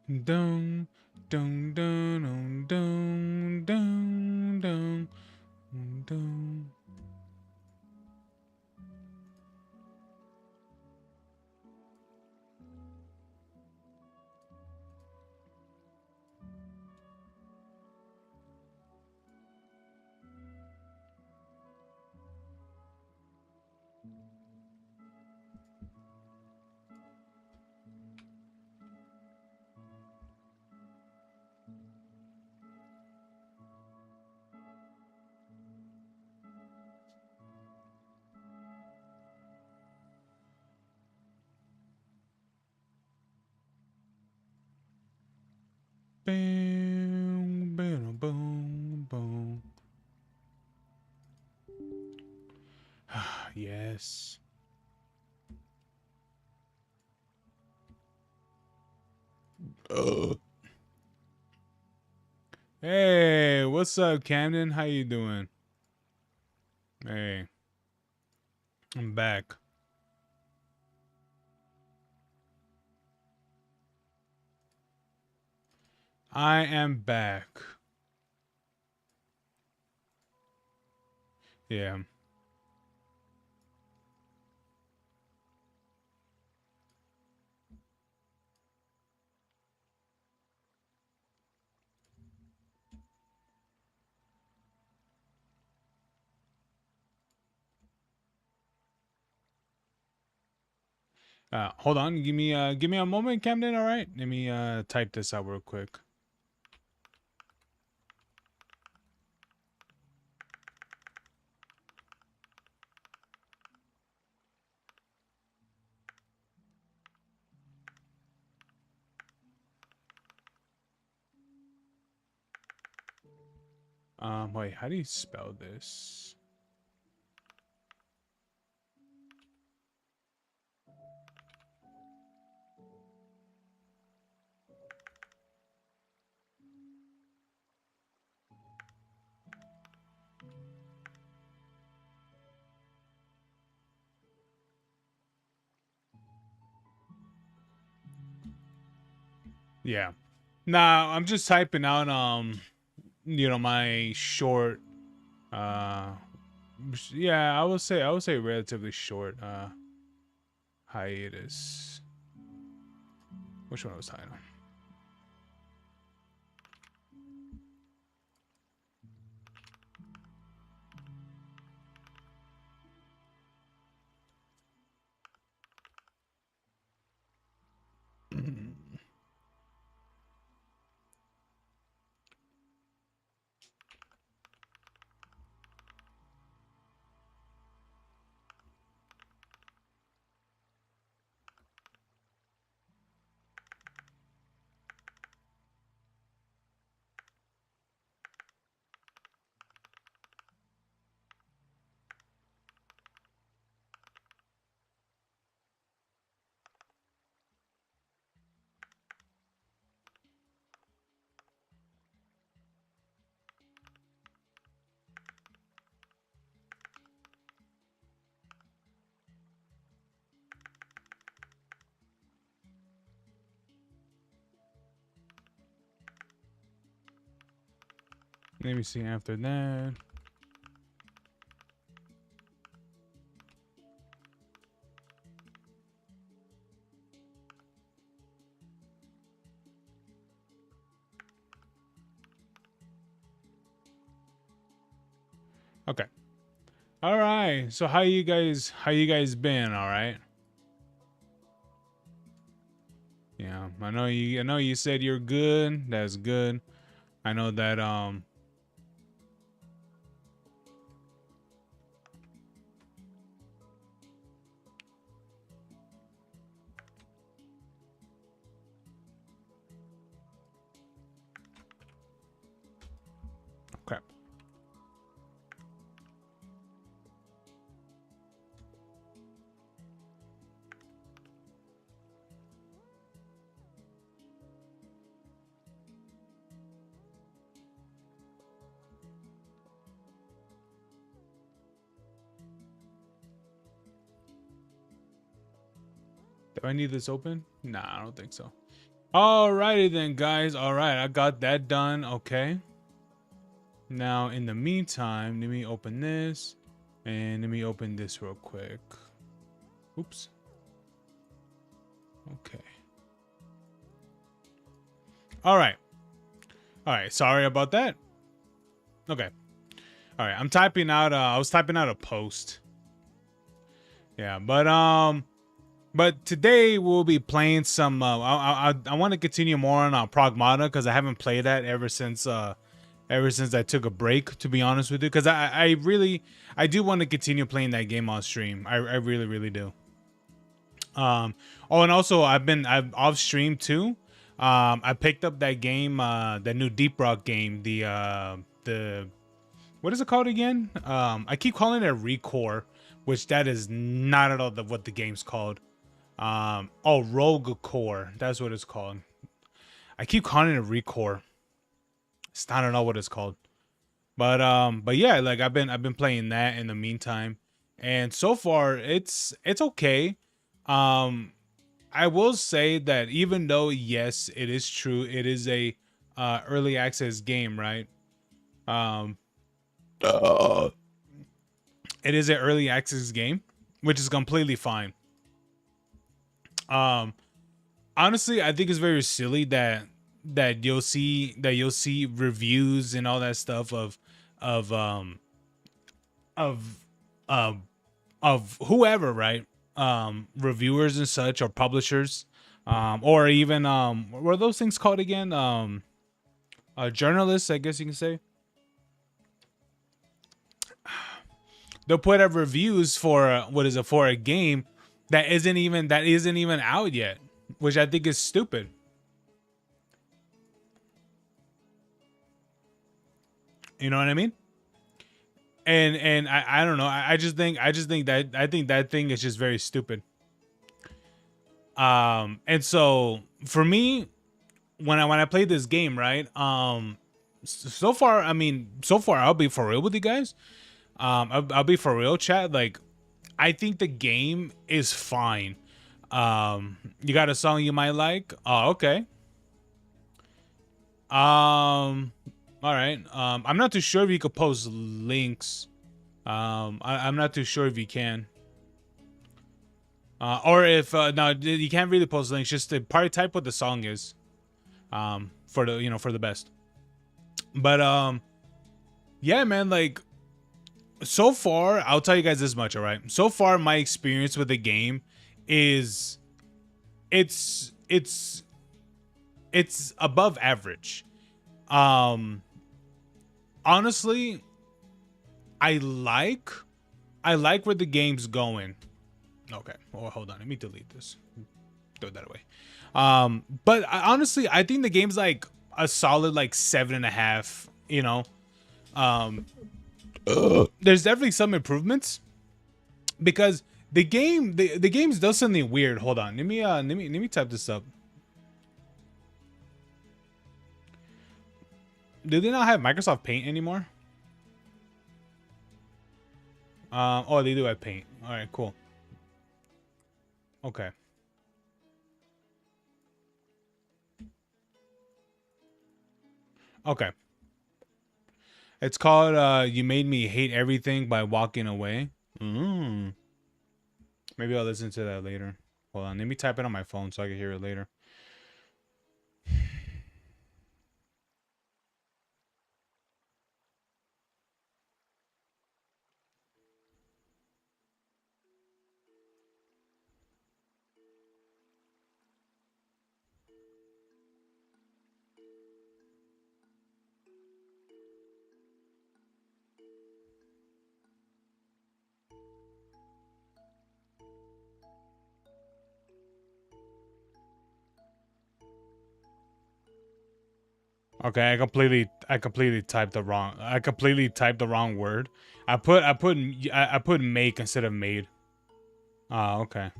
Dun, dun, dun, dun, dun, dun, dun, dun. Boom, boom, boom, boom. Yes. Ugh. Hey, what's up, Camden? How you doing? Hey, I'm back. I am back. Yeah. Hold on. Give me a moment, Camden. All right. Let me type this out real quick. Wait. How do you spell this? Yeah. Nah, I'm just typing out my short uh yeah, I would say relatively short hiatus. Which one was title? Let me see after that. Okay. All right. So how you guys been, all right? Yeah. I know you said you're good. That's good. I know that crap. Do I need this open? Nah, I don't think so. Alrighty then, guys. Alright, I got that done. Okay. Now, in the meantime, let me open this. And let me open this real quick. Oops. Okay. Alright. Alright, sorry about that. Okay. Alright, I'm typing out, I was typing out a post. Yeah, but today we'll be playing some, I want to continue more on Pragmata, because I haven't played that ever since I took a break, to be honest with you, because I do want to continue playing that game on stream. I really do. Oh, and also I've off stream too. I picked up that game, that new Deep Rock game, the what is it called again? I keep calling it Recore, which that is not at all what the game's called. Oh, Rogue Core, that's what it's called. I keep calling it Recore. It's not at all what it's called. But yeah, like I've been playing that in the meantime, and so far it's okay. Um, I will say that even though yes, it is true, it is a early access game, right? Um, it is an early access game, which is completely fine. Um, Honestly, I think it's very silly that you'll see reviews and all that stuff of um of um of whoever, right? Reviewers and such, or publishers, or even what are those things called again? Journalists, I guess you can say. They'll put up reviews for what is it, for a game that isn't even out yet, which I think is stupid. You know what I mean? And I don't know. I just think that thing is just very stupid. And so for me, when I played this game, right? So far, I mean, so far, I'll be for real with you guys. I'll be for real, chat. Like, I think the game is fine. You got a song you might like? Oh, okay. All right. I'm not too sure if you could post links. I'm not too sure if you can. Or if no, you can't really post links. Just probably type what the song is. For the best. But yeah, man. Like, so far, I'll tell you guys this much. All right. So far, my experience with the game is it's it's above average. Um, Honestly, I like I like where the game's going. Okay. Oh, hold on. Let me delete this. Throw that away. But honestly, I think the game's like a solid like 7.5. Um, there's definitely some improvements, because the game's does something weird. Hold on. Let me type this up. Do they not have Microsoft Paint anymore? Oh, they do have Paint. All right, cool. Okay. Okay. It's called You Made Me Hate Everything by Walking Away. Mm. Maybe I'll listen to that later. Hold on. Let me type it on my phone so I can hear it later. Okay, I completely typed the wrong word. I put make instead of made. Okay.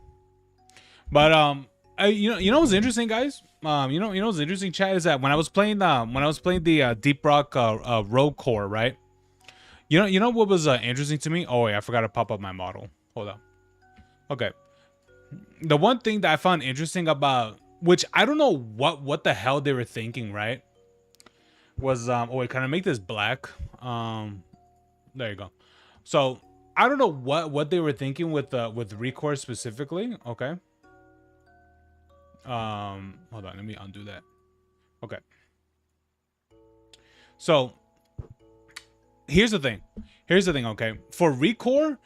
But you know what's interesting, guys? You know what's interesting, chat, is that when I was playing the Deep Rock Rogue Core, right? You know what was interesting to me? Oh wait, I forgot to pop up my model. Hold on. Okay. The one thing that I found interesting about which I don't know what the hell they were thinking, right? Was oh wait, can I make this black? There you go. So I don't know what they were thinking with recourse specifically. Okay. Hold on, let me undo that. Okay. So here's the thing. Here's the thing, okay? For Recore,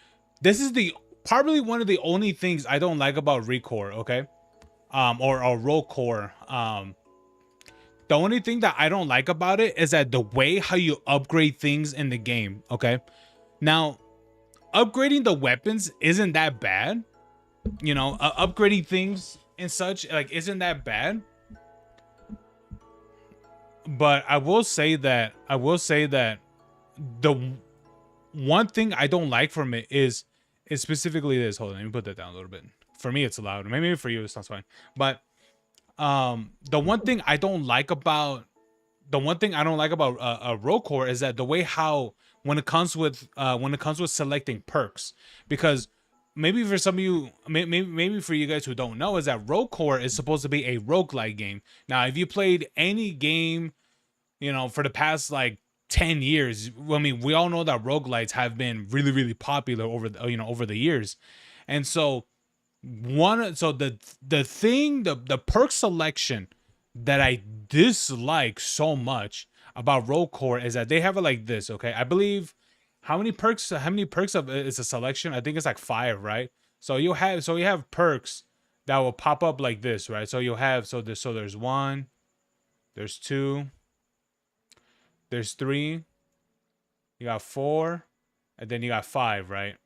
this is the probably one of the only things I don't like about Recore, okay? Or roll core. The only thing that I don't like about it is that the way how you upgrade things in the game, okay? Now, upgrading the weapons isn't that bad. You know, upgrading things and such like isn't that bad. But I will say that the one thing I don't like from it is specifically this. Hold on, let me put that down a little bit. For me, it's loud. Maybe for you, it sounds fine. But the one thing I don't like about roll core is that the way how when it comes with selecting perks, because maybe for some of you, maybe for you guys who don't know, is that roll core is supposed to be a roguelike game. Now, if you played any game, you know, for the past like 10 years, I mean, we all know that roguelites have been really, really popular over the years. And so the perk selection that I dislike so much about roll core is that they have it like this, okay? I believe how many perks of it's a selection? I think it's like 5, right? So you have perks that will pop up like this, right? So you'll have there's 1, there's 2, there's 3, you got 4, and then you got 5, right?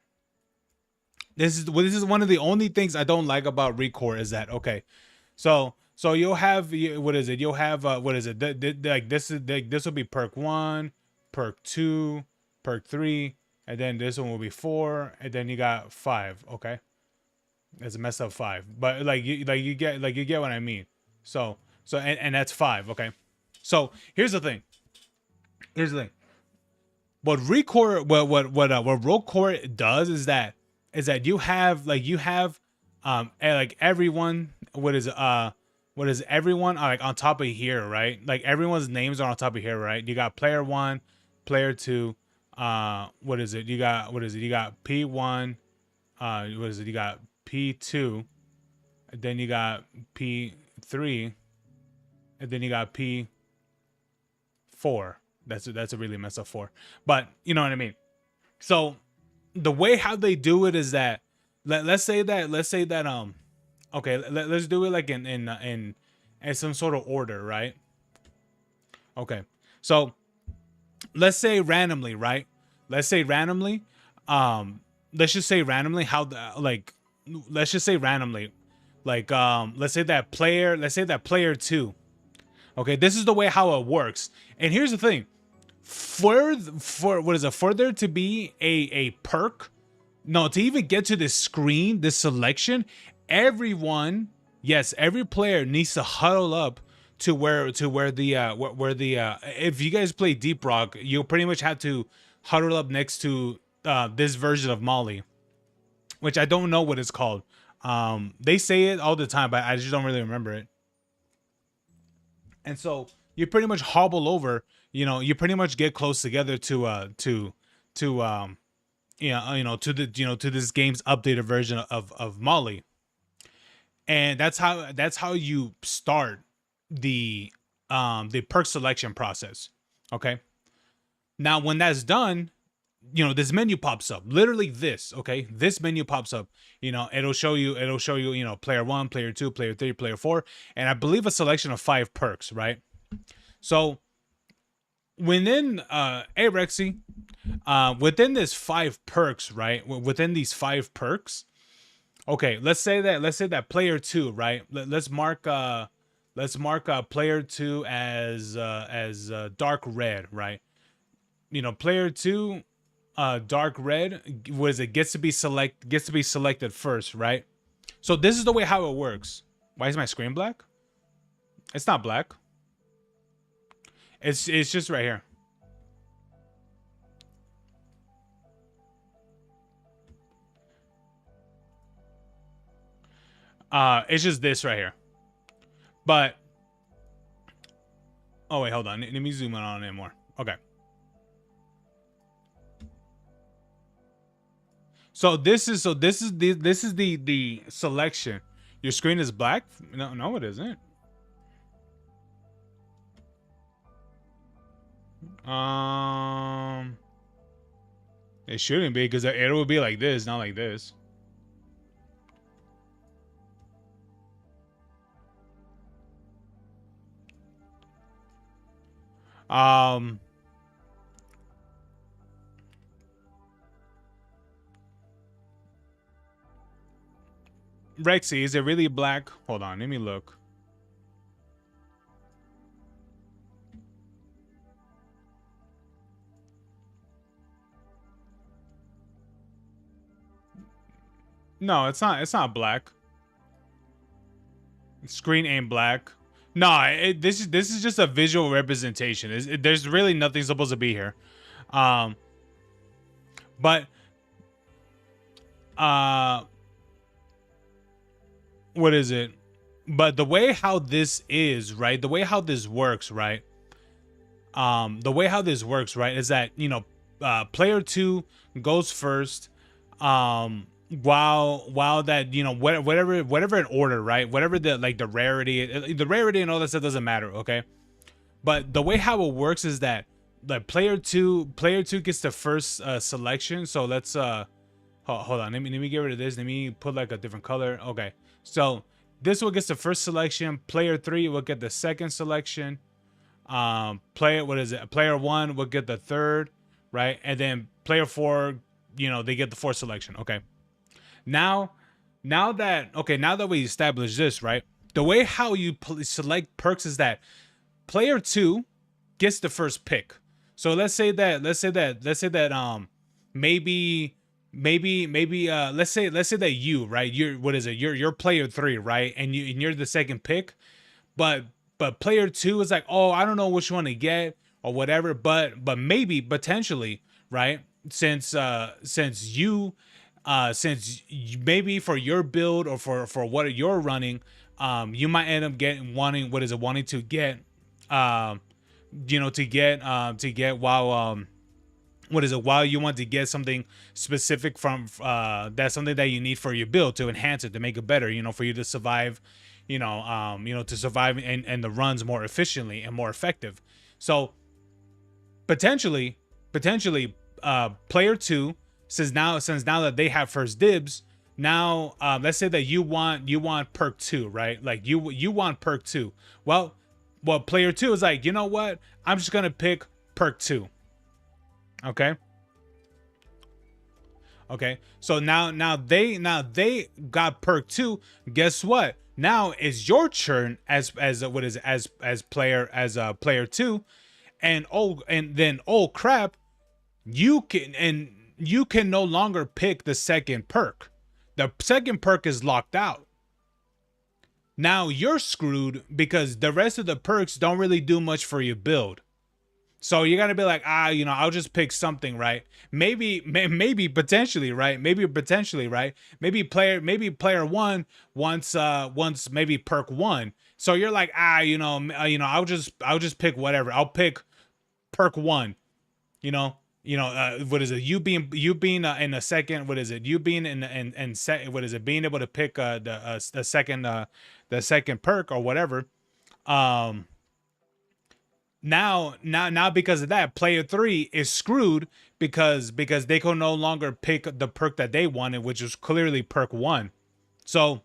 This is one of the only things I don't like about Recore is that, okay, so you'll have what is it? You'll have what is it? Like this will be perk 1, perk 2, perk 3, and then this one will be 4, and then you got 5. Okay, it's a mess up 5, but you get what I mean. So that's 5. Okay, so here's the thing. Here's the thing. What Recore what roll core does is that you have like everyone what is everyone like on top of here, right? Like everyone's names are on top of here, right? You got player 1, player 2, what is it? You got P1, what is it? You got P2, and then you got P3, and then you got P4. That's a really messed up 4. But you know what I mean? So the way how they do it is that let's say that okay, let's do it like in some sort of order, right? Okay, so let's say randomly, right? Let's say randomly, let's just say randomly how the like let's just say randomly, like let's say that player 2. Okay, this is the way how it works. And here's the thing: for what is it? For there to be a perk, no, to even get to this screen, this selection, everyone, yes, every player needs to huddle up to where the if you guys play Deep Rock, you pretty much have to huddle up next to this version of Molly, which I don't know what it's called. They say it all the time, but I just don't really remember it. And so you pretty much hobble over, you pretty much get close together to to this game's updated version of Molly. And that's how you start the perk selection process. Okay. Now when that's done, this menu pops up. Literally this, okay? This menu pops up. It'll show you, player 1, player 2, player 3, player 4, and I believe a selection of 5 perks, right? So within Rexy, within this 5 perks, right? Within these 5 perks, okay, let's say that player 2, right? Let's mark player 2 as dark red, right? Player 2, dark red, was it gets to be selected first, right? So this is the way how it works. Why is my screen black? It's not black. It's just right here. It's just this right here. But oh wait, hold on. Let me zoom in on it more. Okay. So this is the selection. Your screen is black? No, it isn't. Um, it shouldn't be because it would be like this, not like this. Um, Rexy, is it really black? Hold on, let me look. No, it's not. It's not black. Screen ain't black. No, this is just a visual representation. There's really nothing supposed to be here. Um, but uh, what is it? But the way how this is, right? The way how this works, right? The way how this works, right, is that player two goes first. While that whatever in order, right? Whatever the rarity and all that stuff doesn't matter, okay? But the way how it works is that the player two gets the first selection. So let's hold on. Let me get rid of this. Let me put like a different color. Okay. So this one gets the first selection. Player three will get the second selection. Player one will get the third, right? And then player four, they get the fourth selection. Okay. Now that we established this, right? The way how you select perks is that player two gets the first pick. So let's say that you, right? You're player three, right? And you're the second pick, but player two is like, oh, I don't know which one to get or whatever, but maybe potentially, right? Since maybe for your build or for what you're running, you might end up wanting to get, while you want to get something specific from that's something that you need for your build to enhance it, to make it better, for you to survive, to survive and the runs more efficiently and more effective. So potentially, player two, since now that they have first dibs, now let's say that you want perk two, right? Like you want perk two. Well, player two is like, you know what? I'm just gonna pick perk two. Okay. Okay. So now they got perk two. Guess what? Now it's your turn as player two, and then crap, you can no longer pick the second perk. The second perk is locked out. Now you're screwed because the rest of the perks don't really do much for your build. So you're gonna be like, I'll just pick something, right? Maybe potentially, right? Maybe player one wants maybe perk one. So you're like, I'll just pick whatever. I'll pick perk one. What is it? You being in a second. What is it? You being what is it? Being able to pick the second perk or whatever. Now because of that, player three is screwed because they can no longer pick the perk that they wanted, which was clearly perk one. So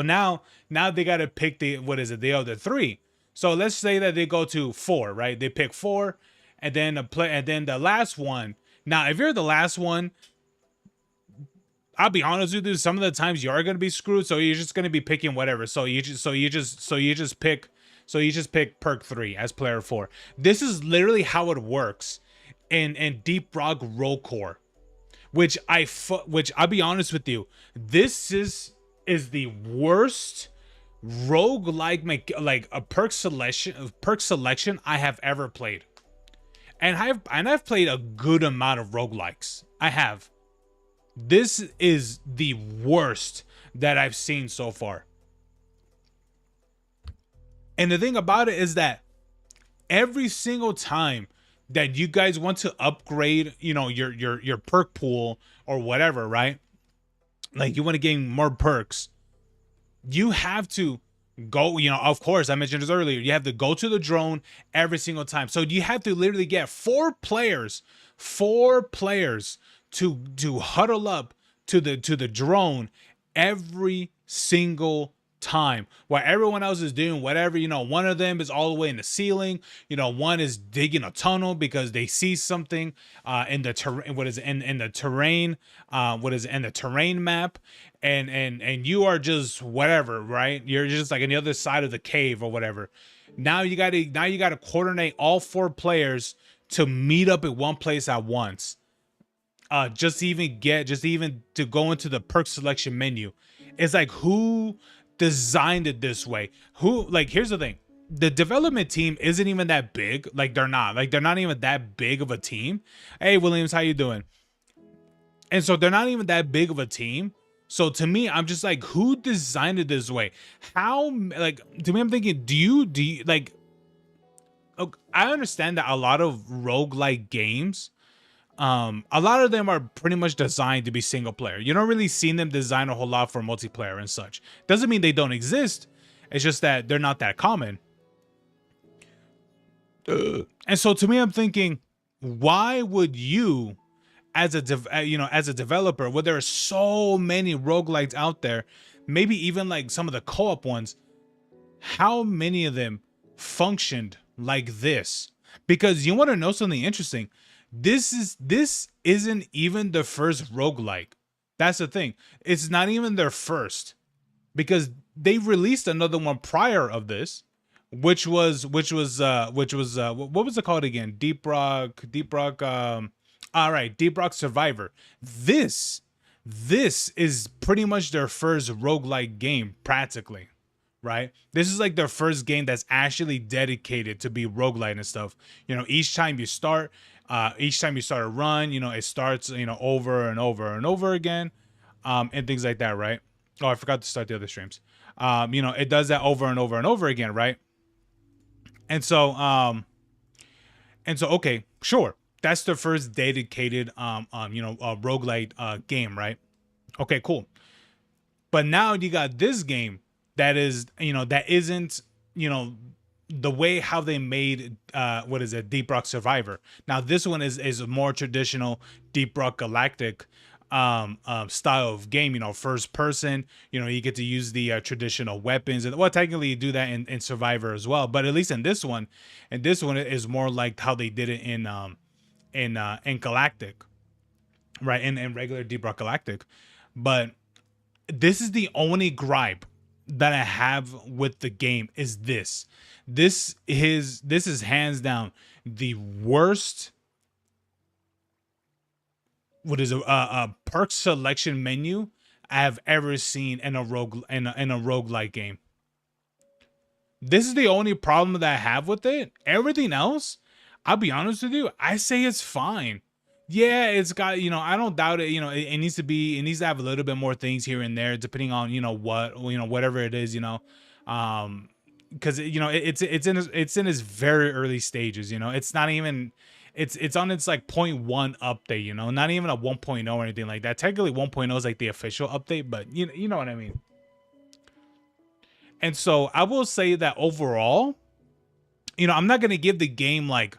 now they got to pick the other three. So let's say that they go to four, right? They pick four, and then the last one. Now, if you're the last one, I'll be honest with you, some of the times you are going to be screwed, so you're just going to be picking whatever. So you just pick perk 3 as player 4. This is literally how it works in Deep Rock Roll Core, which I'll be honest with you, this is the worst roguelike like a perk selection I have ever played. And I've played a good amount of roguelikes. I have. This is the worst that I've seen so far. And the thing about it is that every single time that you guys want to upgrade, your perk pool or whatever, right? Like you want to gain more perks, you have to go, of course, I mentioned this earlier, you have to go to the drone every single time. So you have to literally get four players to huddle up to the drone every single time, while everyone else is doing whatever. One of them is all the way in the ceiling, one is digging a tunnel because they see something in the terrain, what is it, in the terrain, what is it, in the terrain map, and you are just whatever, right? You're just like on the other side of the cave or whatever. Now you gotta coordinate all four players to meet up at one place at once, just even to go into the perk selection menu. It's like, who designed it this way? Who, like, here's the thing, the development team isn't even that big. Like, they're not even that big of a team. Hey Williams, how you doing? And so they're not even that big of a team. So to me, I'm just like, who designed it this way? How, like, to me, I'm thinking, do you like, okay, I understand that a lot of roguelike games, a lot of them are pretty much designed to be single player. You don't really see them design a whole lot for multiplayer and such. Doesn't mean they don't exist. It's just that they're not that common. And so to me, I'm thinking, why would you, as a developer, where there are so many roguelites out there, maybe even like some of the co-op ones, how many of them functioned like this? Because you want to know something interesting. This isn't even the first roguelike. That's the thing. It's not even their first, because they released another one prior of this, which was what was it called again? Deep Rock all right, Deep Rock Survivor. This is pretty much their first roguelike game, practically, right? This is like their first game that's actually dedicated to be roguelite and stuff. Each time you start a run, it starts, over and over and over again, and things like that, right? Oh, I forgot to start the other streams. It does that over and over and over again, right? And so, okay, sure. That's the first dedicated, roguelite game, right? Okay, cool. But now you got this game that isn't, the way how they made, what is it, Deep Rock Survivor. Now this one is a more traditional Deep Rock Galactic style of game, first person. You get to use the traditional weapons, and well, technically you do that in Survivor as well, but at least in this one, is more like how they did it in Galactic, right? In regular Deep Rock Galactic. But this is the only gripe that I have with the game. Is this is hands down the worst, what is a perk selection menu I have ever seen in a roguelike game. This is the only problem that I have with it. Everything else, I'll be honest with you, I say it's fine. Yeah, it's got, I don't doubt it. It needs to have a little bit more things here and there, depending on, whatever it is, because it's in its very early stages. It's not even, it's on its like point 0.1 update, not even a 1.0 or anything like that. Technically 1.0 is like the official update, but you know what I mean. And so I will say that overall, I'm not gonna give the game like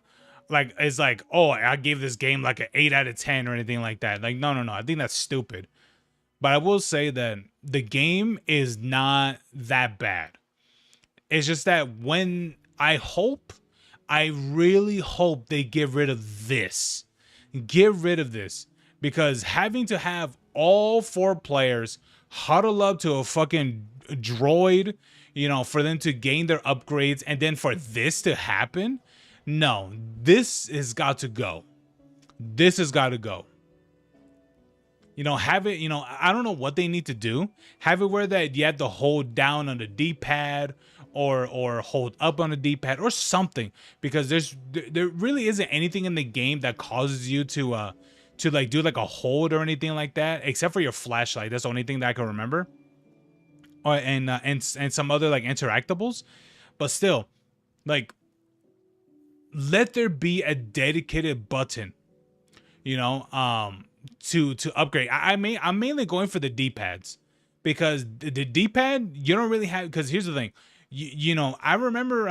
it's like, oh, I gave this game like an 8 out of 10 or anything like that. Like, no. I think that's stupid. But I will say that the game is not that bad. It's just that I really hope they get rid of this. Get rid of this. Because having to have all four players huddle up to a fucking droid, for them to gain their upgrades, and then for this to happen, no, this has got to go. This has got to go. Have it, I don't know what they need to do. Have it where that you have to hold down on the D-pad, or hold up on the D-pad or something, because there really isn't anything in the game that causes you to like do like a hold or anything like that, except for your flashlight. That's the only thing that I can remember. Or and some other like interactables. but still, like, let there be a dedicated button, you know, to upgrade. I'm mainly going for the D-pads, because the D-pad you don't really have. Because here's the thing, you know, I remember,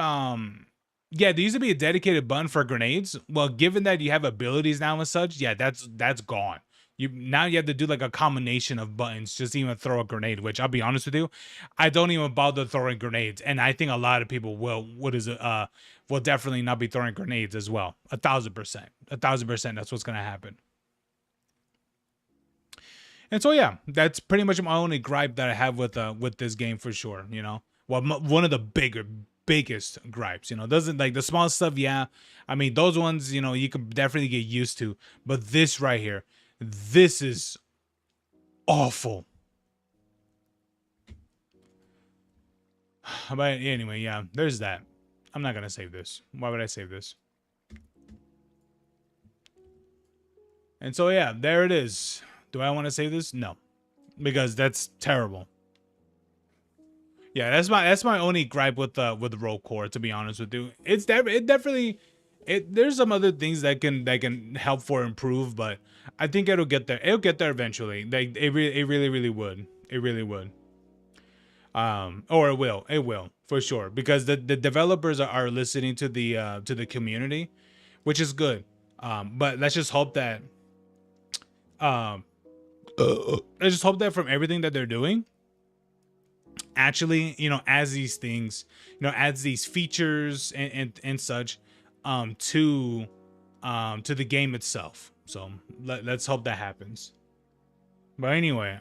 yeah, there used to be a dedicated button for grenades. Well, given that you have abilities now and such, yeah, that's gone. You have to do like a combination of buttons just to even throw a grenade. Which, I'll be honest with you, I don't even bother throwing grenades, and I think a lot of people will definitely not be throwing grenades as well. 1,000%, 1,000%. That's what's gonna happen. And so yeah, that's pretty much my only gripe that I have with this game for sure. You know, well, one of the biggest gripes. You know, doesn't like the small stuff. Yeah, I mean those ones. You know, you can definitely get used to. But this right here, this is awful. But anyway, yeah, there's that. I'm not gonna save this. Why would I save this? And so yeah, there it is. Do I want to save this? No, because that's terrible. Yeah, that's my only gripe with the roll core. To be honest with you, it definitely it. There's some other things that can help for improve, but I think it'll get there. It'll get there eventually. Like it really would. It really would. Or it will for sure, because the developers are listening to the community, which is good. But let's just hope that um let's just hope that from everything that they're doing, actually, you know, as these things, you know, adds these features and such, to to the game itself. So let's hope that happens. But anyway,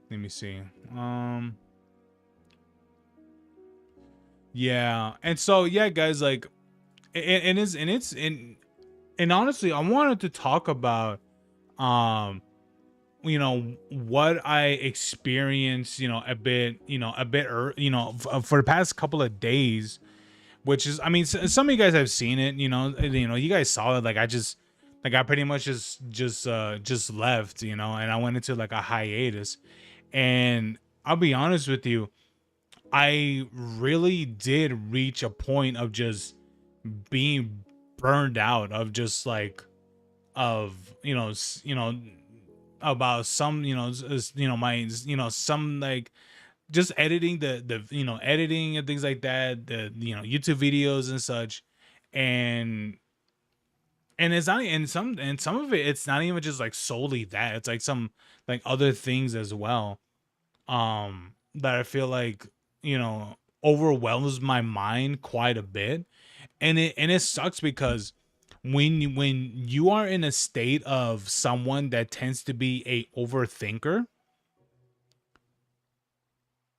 let me see. Um, yeah, and so yeah, guys, like, and honestly, I wanted to talk about um you know what I experienced, you know, a bit, you know, for the past couple of days, which is, I mean, some of you guys have seen it, you know, you guys saw it. Like, I pretty much just left, you know, and I went into like a hiatus, and I'll be honest with you, I really did reach a point of just being burned out of just like of about some, my, some, like, just editing the editing and things like that, the YouTube videos and such. And and it's not, and some of it, it's not even just like solely that, it's like some, like, other things as well, that I feel like, you know overwhelms my mind quite a bit. And it sucks because when you are in a state of someone that tends to be a overthinker,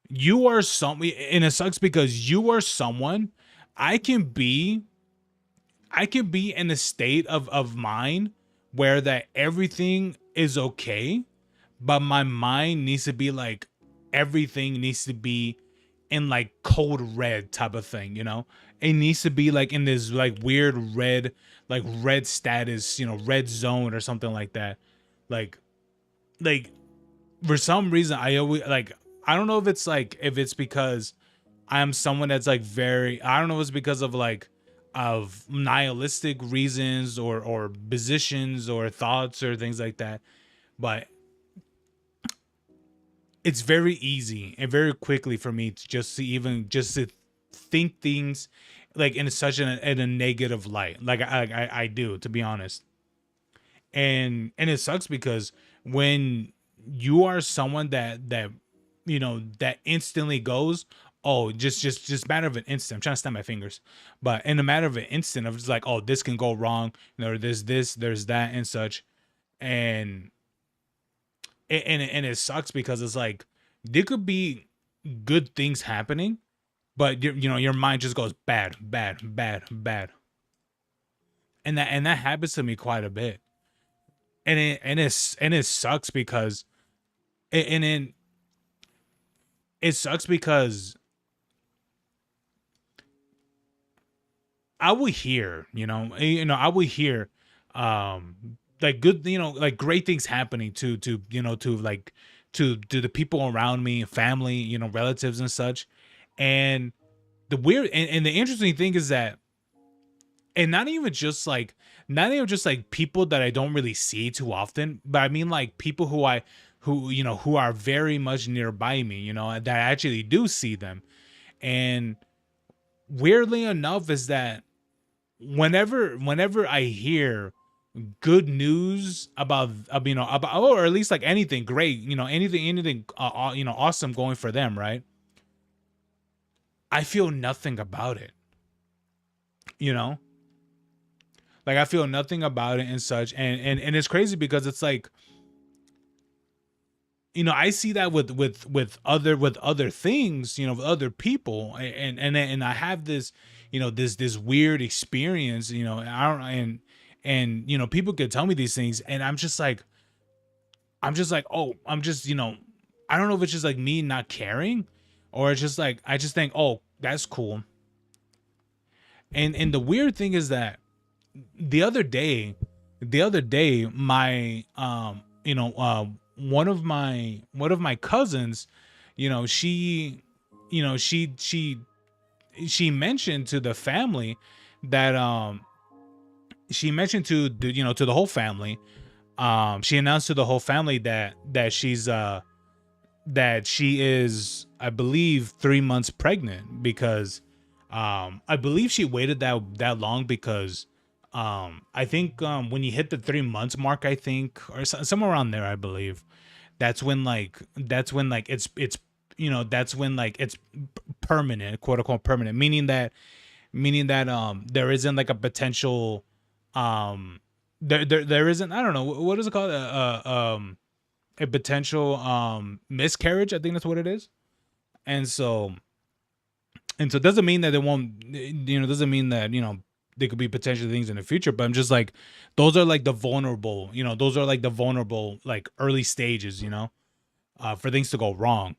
you are some and it sucks because you are someone, I can be I can be in a state of mind where that everything is okay, but my mind needs to be like, everything needs to be in like code red type of thing, it needs to be like in this like weird red, like red status, red zone or something like that. Like like for some reason, I always like, I don't know if it's like, if it's because I'm someone that's like very, I don't know if it's because of like, of nihilistic reasons or positions or thoughts or things like that, but it's very easy and very quickly for me to just to even just to think things like in such in a negative light, like I do, to be honest. And it sucks because when you are someone that that instantly goes, oh, just matter of an instant, I'm trying to snap my fingers, but in a matter of an instant of just like, oh, this can go wrong, there's this, there's that and such. And and it sucks because it's like, there could be good things happening, but your mind just goes bad, bad, bad, bad. And that happens to me quite a bit. And it sucks because and it sucks because I will hear, I will hear, like, good, like great things happening to like to the people around me, family, relatives and such. And the weird and the interesting thing is that, and not even just like people that I don't really see too often, but I mean like people who are very much nearby me, that I actually do see them. And weirdly enough is that whenever I hear good news about, or at least like anything great, anything awesome going for them, right? I feel nothing about it, you know? Like I feel nothing about it and such. And it's crazy because it's like, I see that with other things, with other people, and I have this, this weird experience, I don't, and people could tell me these things, and I'm just like, oh, I don't know if it's just like me not caring, or it's just like I just think, oh, that's cool. And the weird thing is that the other day, my one of my cousins, she you know she mentioned to the family that she mentioned to to the whole family, she announced to the whole family that she is, I believe, 3 months pregnant, because I believe she waited that long because I think when you hit the 3 months mark, I think, or somewhere around there, I believe, that's when that's when like it's permanent, quote unquote permanent, meaning that there isn't like a potential, there isn't, I don't know, what is it called, a potential miscarriage, I think that's what it is. And so and so it doesn't mean that they won't, doesn't mean that, there could be potential things in the future, but I'm just like, those are like the vulnerable, like early stages, for things to go wrong,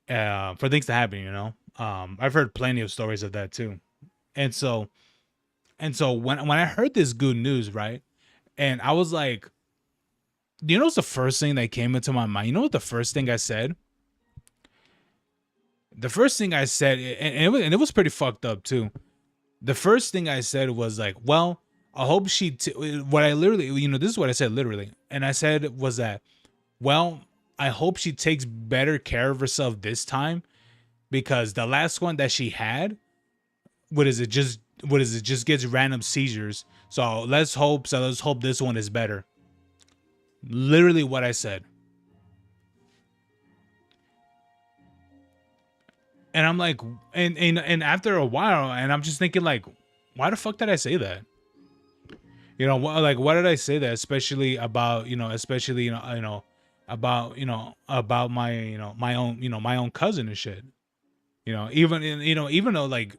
for things to happen, I've heard plenty of stories of that too. And so and so when I heard this good news, right, and I was like, what's the first thing that came into my mind? You know what the first thing I said? The first thing I said, and it was pretty fucked up too. The first thing I said was like, well, I hope what I literally, this is what I said literally. And I said was that, well, I hope she takes better care of herself this time, because the last one that she had, what is it, just gets random seizures. So let's hope this one is better. Literally what I said. And I'm like, and after a while, and I'm just thinking like, why the fuck did I say that? Like, why did I say that? Especially, about my own cousin and shit. Even though like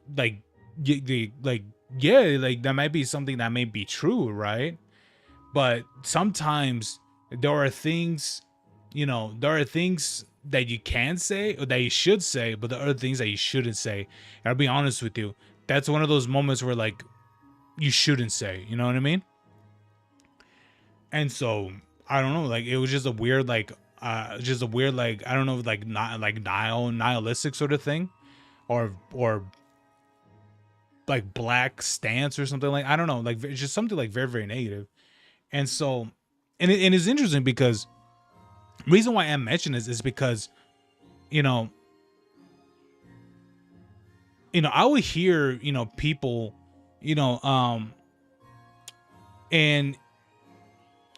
yeah, like that might be something that may be true, right? But sometimes there are things, that you can say or that you should say, but there are things that you shouldn't say. And I'll be honest with you, that's one of those moments where like you shouldn't say, you know what I mean? And so I don't know, like it was just a weird, I don't know, like not like nihilistic sort of thing, or like black stance or something, like I don't know, like it's just something like very very negative. And so, and it's interesting because reason why I mention this is because, you know I would hear, people, you know and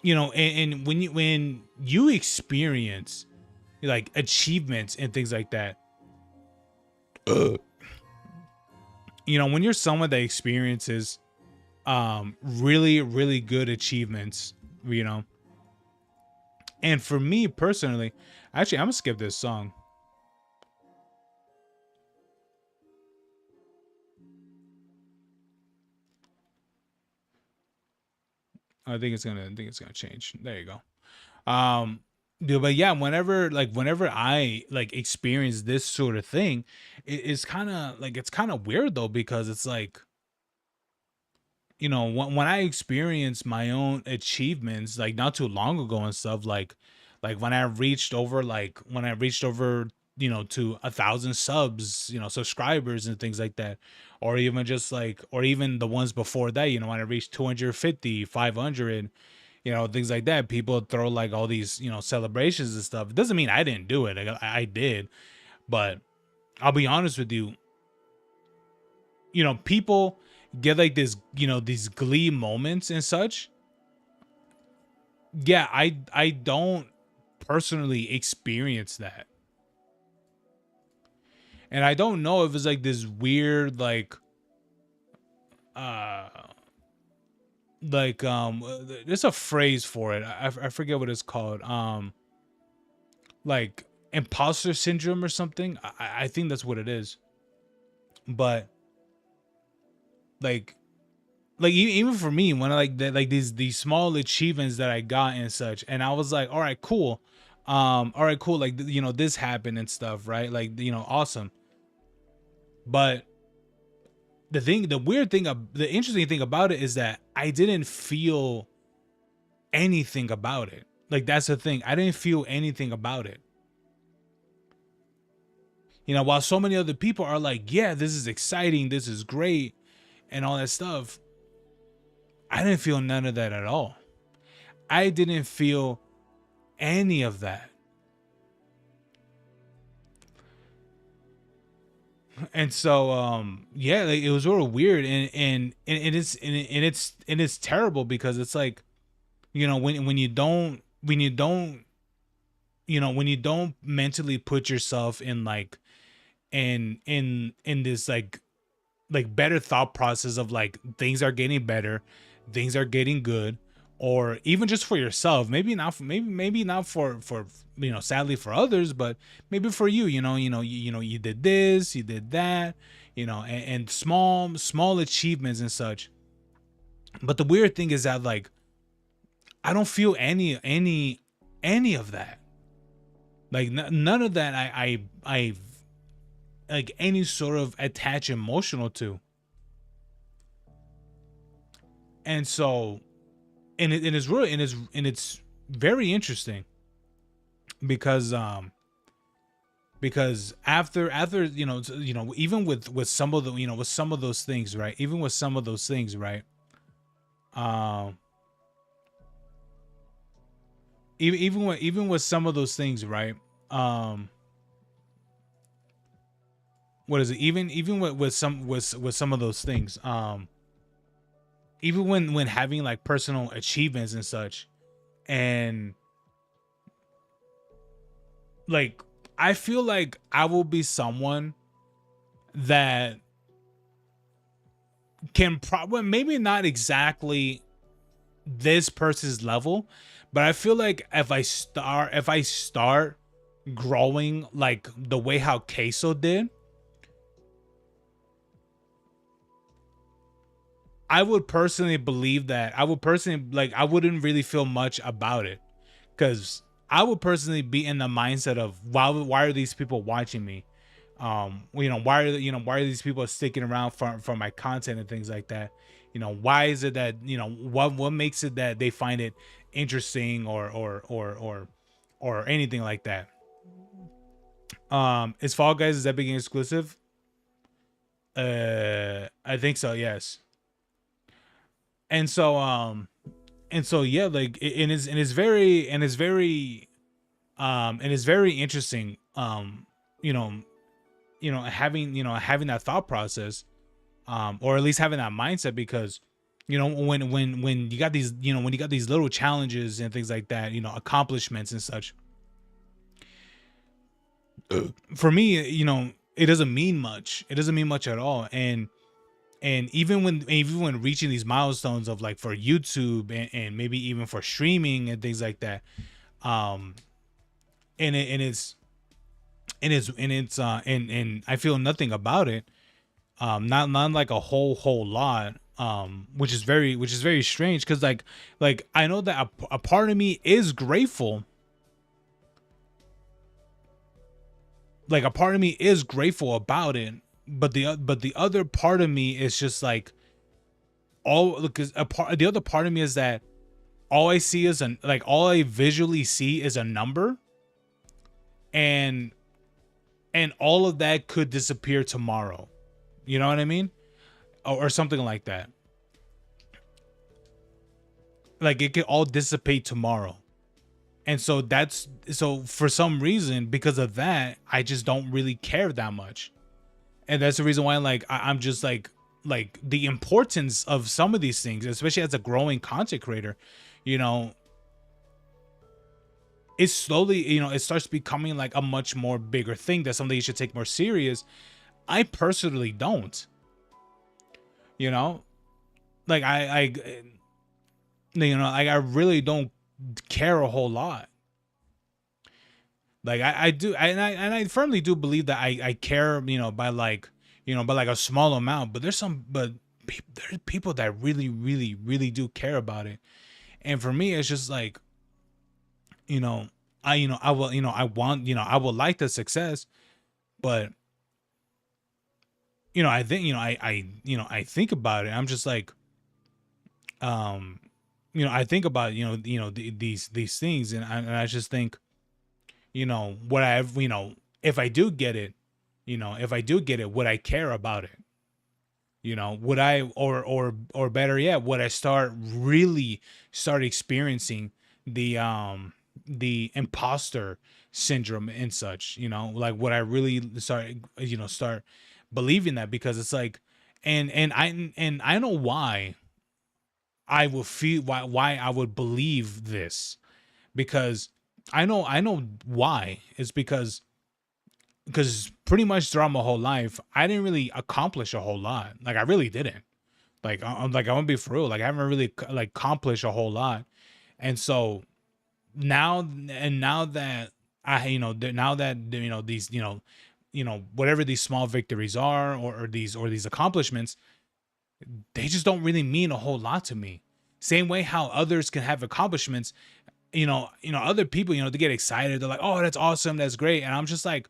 and when you experience like achievements and things like that, when you're someone that experiences really really good achievements, you know and for me personally, actually I'm gonna skip this song. I think it's gonna change. There you go. um but yeah, whenever I like experience this sort of thing, it's kind of weird though, because it's like, when I experience my own achievements like not too long ago and stuff, like Like when I reached over, to 1,000 subs, subscribers and things like that, or even just like, or even the ones before that, when I reached 250, 500, things like that. People throw like all these, celebrations and stuff. It doesn't mean I didn't do it. Like, I did, but I'll be honest with you. People get like this, these glee moments and such. Yeah, I don't personally experience that. And I don't know if it's like this weird uh there's a phrase for it. I forget what it's called. Like imposter syndrome or something. I think that's what it is. But like even for me, when I like these small achievements that I got and such, and I was like, all right, cool. All right, cool. Like, this happened and stuff, right? Like, awesome. But the interesting thing about it is that I didn't feel anything about it. Like, that's the thing. I didn't feel anything about it. While so many other people are like, yeah, this is exciting, this is great, and all that stuff, I didn't feel none of that at all. I didn't feel any of that. And so yeah, like, it was sort of weird, and it's terrible because it's like, when you don't mentally put yourself in like in this like better thought process of like things are getting better, things are getting good, or even just for yourself, maybe not for sadly for others, but maybe for you, you did this, you did that, and small achievements and such. But the weird thing is that like I don't feel any of that. Like none of that I like any sort of attach emotional to. And so, and it's really, and it's very interesting because after even with some of the with some of those things, right, even with some of those things, right, um even with some of those things, right, um what is it, even with some of those things, even when having like personal achievements and such, and like I feel like I will be someone that can probably, maybe not exactly this person's level, but I feel like if I start growing like the way how Queso did, I would personally believe that. I would personally, like, I wouldn't really feel much about it, because I would personally be in the mindset of why are these people watching me? Why are these people sticking around for my content and things like that? Why is it that, what makes it that they find it interesting, or anything like that? Is Fall Guys is Epic Game exclusive? I think so, yes. And so yeah, like and it's very interesting, you know having that thought process, or at least having that mindset, because when you got these, when you got these little challenges and things like that, accomplishments and such, for me, it doesn't mean much. It doesn't mean much at all. And even when reaching these milestones of like for YouTube, and maybe even for streaming and things like that, um and I feel nothing about it, not like a whole lot, which is very strange, because like I know that a part of me is grateful, like a part of me is grateful about it, but the other part of me is just like, all because the other part of me is that all I see is all I visually see is a number, and all of that could disappear tomorrow. You know what I mean? Or something like that. Like it could all dissipate tomorrow. And so for some reason, because of that, I just don't really care that much. And that's the reason why like I'm just like the importance of some of these things, especially as a growing content creator, you know, it's slowly, it starts becoming like a much more bigger thing, that's something you should take more serious. I personally don't, you know, like I really don't care a whole lot. Like I do, and I firmly do believe that I care, by like, by like a small amount. But there's people that really, really, really do care about it. And for me, it's just like, you know, I will, I want, I would like the success, but I think, I think about it. I'm just like, um, I think about, these things, and I just think, what I've, if I do get it, if I do get it, would I care about it? Would I, or better yet, would I start experiencing the imposter syndrome and such, like would I really start believing that? Because it's like, and I know why I would feel, why I would believe this, because I know why. It's because pretty much throughout my whole life, I didn't really accomplish a whole lot. Like I really didn't. Like I want to be for real. Like I haven't really like accomplished a whole lot. And so now that now that these whatever these small victories are, or these accomplishments, they just don't really mean a whole lot to me. Same way how others can have accomplishments, other people, they get excited. They're like, oh, that's awesome, that's great. And I'm just like,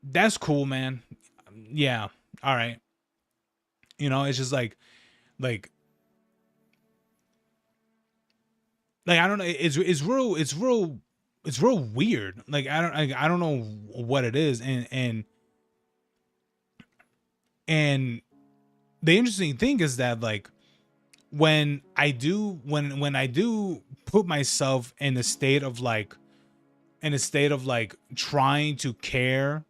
that's cool, man. Yeah, all right. It's just like I don't know. It's real weird. Like I don't know what it is. And the interesting thing is that, like, when I do put myself in a state of like trying to care,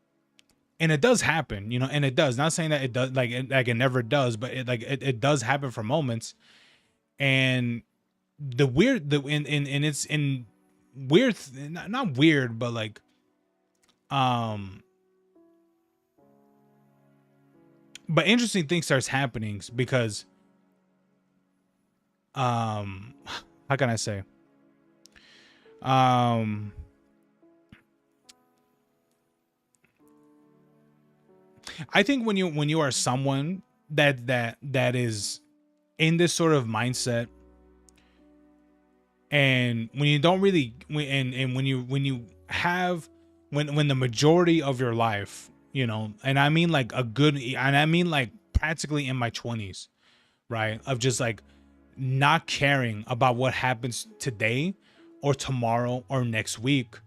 and it does happen, and it does, not saying that it does, like it never does, but it does happen for moments. And the weird the and it's in weird, not weird, but like, um but interesting thing starts happening, because um how can I say, um I think when you are someone that is in this sort of mindset, and when you don't really, and when you have, when the majority of your life, and I mean like a good, and I mean like practically in my 20s, right, of just like not caring about what happens today or tomorrow or next week,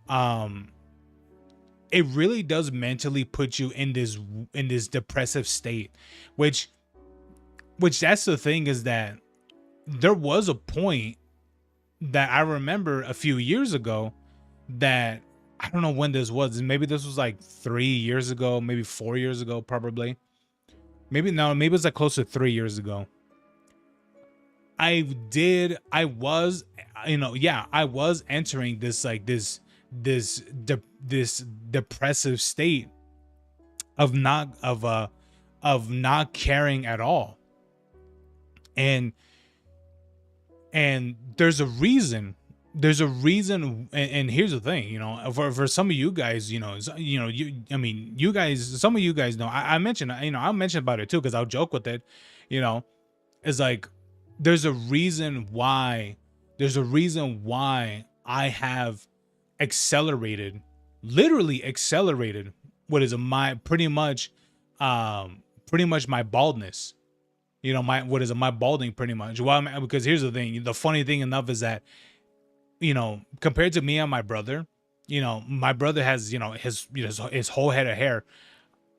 um it really does mentally put you in this depressive state, which that's the thing, is that there was a point that I remember a few years ago, that I don't know when this was. Maybe this was like 3 years ago, maybe 4 years ago, probably. Maybe no, maybe it's like close to 3 years ago. I was, yeah, I was entering this, like this depressive state of not caring at all. And there's a reason. And here's the thing, for some of you guys, I mean, you guys, some of you guys know, I mentioned, I'll mention about it too, because I'll joke with it. you know it's like, there's a reason why I have accelerated, literally accelerated, what is my pretty much my baldness. my what is it, my balding pretty much. Well, because here's the thing. The funny thing enough is that, compared to me and my brother, my brother has, his whole head of hair.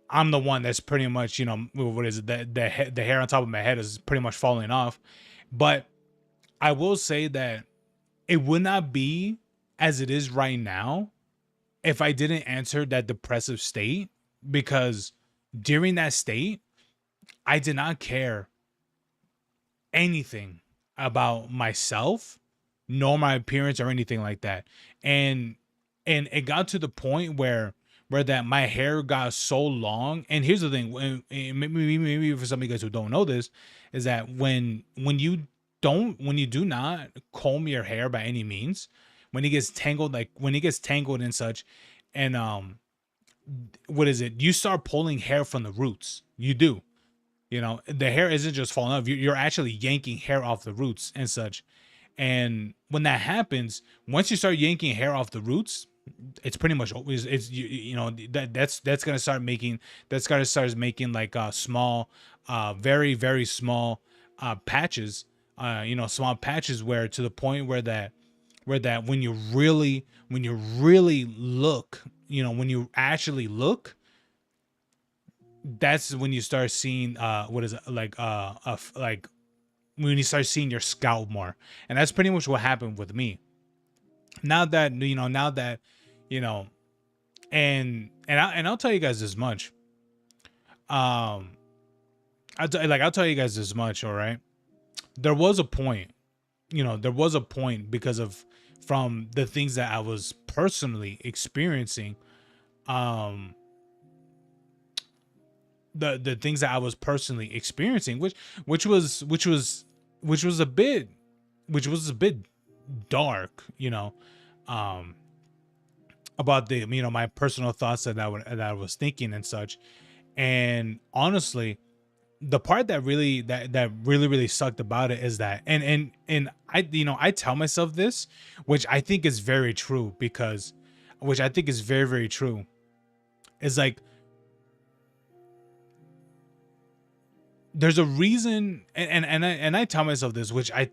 I'm the one that's pretty much, what is it? The hair on top of my head is pretty much falling off. But I will say that it would not be as it is right now if I didn't enter that depressive state, because during that state, I did not care anything about myself, nor my appearance or anything like that. And it got to the point where that my hair got so long. And here's the thing, maybe for some of you guys who don't know this, is that when you do not comb your hair by any means, when it gets tangled, and such, and what is it? You start pulling hair from the roots. You do. The hair isn't just falling off. You're actually yanking hair off the roots and such. And when that happens, once you start yanking hair off the roots, it's pretty much always, that's gonna start making, like small, very very small patches, small patches, where to the point where that when you really look, when you actually look, that's when you start seeing what is it, like when you start seeing your scalp more. And that's pretty much what happened with me. Now that you know and I'll tell you guys this much. um I'll tell you guys this much, all right? There was a point, because of, from the things that I was personally experiencing, um the things that I was personally experiencing, which was a bit, dark, um about the, my personal thoughts that I was thinking and such. And honestly, the part that really sucked about it is that, and I tell myself this, which I think is very true, because which I think is very very true, is like, there's a reason, and I tell myself this, which I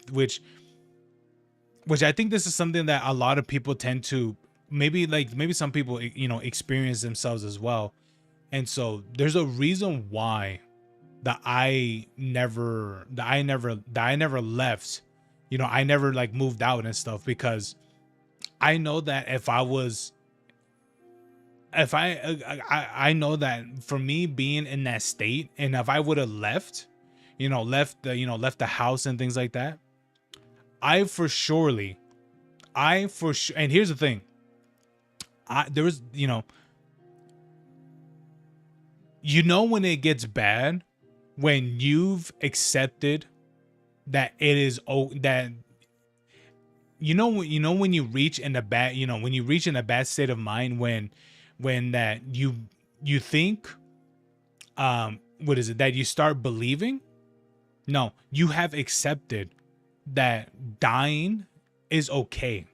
think this is something that a lot of people tend to, maybe some people, experience themselves as well. And so there's a reason why that I never left, I never like moved out and stuff, because I know that I know that for me being in that state, and if I would have left, left the house and things like that, I for surely, and here's the thing, there was, when it gets bad, when you've accepted that it is, that, when you reach in a bad, when you reach in a bad state of mind, when that you think, what is it, that you start believing, no, you have accepted that dying is okay.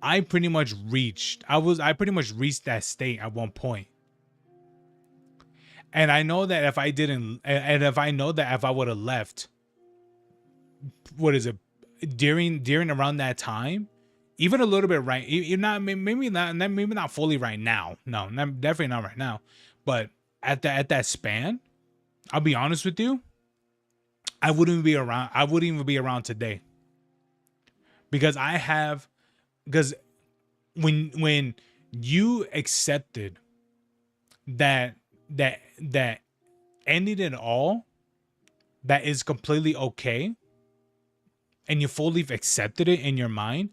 I pretty much reached that state at one point. And I know that if I didn't, and if I know that if I would have left, what is it, during around that time, even a little bit, right, not, maybe not fully right now, no, definitely not right now, but at that span, I'll be honest with you, I wouldn't even be around today, because because when you accepted that that ending it all, that is completely okay, and you fully accepted it in your mind,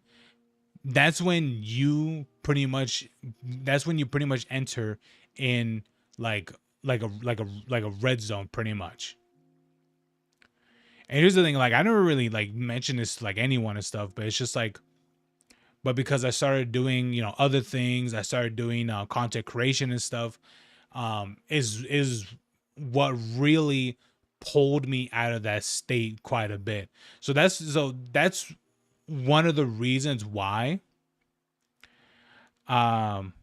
that's when you pretty much enter in, like a red zone, pretty much. And here's the thing, like, I never really like mentioned this to like anyone and stuff, but it's just like, but because I started doing, other things, I started doing content creation and stuff, is what really pulled me out of that state quite a bit. So that's one of the reasons why, um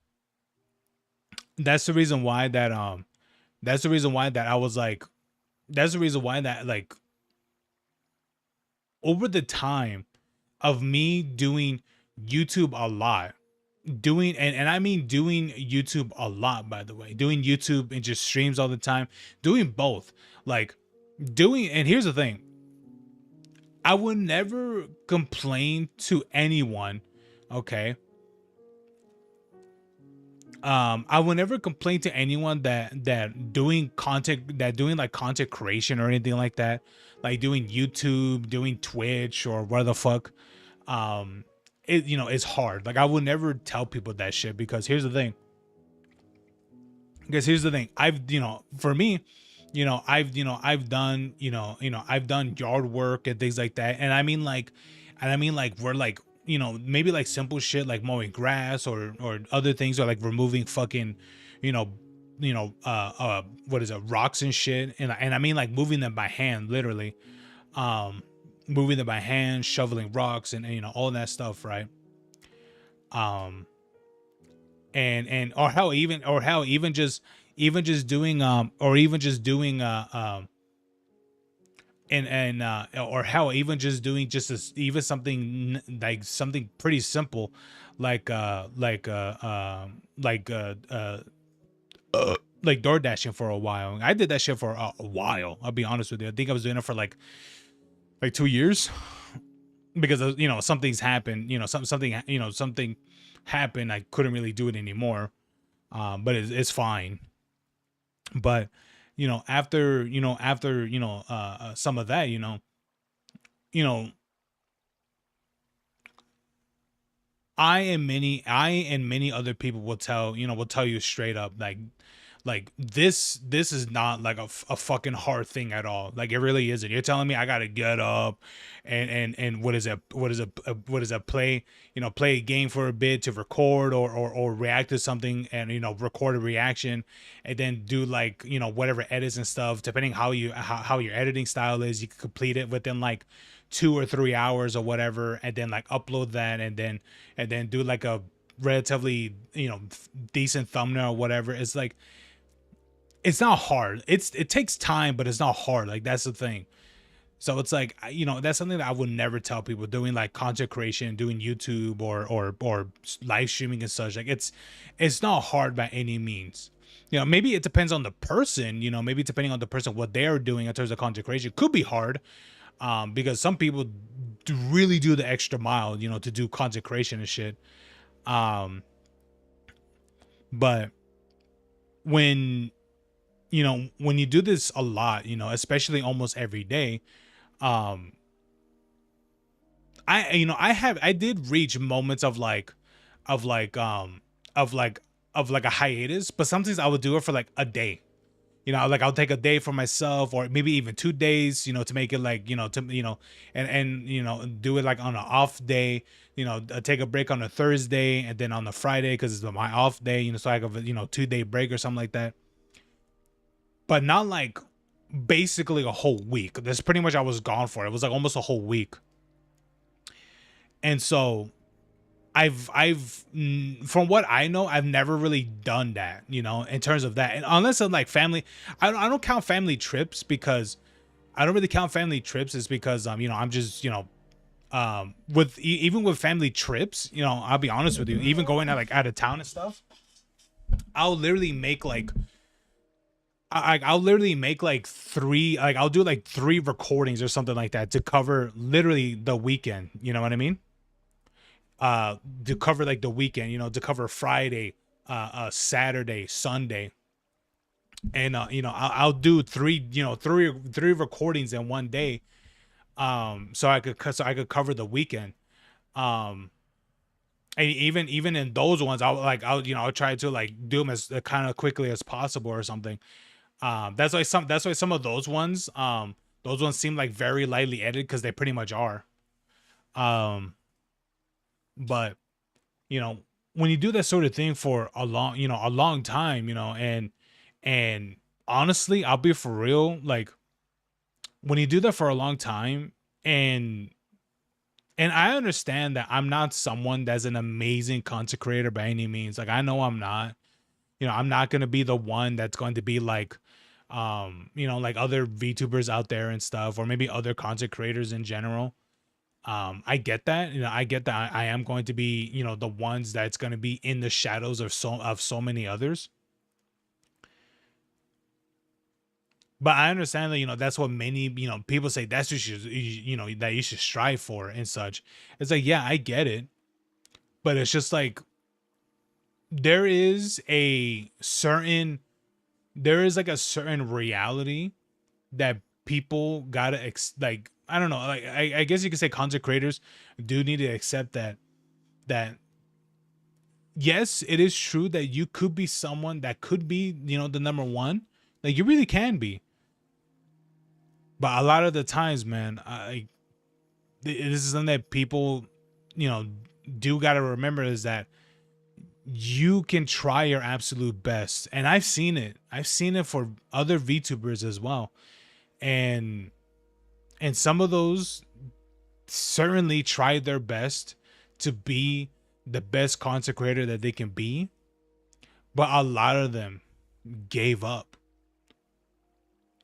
that's the reason why that I was like, That's the reason why that, like, over the time of me doing YouTube a lot, doing, and I mean doing YouTube a lot, by the way, doing YouTube and just streams all the time, doing both, like doing, and here's the thing, I would never complain to anyone, okay? I would never complain to anyone that doing content, that doing like content creation or anything like that, like doing YouTube, doing Twitch or what the fuck. Um, it, you know, it's hard. Like I would never tell people that shit, because here's the thing. Because here's the thing. I've, you know, for me, I've done, I've done yard work and things like that. And I mean like we're like, maybe like simple shit like mowing grass or other things, or like removing fucking, you know, what is it, rocks and shit. And I mean like moving them by hand, literally. Um, moving them by hand, shoveling rocks and all that stuff, right? Um, and or how even just doing or even just doing and or how even just doing just as even something like something pretty simple, like door dashing for a while. I did that shit for a while, I'll be honest with you. I think I was doing it for like 2 years, because something's happened, something happened, I couldn't really do it anymore. But it's fine. But after some of that, you know I and many other people will tell you straight up, like this is not like a fucking hard thing at all. Like it really isn't. You're telling me I gotta get up and what is it, play, play a game for a bit to record or react to something, and record a reaction, and then do like whatever edits and stuff, depending how your editing style is. You can complete it within like 2 or 3 hours or whatever, and then like upload that, and then do like a relatively decent thumbnail or whatever. It's like, it's not hard. It takes time, but it's not hard. Like that's the thing. So it's like, that's something that I would never tell people doing like content creation, doing YouTube or live streaming and such. Like it's not hard by any means. Maybe it depends on the person. Maybe depending on the person, what they're doing in terms of content creation could be hard. Because some people really do the extra mile, to do content creation and shit. Um, but when when you do this a lot, especially almost every day, um, I did reach moments of like, of like, of like, of like a hiatus, but sometimes I would do it for like a day. Like I'll take a day for myself, or maybe even 2 days, to make it like, and do it like on an off day, take a break on a Thursday, and then on the Friday, because it's my off day, so I have a 2 day break or something like that. But not like basically a whole week. That's pretty much I was gone for. It was like almost a whole week. And so from what I know, I've never really done that, in terms of that. And unless it's like family, I don't count family trips, because I don't really count family trips is because, I'm just, with even with family trips, I'll be honest with you, even going out of town and stuff, I'll literally make like, I'll literally make like three, like I'll do like 3 recordings or something like that to cover literally the weekend. You know what I mean? To cover like the weekend, to cover Friday, Saturday, Sunday, and I'll do three recordings in one day, so I could cover the weekend, um, and even in those ones, I'll try to like do them as kind of quickly as possible or something. That's why some of those ones seem like very lightly edited, because they pretty much are. Um, but you know, when you do that sort of thing for a long time, and honestly, I'll be for real, like when you do that for a long time, and I understand that I'm not someone that's an amazing content creator by any means. Like I know I'm not, I'm not going to be the one that's going to be like, like other VTubers out there and stuff, or maybe other content creators in general. I get that. I get that I am going to be, the ones that's going to be in the shadows of so many others. But I understand that, that's what many, people say that's what that you should strive for and such. It's like, yeah, I get it. But it's just like there is a certain there is like a certain reality that people gotta like, I don't know, like I guess you could say content creators do need to accept that yes, it is true that you could be someone that could be, the number one. Like you really can be. But a lot of the times, man, this is something that people, you know, do gotta remember is that you can try your absolute best. And I've seen it. I've seen it for other VTubers as well. And some of those certainly tried their best to be the best content creator that they can be, but a lot of them gave up.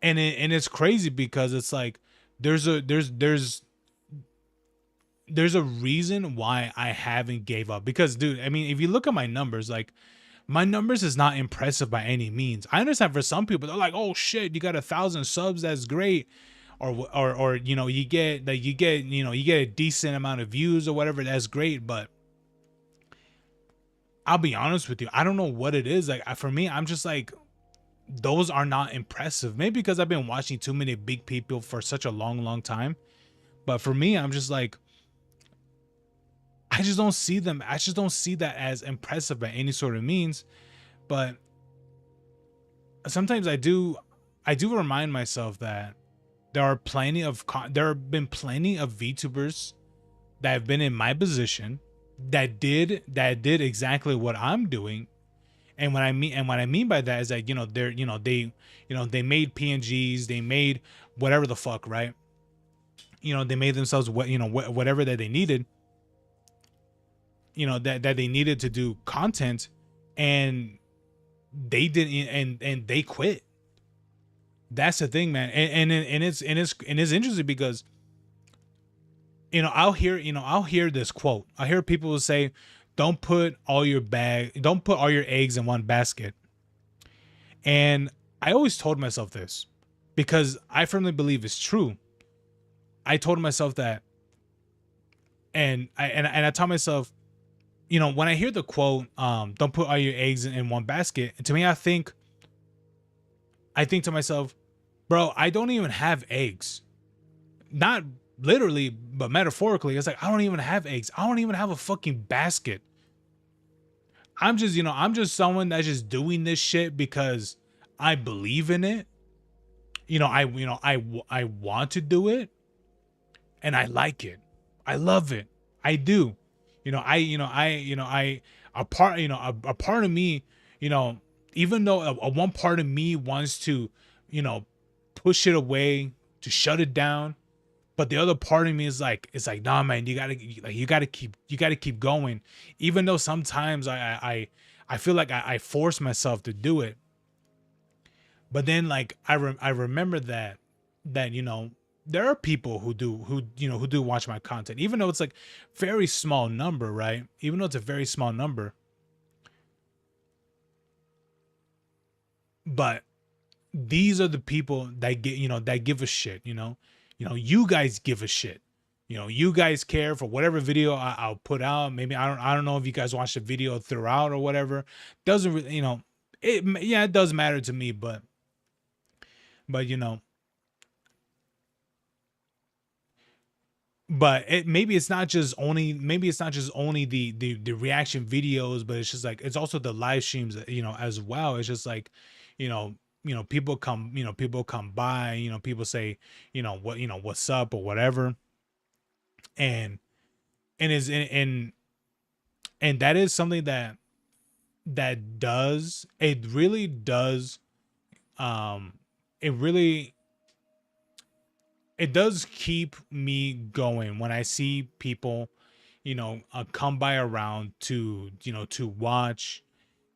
And it's crazy because it's like there's a reason why I haven't gave up. Because dude, I mean, if you look at my numbers, like my numbers is not impressive by any means. I understand for some people they're like, oh shit, you got 1,000 subs, that's great. Or you get like you get a decent amount of views or whatever, that's great. But I'll be honest with you, I don't know what it is. Like for me, I'm just like, those are not impressive. Maybe because I've been watching too many big people for such a long time. But for me, I'm just like, I just don't see them. I just don't see that as impressive by any sort of means. But sometimes I do remind myself that there have been plenty of VTubers that have been in my position that did exactly what I'm doing. And what I mean by that is that, they made PNGs, they made whatever the fuck, right? They made themselves whatever that they needed, that they needed to do content, and they didn't, and they quit. That's the thing, man. And it's interesting because I'll hear this quote. I hear people say, don't put all your eggs in one basket. And I always told myself this because I firmly believe it's true. I told myself that, and I tell myself, when I hear the quote, don't put all your eggs in one basket, to me, I think to myself, bro, I don't even have eggs. Not literally, but metaphorically. It's like, I don't even have eggs. I don't even have a fucking basket. I'm just someone that's just doing this shit because I believe in it. I want to do it, and I like it. I love it. I do. A part of me, you know, even though a one part of me wants to, you know, push it away, to shut it down, but the other part of me is like, it's like, nah, man, you gotta keep going. Even though sometimes I feel like I force myself to do it. But then like I remember that there are people who do watch my content, even though it's like very small number, right? Even though it's a very small number, but these are the people that give a shit. You guys give a shit. You guys care for whatever video I'll put out. Maybe I don't know if you guys watch the video throughout or whatever. Doesn't really, it does matter to me, but but maybe it's not just only the reaction videos, but it's just like it's also the live streams, as well. It's just like, people come by, people say, what's up or whatever. And and that is something it really does, um it really it does keep me going when I see people, come by around to watch,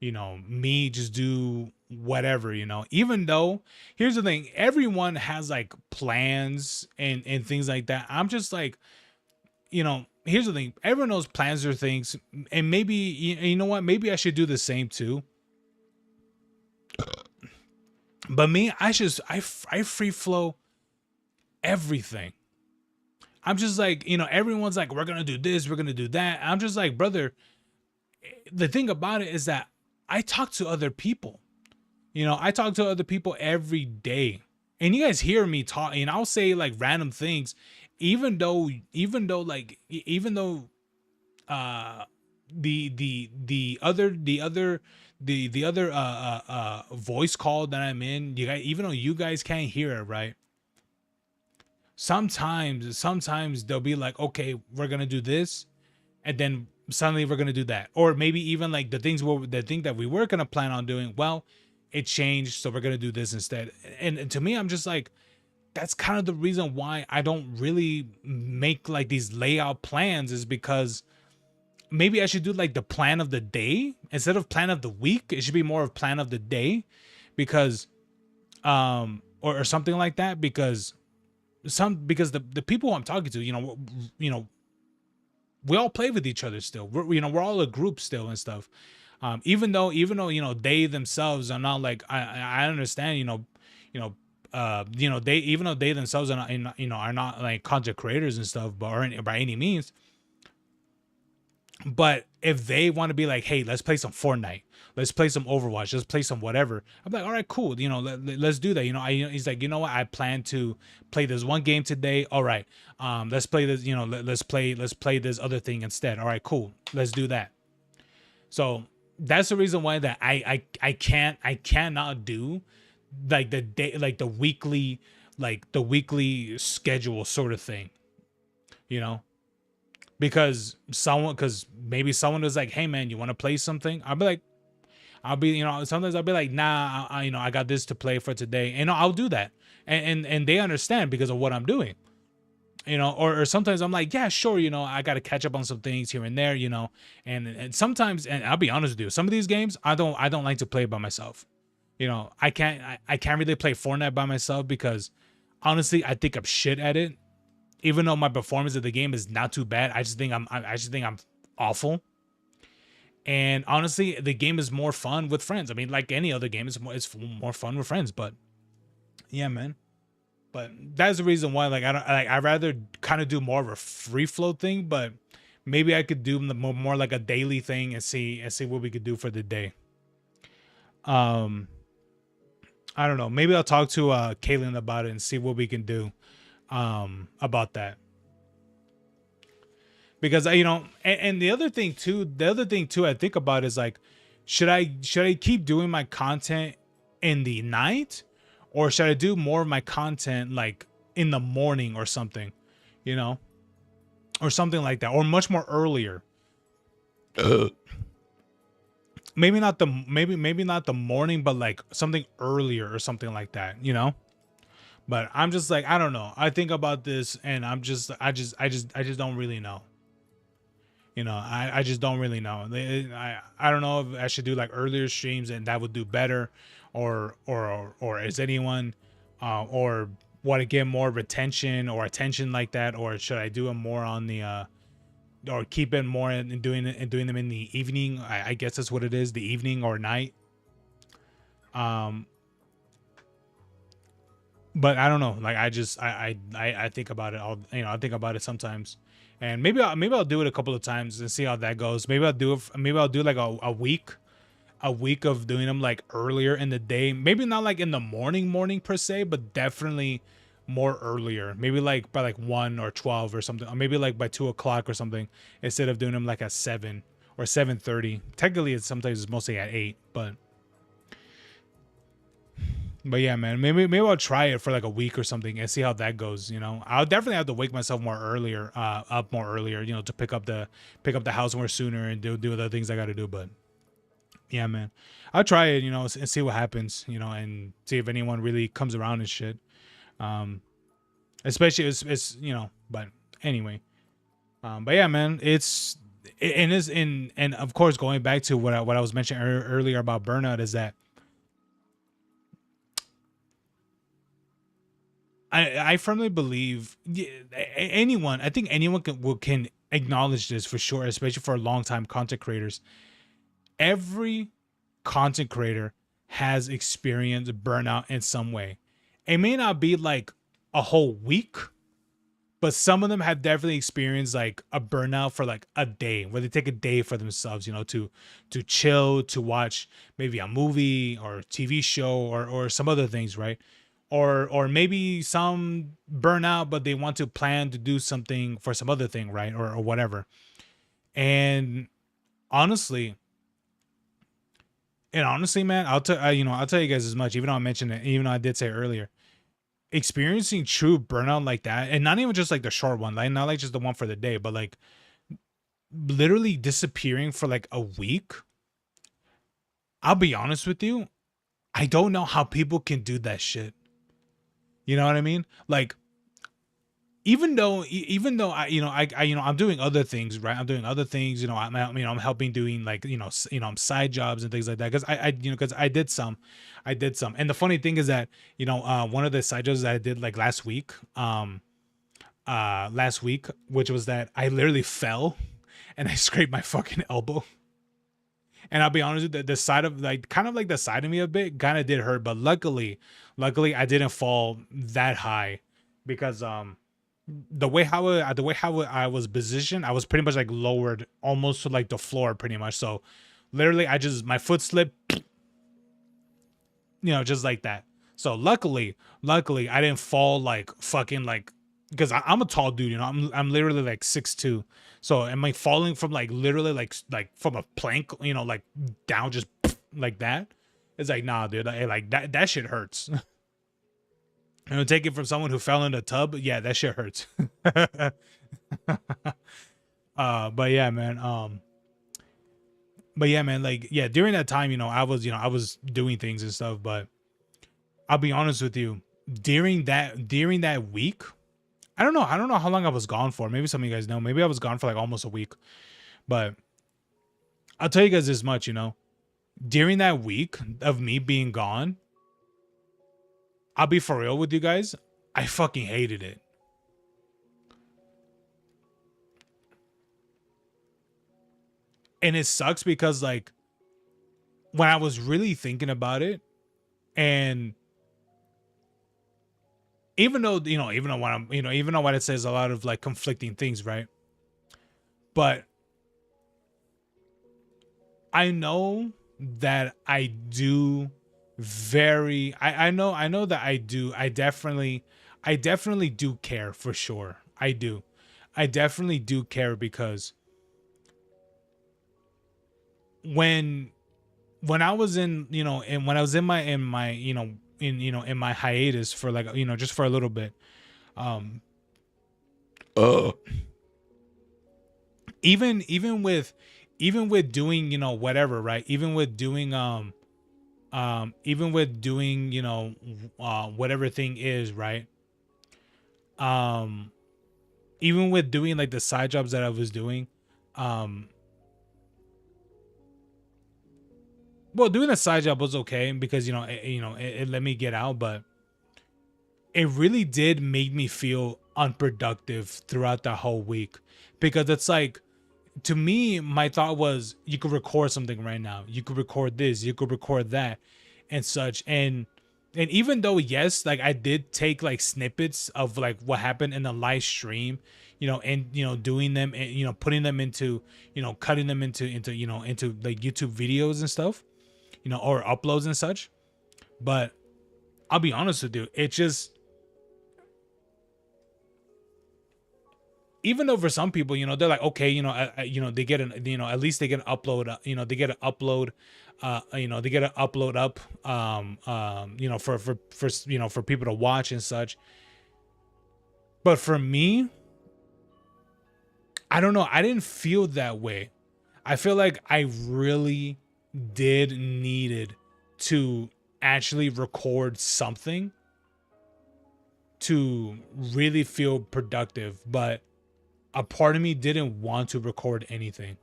me just do whatever, even though here's the thing, everyone has like plans and things like that. I'm just like, here's the thing, everyone knows plans or things, and maybe you know what, maybe I should do the same too. But me, I free flow everything. I'm just like, everyone's like, we're gonna do this, we're gonna do that. I'm just like, brother, the thing about it is that I talk to other people. I talk to other people every day. And you guys hear me talk, and I'll say like random things, even though uh the other voice call that I'm in, you guys, even though you guys can't hear it, right? Sometimes they'll be like, okay, we're gonna do this, and then suddenly we're gonna do that, or maybe even like the thing that we were gonna plan on doing, well, it changed, so we're gonna do this instead. And to me, I'm just like, that's kind of the reason why I don't really make like these layout plans, is because maybe I should do like the plan of the day instead of plan of the week. It should be more of plan of the day, because or something like that, because the people I'm talking to, we all play with each other still. We're all a group still and stuff. Even though they themselves are not like, I understand, they, even though they themselves are not, are not like content creators and stuff, but by any means. But if they want to be like, hey, let's play some Fortnite, let's play some Overwatch, let's play some whatever, I'm like, all right, cool. Let's do that. He's like, you know what? I plan to play this one game today. All right. Let's play this, let's play this other thing instead. All right, cool. Let's do that. So that's the reason why that I cannot do like the day, like the weekly schedule sort of thing, you know? Because maybe someone was like, hey man, you want to play something? Sometimes I'll be like, nah, I got this to play for today, and I'll do that, and they understand because of what I'm doing, or sometimes I'm like, yeah, sure, I got to catch up on some things here and there, and sometimes, and I'll be honest with you, some of these games I don't like to play by myself. I can't really play Fortnite by myself, because honestly, I think I'm shit at it. Even though my performance of the game is not too bad, I just think I'm awful. And honestly, the game is more fun with friends. I mean, like any other game, it's more fun with friends. But yeah, man. But that's the reason why, like, I don't like. I'd rather kind of do more of a free flow thing, but maybe I could do more like a daily thing, and see what we could do for the day. Um, I don't know. Maybe I'll talk to Kaylin about it and see what we can do about that. Because and the other thing too I think about is like, should I keep doing my content in the night, or should I do more of my content like in the morning or something, you know or something like that, or much more earlier. Maybe not the morning, but like something earlier or something like that. But I'm just like, I don't know, I think about this, and I just don't really know. I just don't really know. I don't know if I should do like earlier streams and that would do better, or is anyone, or want to get more retention or attention like that, or should I do it more on the or keep it more and doing them in the evening? I guess that's what it is, the evening or night. Um, but I don't know. Like, I think about it all. I think about it sometimes, and maybe I'll do it a couple of times and see how that goes. Maybe I'll do like a week of doing them like earlier in the day. Maybe not like in the morning per se, but definitely more earlier. Maybe like by like 1 or 12 or something, or maybe like by 2 o'clock or something, instead of doing them like at 7 or 7:30. Technically, it's mostly at 8, but yeah, man, maybe I'll try it for like a week or something and see how that goes. I'll definitely have to wake myself up more earlier, to pick up the house more sooner and do the things I got to do. But yeah, man, I'll try it, and see what happens, and see if anyone really comes around and shit. Um, Especially it's. But anyway, but yeah, man, and is in and of course going back to what I was mentioning earlier about burnout is that I firmly believe anyone, I think anyone can acknowledge this for sure, especially for long time content creators. Every content creator has experienced burnout in some way. It may not be like a whole week, but some of them have definitely experienced like a burnout for like a day, where they take a day for themselves, to chill, to watch maybe a movie or TV show or some other things, right? Or maybe some burnout, but they want to plan to do something for some other thing, right? Or whatever. And honestly, honestly, man, I'll tell you guys as much. Even though I mentioned it, even though I did say it earlier, experiencing true burnout like that, and not even just like the short one, like not like just the one for the day, but like literally disappearing for like a week. I'll be honest with you, I don't know how people can do that shit. You know what I mean? Like even though I'm doing other things, right? I'm doing other things, I'm helping doing like, side jobs and things like that, because because I did some. And the funny thing is that, one of the side jobs that I did like last week, which was that I literally fell and I scraped my fucking elbow. And I'll be honest with you, the side of like kind of like the side of me a bit kind of did hurt, but luckily I didn't fall that high, because the way how I was positioned, I was pretty much like lowered almost to like the floor pretty much. So literally my foot slipped, just like that. So luckily I didn't fall like fucking like, because I'm a tall dude, I'm literally like 6'2". So am I falling from like literally like from a plank, like down just like that? It's like, nah, dude, like that shit hurts. Take it from someone who fell in a tub. Yeah, that shit hurts. But yeah, man. But yeah, man. Like, yeah, during that time, I was doing things and stuff. But I'll be honest with you, during that week, I don't know how long I was gone for. Maybe some of you guys know. Maybe I was gone for like almost a week. But I'll tell you guys this much, during that week of me being gone, I'll be for real with you guys. I fucking hated it. And it sucks because like when I was really thinking about it, and even though what it says a lot of like conflicting things, right? But I know that I do very I know that I definitely do care for sure. I definitely do care, because when I was in, and when I was in my in my hiatus for like, just for a little bit, um uh even with doing, whatever, right? Even with doing, whatever thing is, right? um Even with doing like the side jobs that I was doing, um well, doing a side job was okay, because it let me get out, but it really did make me feel unproductive throughout the whole week, because it's like, to me, my thought was, you could record something right now, you could record this, you could record that, and such. And even though, yes, like I did take like snippets of like what happened in the live stream, and doing them, and putting them into, cutting them into like YouTube videos and stuff, or uploads and such. But I'll be honest with you, it just, even though for some people, they're like, okay, they get an, at least they get an upload, they get an upload up, for people to watch and such. But for me, I don't know, I didn't feel that way. I feel like I really did needed to actually record something to really feel productive. But a part of me didn't want to record anything.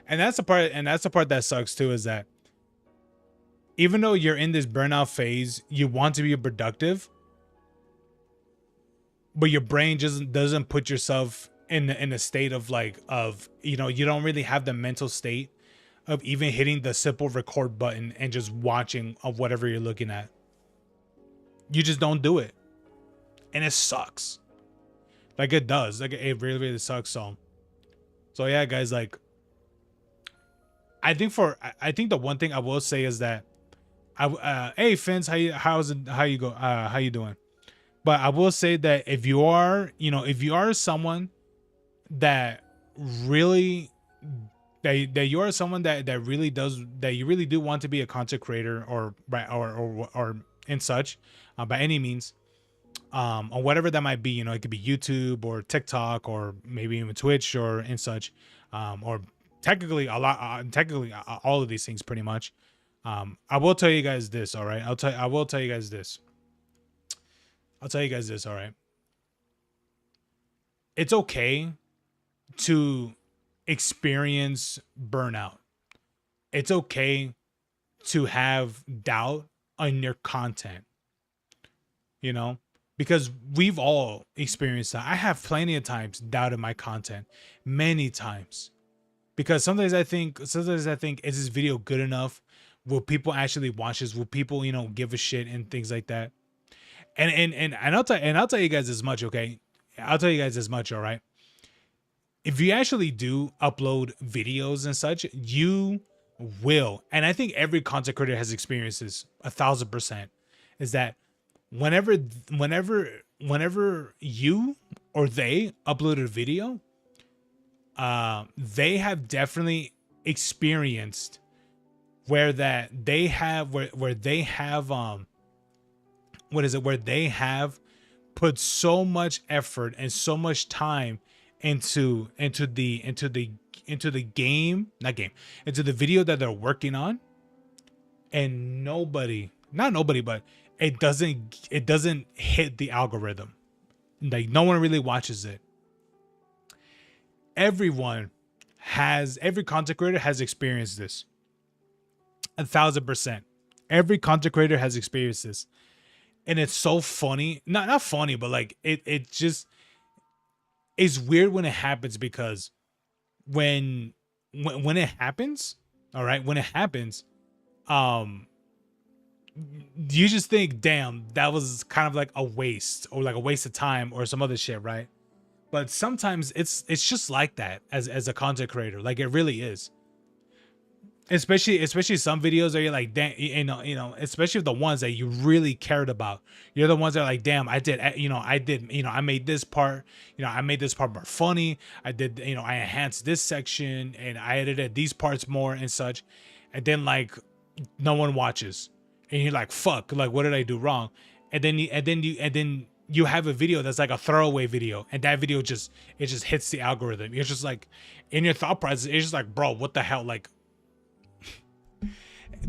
And that's the part, that sucks too, is that even though you're in this burnout phase, you want to be productive, but your brain just doesn't put yourself in a state of like, of, you know, you don't really have the mental state of even hitting the simple record button and just watching of whatever you're looking at. You just don't do it. And it sucks. Like it does. Like it really, really sucks. So yeah, guys, like I think the one thing I will say is that hey Vince, how you doing? But I will say that if you are, you know, if you are someone that really that you are someone that really does, that you really do want to be a content creator or and such, by any means, or whatever that might be, you know, it could be YouTube or TikTok or maybe even Twitch or and such, or technically all of these things pretty much. I will tell you guys this, all right? I will tell you guys this. I'll tell you guys this, all right? It's okay to experience burnout. It's okay to have doubt on your content, you know, because we've all experienced that. I have plenty of times doubted my content, many times, because sometimes I think, is this video good enough? Will people actually watch this? Will people, you know, give a shit and things like that? And I'll tell you guys as much, okay? I'll tell you guys as much, all right? If you actually do upload videos and such, you will, and I think every content creator has experienced this 1,000%, is that whenever you or they upload a video, they have definitely experienced where they have put so much effort and so much time into the game, not game, into the video that they're working on, and not nobody, but it doesn't hit the algorithm. Like no one really watches it. Every content creator has experienced this. 1,000%. Every content creator has experienced this. And it's so funny. Not funny, but like it just is weird when it happens, because when it happens, all right, when it happens, you just think, damn, that was kind of like a waste, or like a waste of time or some other shit, right? But sometimes it's just like that as a content creator. Like it really is. Especially some videos that you're like, damn, you know, especially the ones that you really cared about. You're the ones that are like, damn, I made this part, I made this part more funny. I enhanced this section and I edited these parts more and such. And then like no one watches. And you're like, fuck, like what did I do wrong? And then you have a video that's like a throwaway video, and that video just hits the algorithm. You're just like, in your thought process, it's just like, bro, what the hell? Like,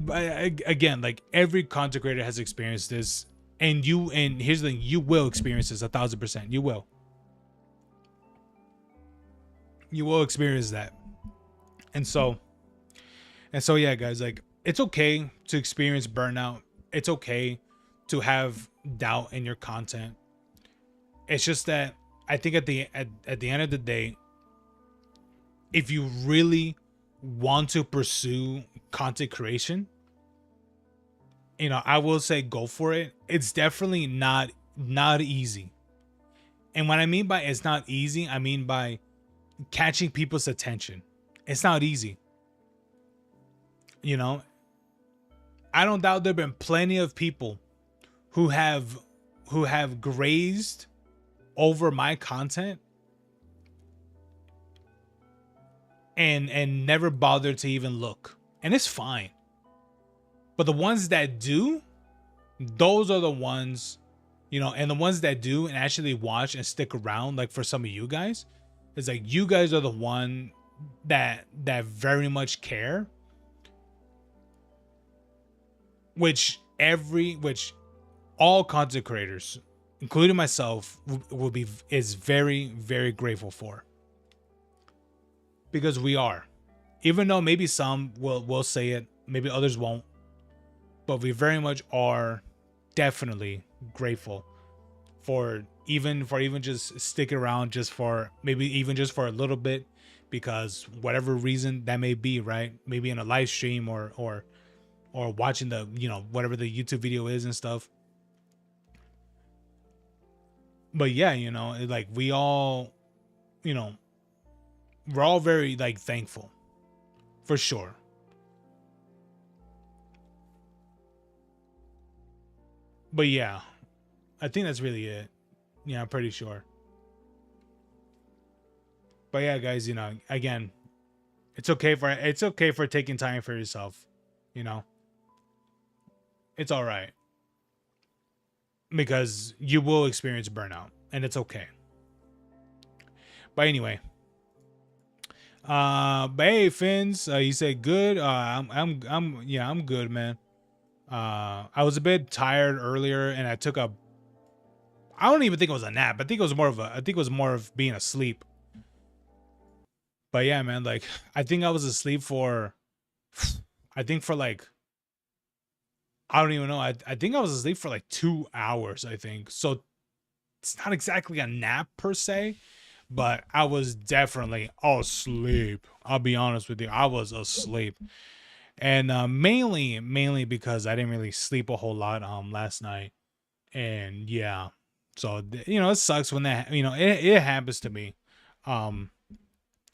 but again, like every content creator has experienced this, and here's the thing, you will experience this 1,000%. You will experience that. And so yeah, guys, like it's okay to experience burnout. It's okay to have doubt in your content. It's just that I think at the end of the day, if you really want to pursue content creation, I will say go for it. It's definitely not easy. And what I mean by it's not easy, I mean by catching people's attention. It's not easy. I don't doubt there have been plenty of people who have grazed over my content and never bothered to even look. And it's fine. But the ones that do, those are the ones, and the ones that do and actually watch and stick around, like for some of you guys, it's like you guys are the one that very much care. which all content creators, including myself, will be is very very grateful for, because we are, even though maybe some will say it, maybe others won't, but we very much are definitely grateful for even just stick around, just for maybe even just for a little bit, because whatever reason that may be, right? Maybe in a live stream, or watching the, whatever the YouTube video is and stuff. But yeah, like we all, you know, we're all very like thankful for sure. But yeah, I think that's really it. Yeah, I'm pretty sure. But yeah, guys, again, it's okay for taking time for yourself. You know, it's all right, because you will experience burnout, and it's okay. But anyway, but hey, Fins, you said good. Yeah, I'm good, man. I was a bit tired earlier, and I took a. I don't even think it was a nap. I think it was more of being asleep. But yeah, man, like I think I was asleep for. I think for like. I don't even know. I think I was asleep for like 2 hours. I think so. It's not exactly a nap per se, but I was definitely asleep. I'll be honest with you, I was asleep, and mainly because I didn't really sleep a whole lot last night, and yeah, so it sucks when that it happens to me, um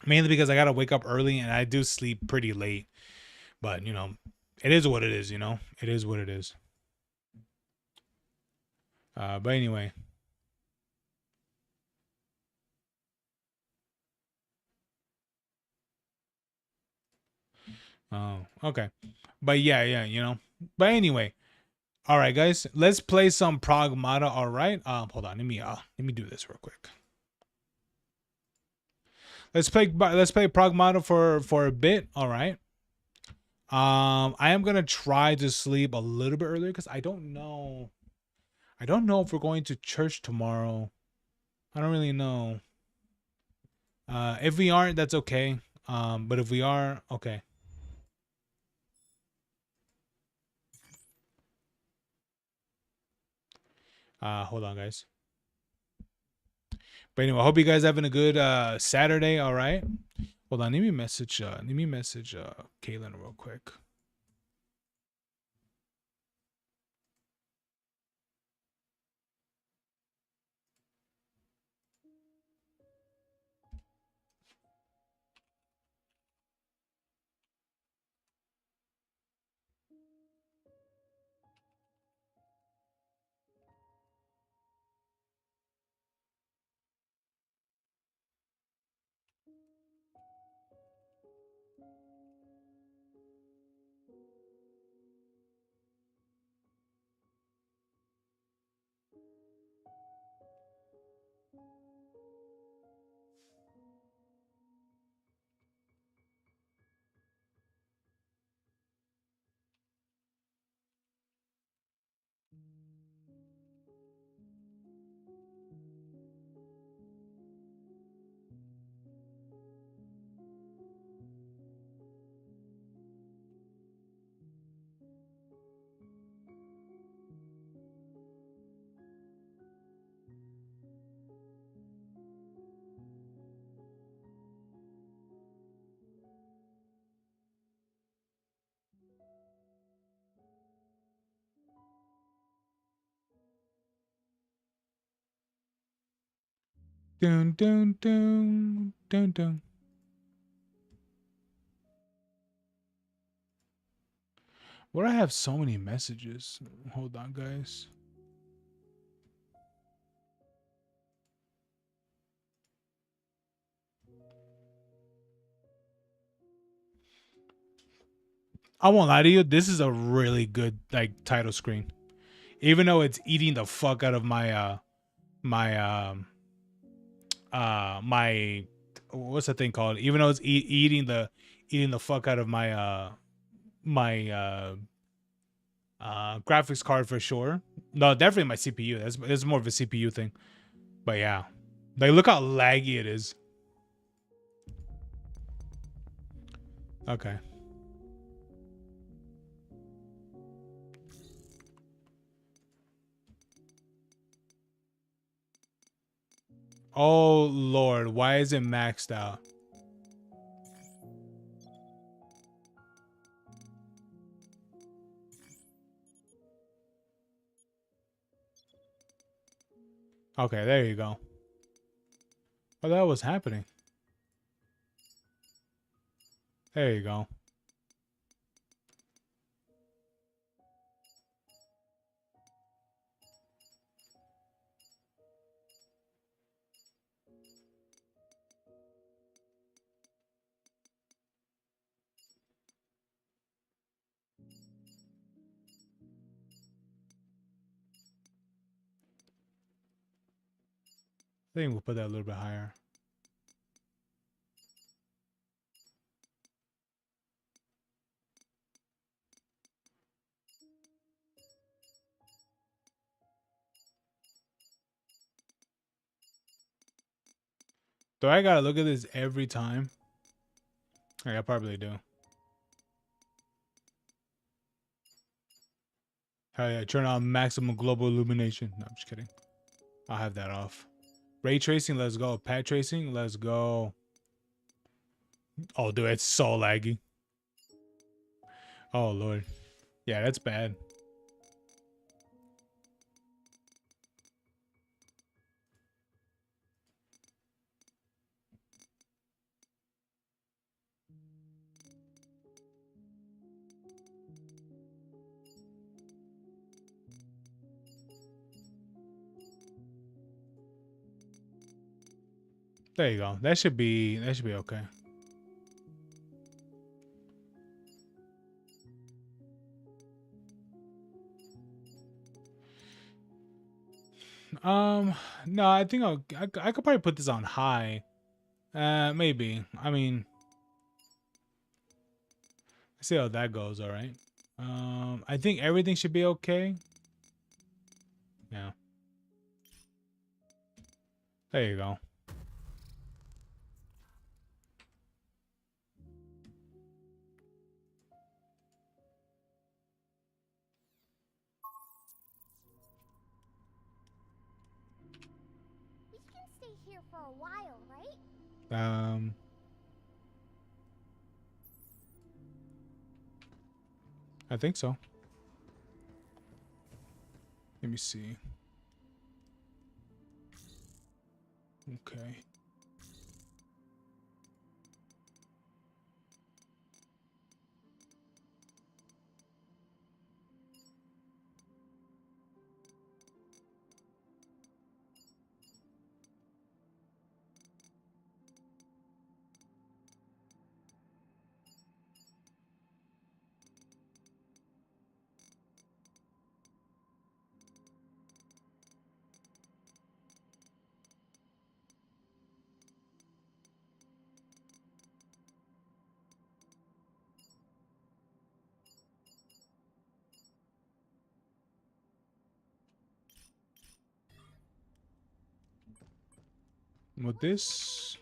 mainly because I gotta wake up early and I do sleep pretty late, but it is what it is. It is what it is. But anyway. Oh, okay. But yeah, but anyway. All right, guys, let's play some Pragmata. All right. Hold on. Let me do this real quick. Let's play Pragmata for a bit. All right. I am gonna try to sleep a little bit earlier because I don't know. I don't know if we're going to church tomorrow. I don't really know. If we aren't, that's okay. But if we are, okay. Hold on, guys. But anyway, I hope you guys having a good Saturday. All right. Hold on. Let me message Kaylin real quick. Dun dun dun dun dun. Where I have so many messages. Hold on, guys. I won't lie to you. This is a really good like title screen, even though it's eating the fuck out of my my what's the thing called? Even though it's eating the fuck out of my my Graphics card for sure. No, definitely my CPU. That's more of a CPU thing. But yeah, like look how laggy it is. Okay. Oh Lord, why is it maxed out? Okay, there you go. What the hell was happening? There you go. I think we'll put that a little bit higher. Do I gotta look at this every time? Yeah, I probably do. Hell yeah, turn on maximum global illumination. No, I'm just kidding. I'll have that off. Ray tracing, let's go. Pad tracing, let's go. Oh, dude, it's so laggy. Oh, Lord. Yeah, that's bad. There you go. That should be okay. No, I think I could probably put this on high. Maybe. I mean, let's see how that goes. All right. I think everything should be okay. Yeah. There you go. We can stay here for a while, right? I think so. Let me see. Okay. Would this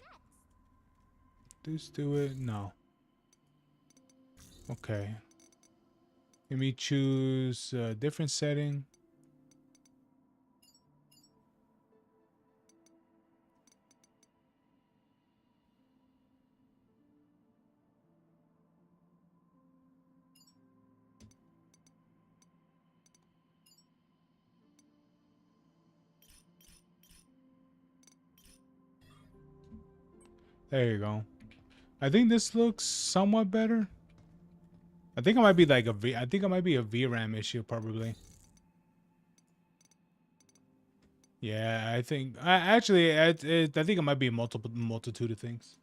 do it? No. Okay. Let me choose a different setting. There you go. I think this looks somewhat better. I think it might be like I think it might be a VRAM issue probably. Yeah, I think I think it might be a multitude of things.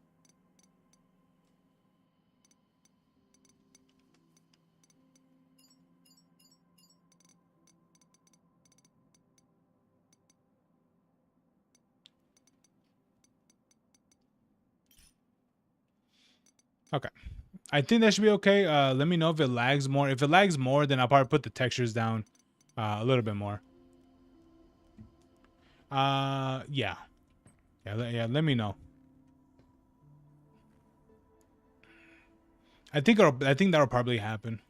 Okay. I think that should be okay. Let me know if it lags more. If it lags more, then I'll probably put the textures down a little bit more. Yeah. Yeah, let me know. I think that'll probably happen.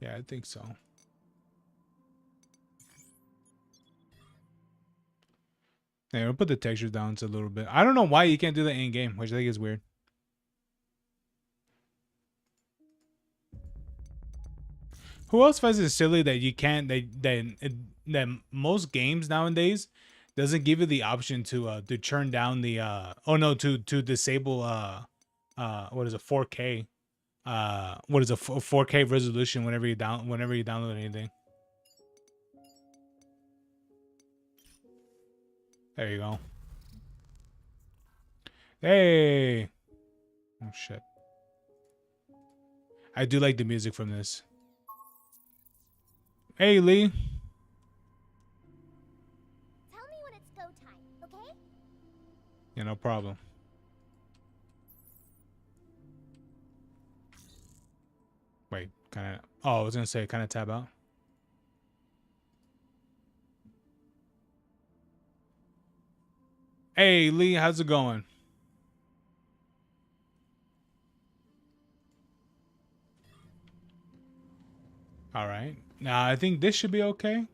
Yeah, I think so. Yeah, we'll put the textures down to a little bit. I don't know why you can't do that in game, which I think is weird. Who else finds it silly that you can't that most games nowadays doesn't give you the option to turn down the to disable what is a 4K what is a 4K resolution whenever you download anything. There you go. Hey. Oh shit. I do like the music from this. Hey Lee. Tell me when it's go time, okay? Yeah, no problem. Wait, kind of. Oh, I was gonna say kind of tab out. Hey Lee, how's it going? All right. Now I think this should be okay.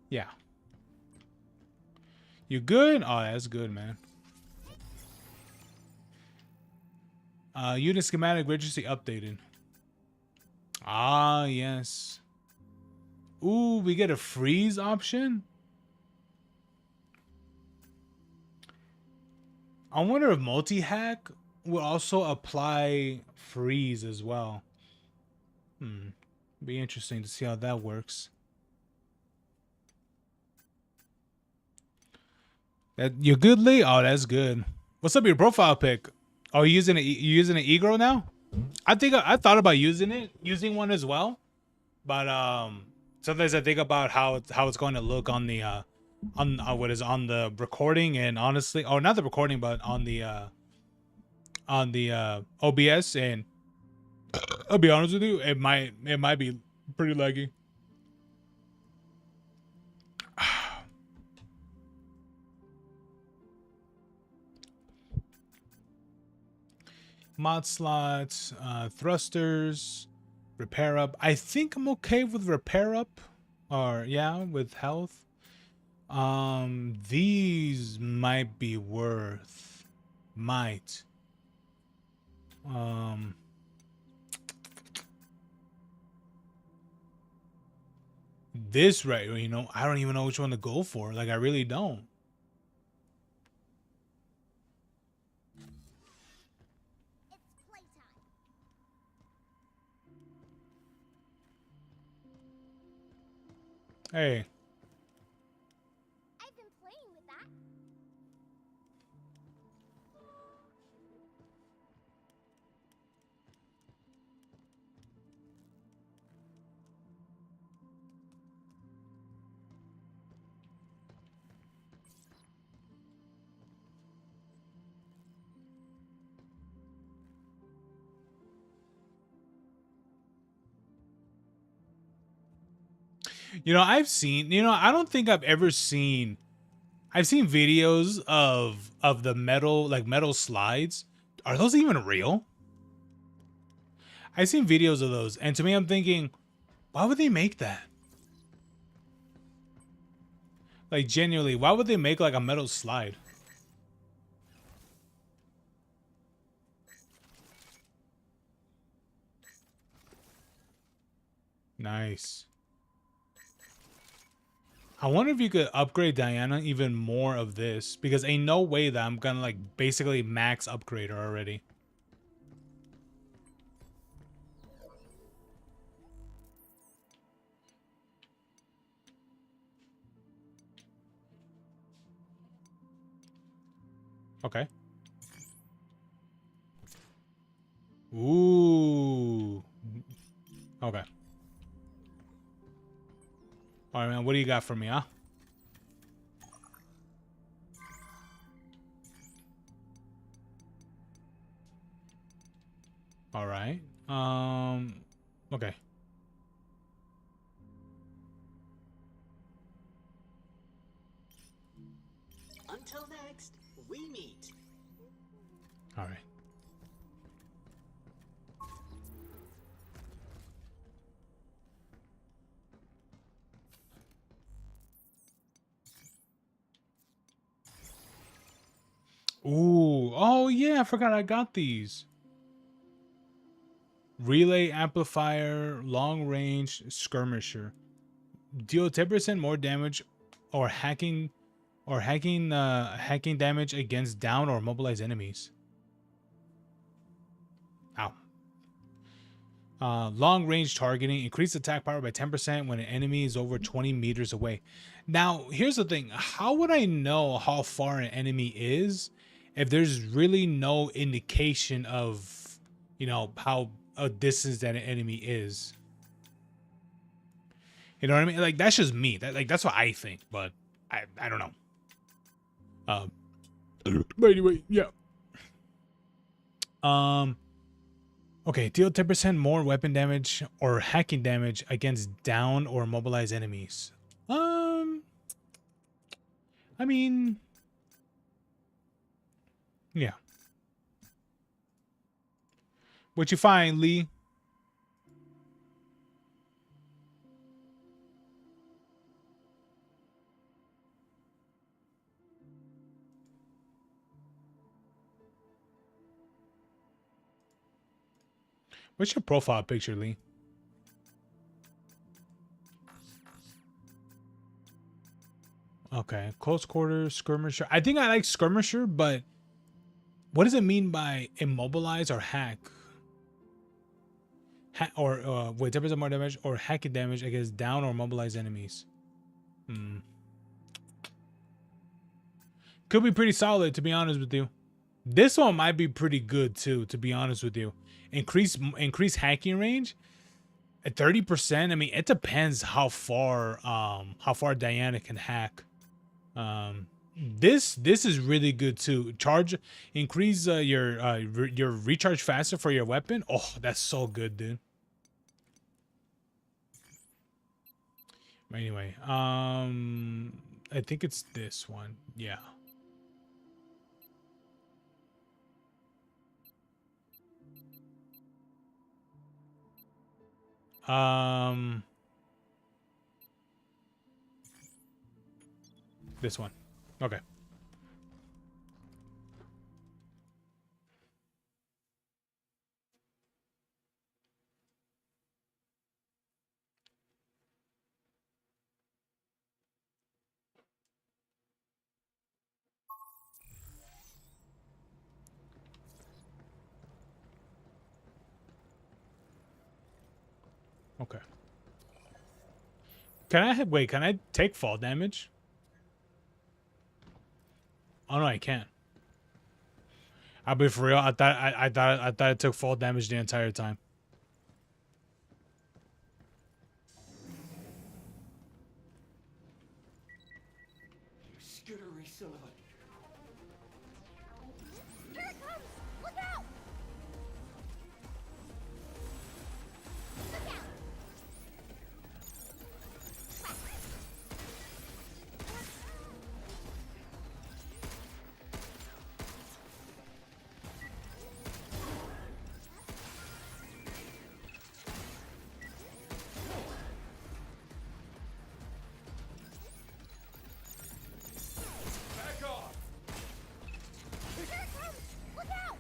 Yeah. You good? Oh, that's good, man. Unit schematic registry updated. Ah, yes. Ooh, we get a freeze option? I wonder if multi-hack will also apply freeze as well. Be interesting to see how that works. That you good, Lee? Oh, that's good. What's up with your profile pic? Oh, you using an e-girl now? I think I thought about using one as well, but sometimes I think about how it's going to look on the on what is on the recording, and honestly, oh, not the recording, but on the OBS, and I'll be honest with you, it might be pretty laggy. Mod slots, thrusters, repair up. I think I'm okay with repair up, or yeah, with health. These might be worth. Might. Um, this right, I don't even know which one to go for. Like, I really don't. It's playtime. Hey, I've been playing with that. I've seen. I don't think I've ever seen. I've seen videos of the metal slides. Are those even real? I've seen videos of those, and to me, I'm thinking, why would they make that? Like, genuinely, why would they make like a metal slide? Nice. I wonder if you could upgrade Diana even more of this, because ain't no way that I'm gonna like basically max upgrade her already. Okay. Ooh. Okay. All right, man. What do you got for me, huh? All right. Okay. Until next, we meet. All right. Ooh. Oh yeah, I forgot I got these. Relay amplifier, long range skirmisher. Deal 10% more damage or hacking damage against down or mobilized enemies. Ow. Long range targeting. Increase attack power by 10% when an enemy is over 20 meters away. Now, here's the thing. How would I know how far an enemy is if there's really no indication of, how a distance that an enemy is? You know what I mean? Like, that's just me. That's what I think, but I don't know. Um, but anyway, yeah. Okay, deal 10% more weapon damage or hacking damage against down or mobilized enemies. I mean, yeah. What you find, Lee? What's your profile picture, Lee? Okay, close quarters, skirmisher. I think I like skirmisher, but what does it mean by immobilize or hack? Or wait, 10% more damage or hacking damage against down or mobilized enemies. Could be pretty solid, to be honest with you. This one might be pretty good too, to be honest with you. Increase hacking range at 30%. I mean, it depends how far Diana can hack. This is really good too. Increase your recharge faster for your weapon. Oh, that's so good, dude. Anyway, I think it's this one. Yeah. Um, this one. Okay. Okay. Wait, can I take fall damage? Oh no, I can't. I'll be for real. I thought it took fall damage the entire time. Skittery son of a... Here it comes! Look out! Look out! Back off! Here it comes! Look out!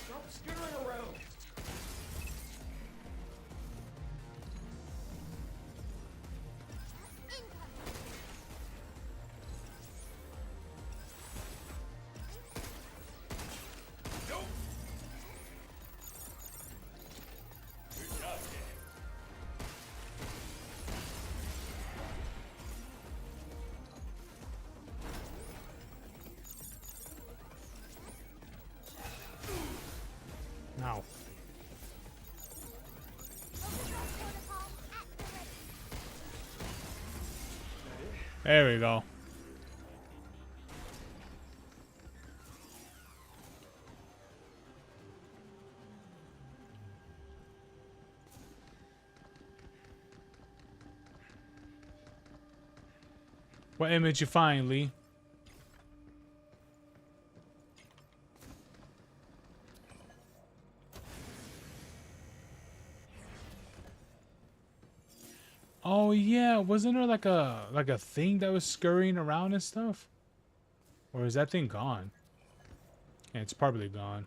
Stop skittering around! Nope! Good job, kid. Now. Override protocol at the ready. There we go. What image you find, Lee? Oh yeah, wasn't there like a thing that was scurrying around and stuff? Or is that thing gone? Yeah, it's probably gone.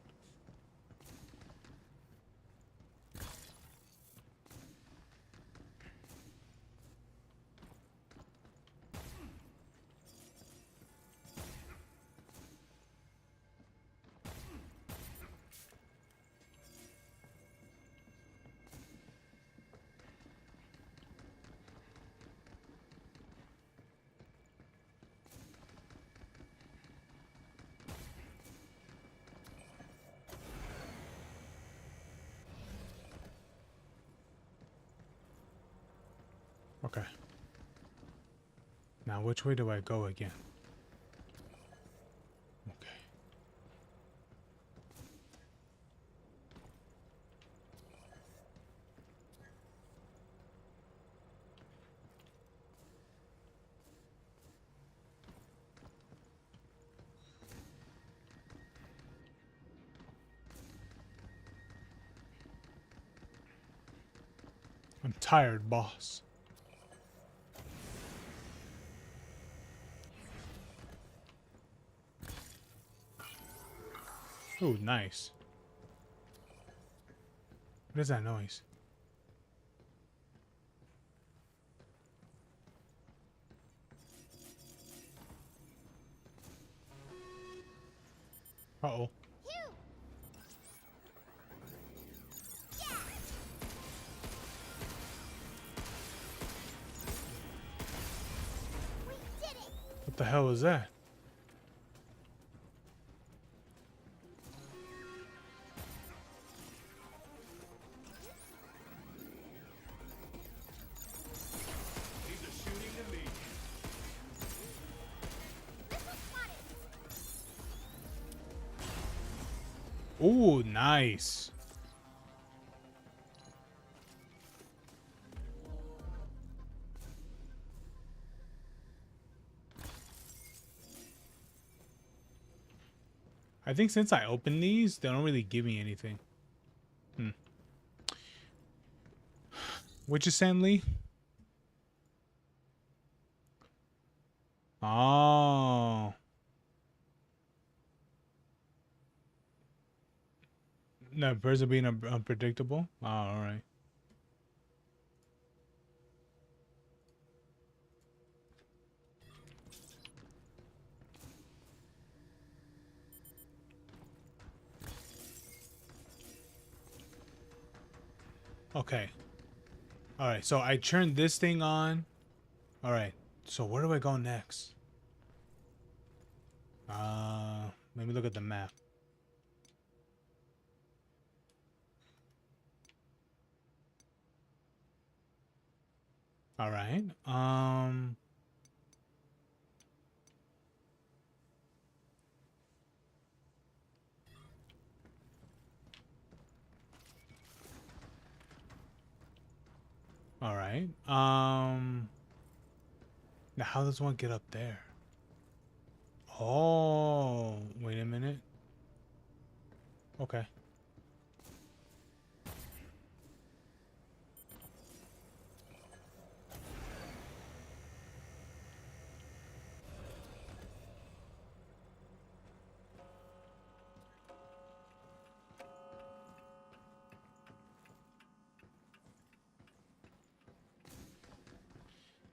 Okay. Now which way do I go again? Okay. I'm tired, boss. Ooh, nice. What is that noise? Uh-oh. Phew! Yeah! We did it! What the hell is that? Leave the shooting to me. Missile spotted! Ooh, nice. I think since I opened these, they don't really give me anything. What you saying, Lee? Oh. No, birds are being unpredictable. Oh, all right. Okay. All right. So I turned this thing on. All right. So where do I go next? Let me look at the map. All right. All right. Now how does one get up there? Oh, wait a minute. Okay.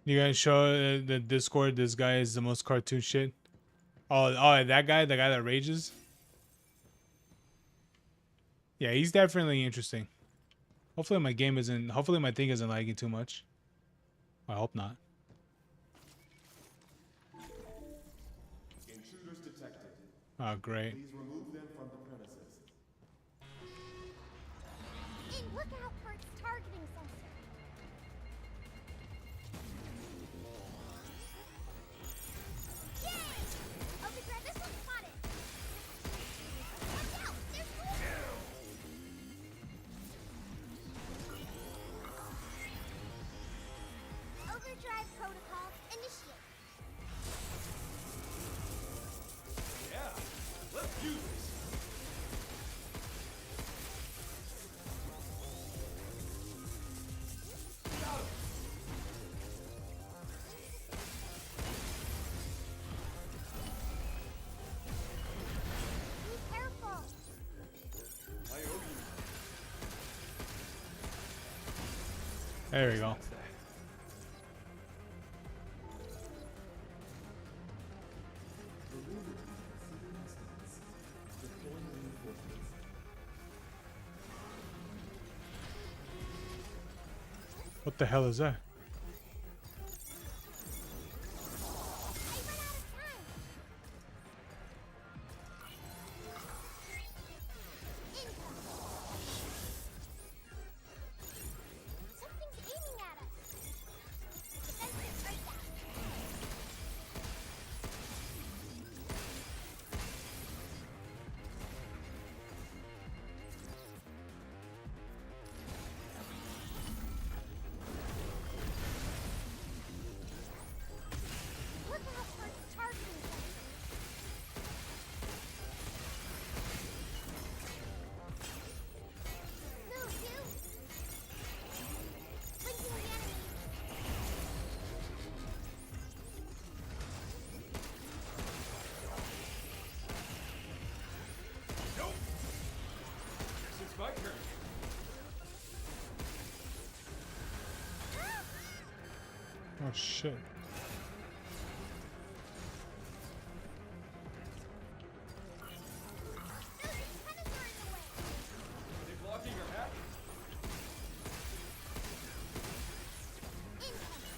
You guys show the Discord. This guy is the most cartoon shit. Oh, that guy, the guy that rages. Yeah, he's definitely interesting. Hopefully my game isn't. Hopefully my thing isn't lagging too much. I hope not. Intruders detected. Oh, great. Please remove them from the premises. And look out for its targeting sensor. Drive protocol initiate. Yeah, let's do this. Got him. Be careful. I owe you. There we go. That's that. What the hell is that? I ran out of time. Incoming. Something's aiming at us. Defensive breakdown. Look out for its targeting sensor. Move, you! Blinking the enemy. Nope. Guess it's my turn. Oh shit. No, the antennas are in the way. Are they blocking your path? Incoming.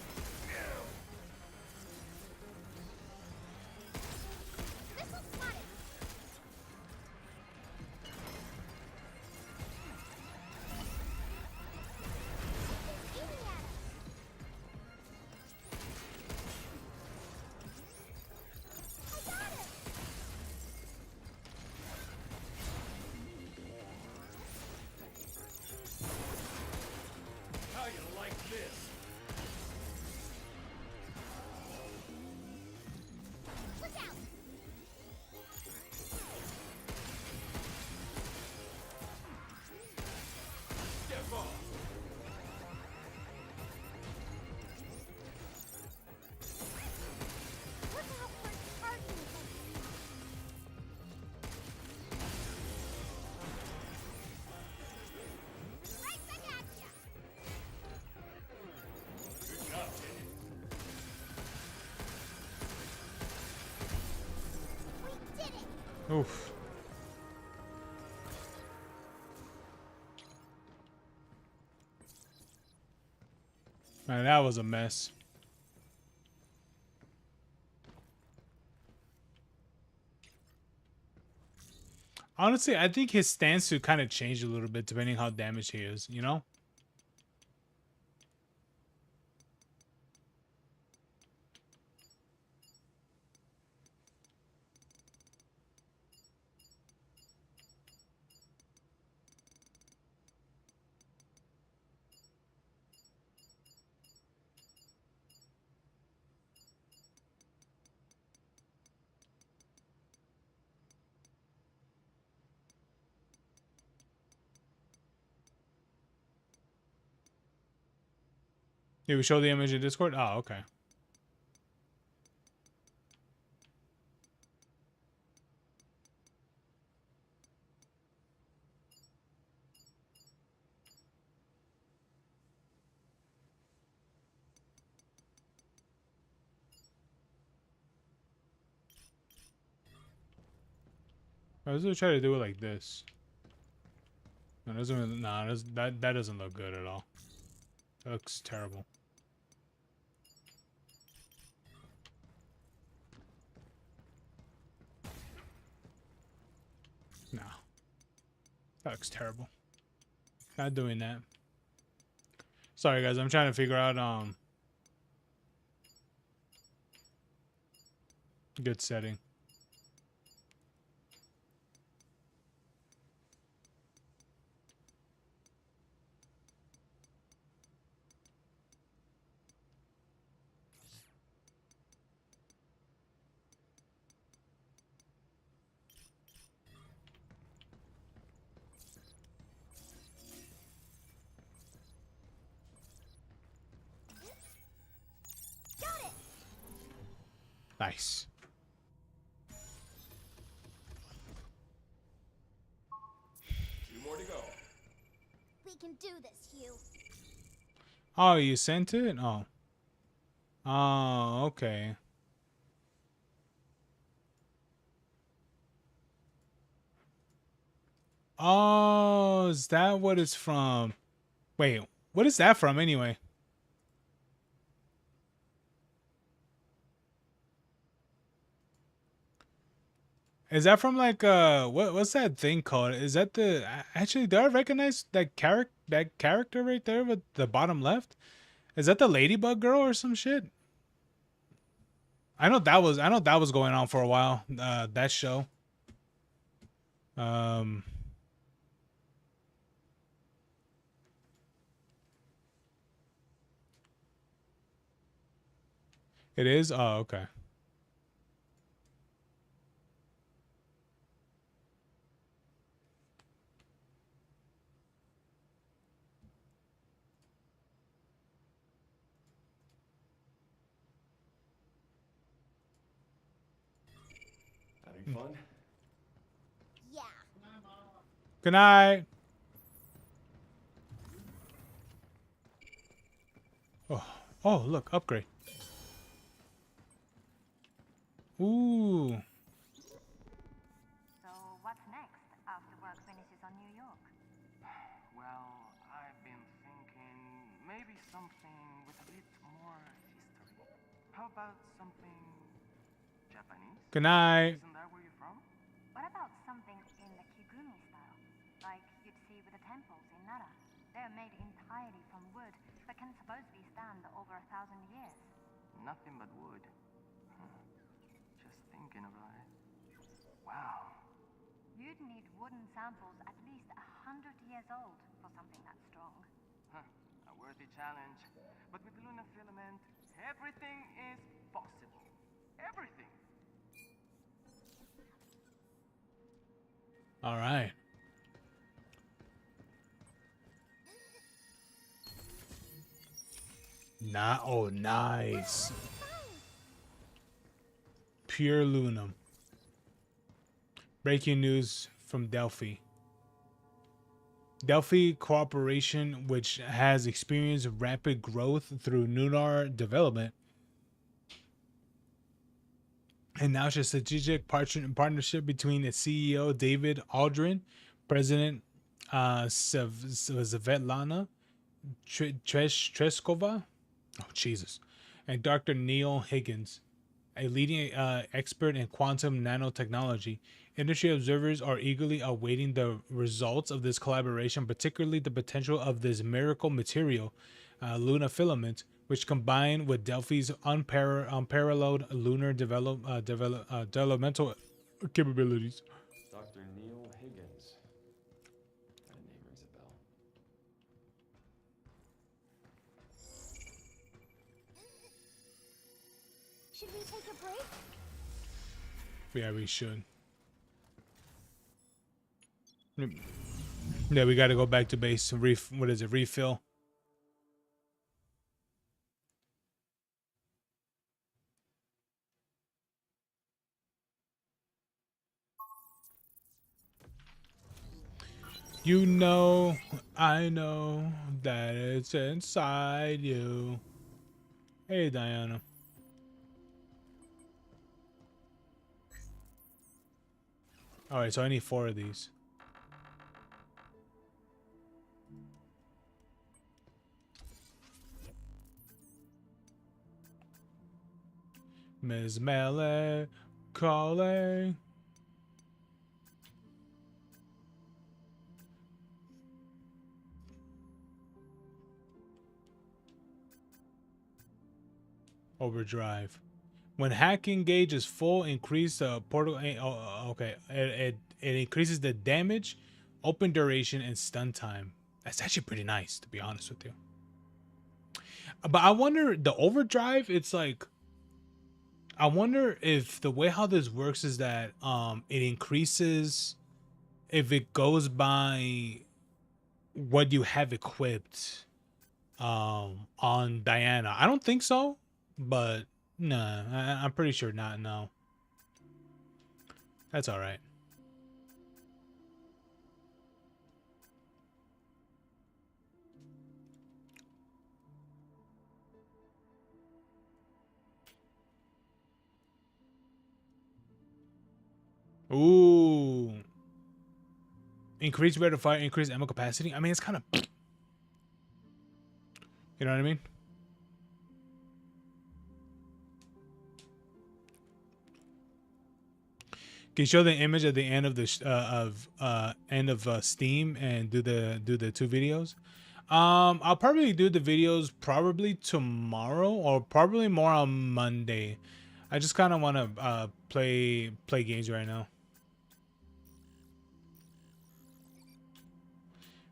Missile spotted. Something's aiming at us. I got him. How you like this? Look out. Step off. Look out for its targeting sensor. Right back at ya. Good job, Teddy. We did it. Oof. Man, that was a mess. Honestly, I think his stance to kind of change a little bit depending how damaged he is, you know? Did we show the image in Discord? Oh, okay. I was gonna try to do it like this. No, it doesn't really, nah, that doesn't look good at all. That looks terrible. No. That looks terrible. Not doing that. Sorry guys, I'm trying to figure out good setting. Nice. Two more to go. We can do this, Hugh. Oh, you sent it? Oh. Oh, okay. Oh, is that what it's from? Wait, what is that from anyway? Is that from like what's that thing called? Is that the actually do I recognize that character right there with the bottom left? Is that the Ladybug girl or some shit? I know that was going on for a while. That show. Um, it is. Oh, okay. Having fun? Yeah. Good night. Oh, oh, look, upgrade. Ooh, So what's next after work finishes on New York? Well, I've been thinking maybe something with a bit more history. How about something Japanese? good night. Isn't that where you're from? What about something in the Kigumi style, like you'd see with the temples in Nara? They're made entirely from wood, but can supposedly stand over 1,000 years. Nothing but wood. Just thinking about it. Wow. You'd need wooden samples at least 100 years old for something that strong. Huh. A worthy challenge. But with lunar filament, everything is possible. Everything. All right. Oh, nice. Pure Lunum. Breaking news from Delphi. Delphi Corporation, which has experienced rapid growth through lunar development, and now it's a strategic partnership between its CEO David Aldrin, President Svetlana Treskova, oh Jesus, and Dr. Neil Higgins, a leading expert in quantum nanotechnology. Industry observers are eagerly awaiting the results of this collaboration, particularly the potential of this miracle material, Luna filament, which combined with Delphi's unparalleled lunar developmental capabilities. Dr. Neil Higgins. That name rings a bell. Should we take a break? Yeah, we should. Yeah, we got to go back to base. What is it? Refill. You know, I know that it's inside you. Hey, Diana. All right, so I need 4 of these. Ms. Melee calling. Overdrive. When hacking gauge is full, increase the portal. Okay. It increases the damage, open duration, and stun time. That's actually pretty nice, to be honest with you. But I wonder the overdrive. It's like I wonder if the way how this works is that it increases if it goes by what you have equipped on Diana. I don't think so, but No, I'm pretty sure not. No, that's all right. Ooh, increase rate of fire, increase ammo capacity. I mean, it's kind of, you know what I mean? Can you show the image at the end of the Steam and do the two videos? I'll probably do the videos probably tomorrow or probably more on Monday. I just kind of want to play games right now.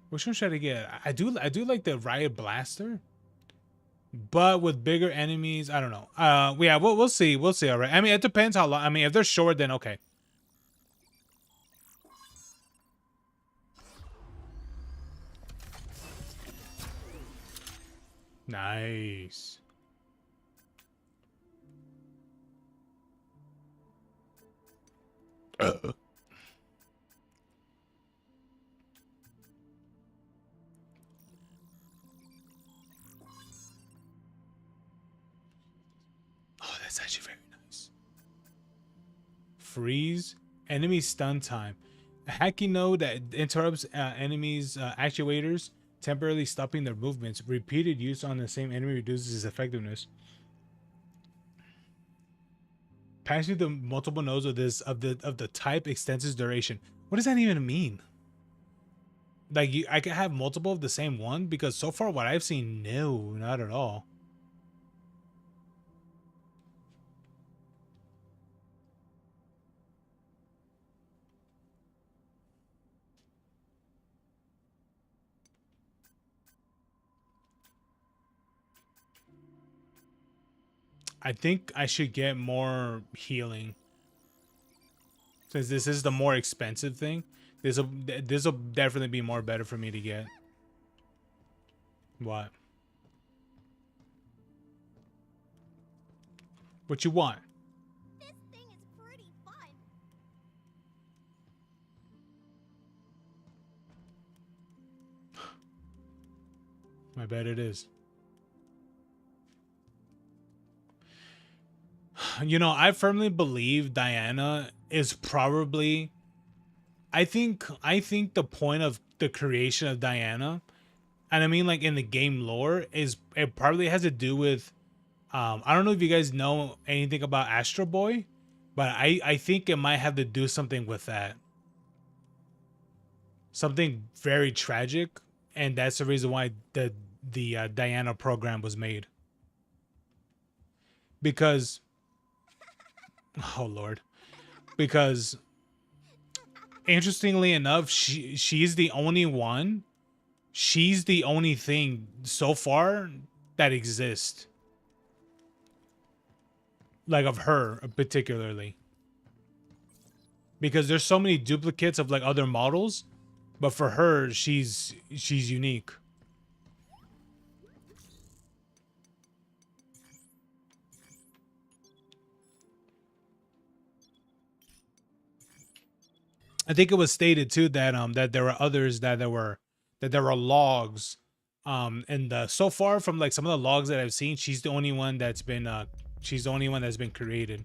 Which one should I get? I do like the Riot Blaster, but with bigger enemies, I don't know. Yeah, we'll see. We'll see. All right. I mean, it depends how long. I mean, if they're short, then okay. Nice. Oh, that's actually very nice. Freeze. Enemy stun time. A hacking node that interrupts enemies' actuators, temporarily stopping their movements. Repeated use on the same enemy reduces its effectiveness. Passing the multiple nodes of the type extends its duration. What does that even mean? Like I can have multiple of the same one because so far what I've seen, no, not at all. I think I should get more healing since this is the more expensive thing. This will definitely be more better for me to get. What? What you want? This thing is pretty fun. I bet it is. You know, I firmly believe Diana is probably I think the point of the creation of Diana, and I mean like in the game lore, is it probably has to do with I don't know if you guys know anything about Astro Boy, but I think it might have to do something with that. Something very tragic, and that's the reason why the Diana program was made. Because oh lord, because interestingly enough, she's the only one. She's the only thing so far that exists. Like of her particularly. Because there's so many duplicates of like other models, but for her, she's unique. I think it was stated too that there were others that there were logs and so far from like some of the logs that I've seen, she's the only one that's been she's the only one that's been created.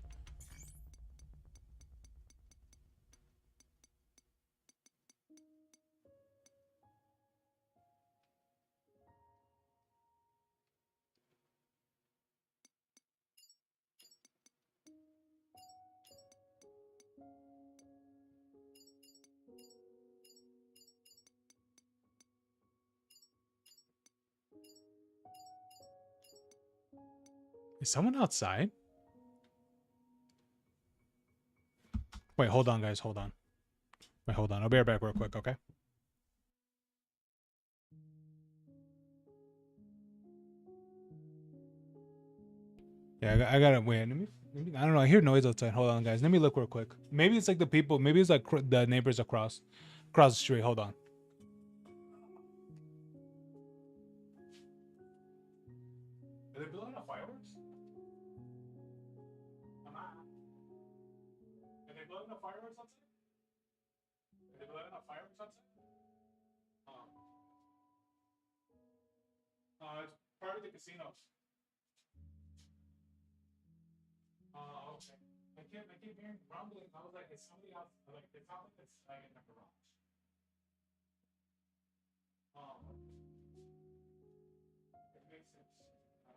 Is someone outside? Wait, hold on, guys. Hold on. Wait, hold on. I'll be right back real quick, okay? Yeah, I gotta wait. I don't know. I hear noise outside. Hold on, guys. Let me look real quick. Maybe it's like the people. Maybe it's like the neighbors across the street. Hold on. Are they blowing up fireworks? Are they blowing up fireworks outside? Are they blowing up fireworks outside? Um, it's part of the casinos. Okay. I keep hearing rumbling. I was like, it's somebody else. Like, it's not like it's like in the garage. It makes sense. Uh,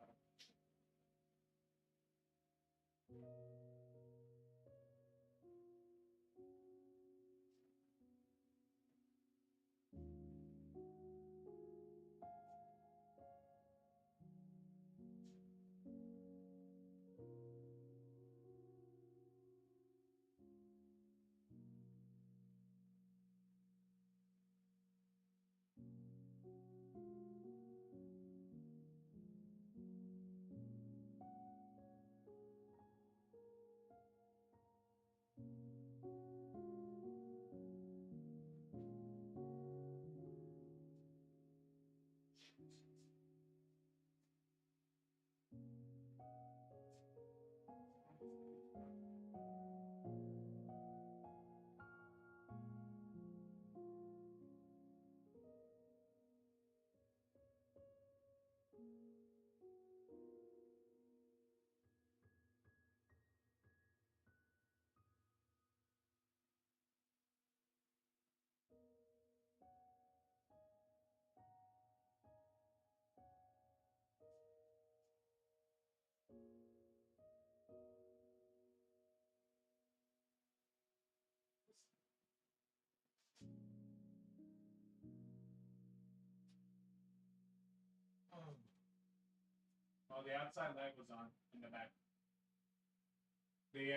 Oh, the outside light was on in the back. The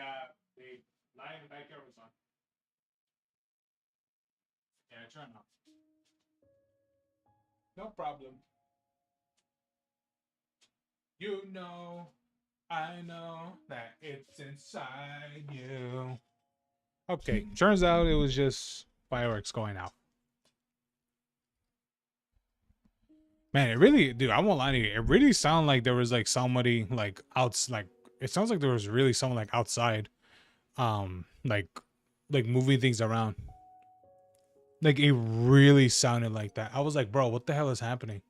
light in the backyard was on. Yeah, turn off. No problem. You know, I know that it's inside you. Okay, turns out it was just fireworks going out. Man, it really, dude, I won't lie to you. It really sounded like there was like somebody like outs, like it sounds like there was really someone like outside, like moving things around. Like it really sounded like that. I was like, bro, what the hell is happening?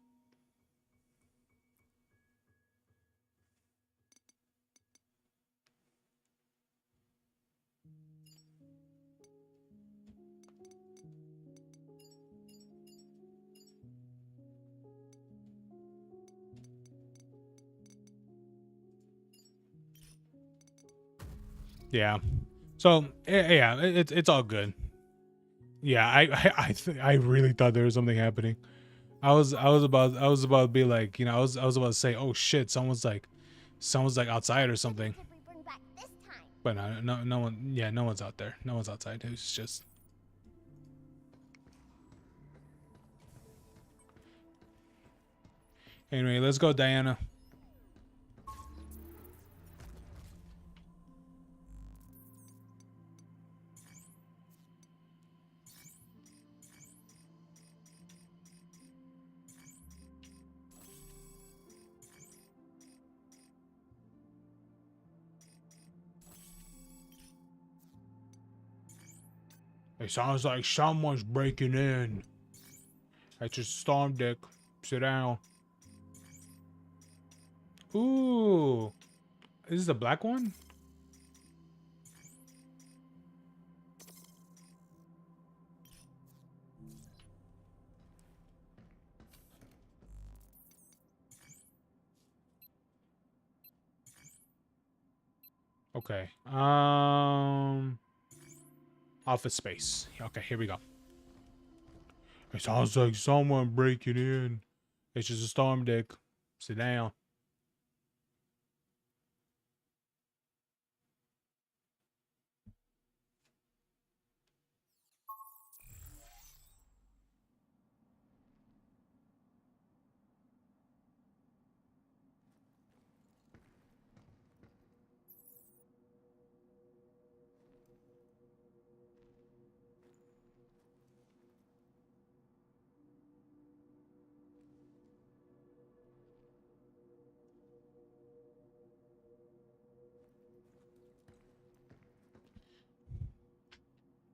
Yeah. So yeah, it's all good. Yeah, I really thought there was something happening. I was about to be like, I was about to say, oh shit, someone's like outside or something. Could we bring back this time? But no one, yeah, no one's out there. No one's outside. It's just. Anyway, let's go, Diana. It sounds like someone's breaking in. It's just Storm Dick. Sit down. Ooh. Is this the black one? Okay. Office space. Okay, here we go. It sounds like someone breaking in. It's just a Storm Dick. Sit down.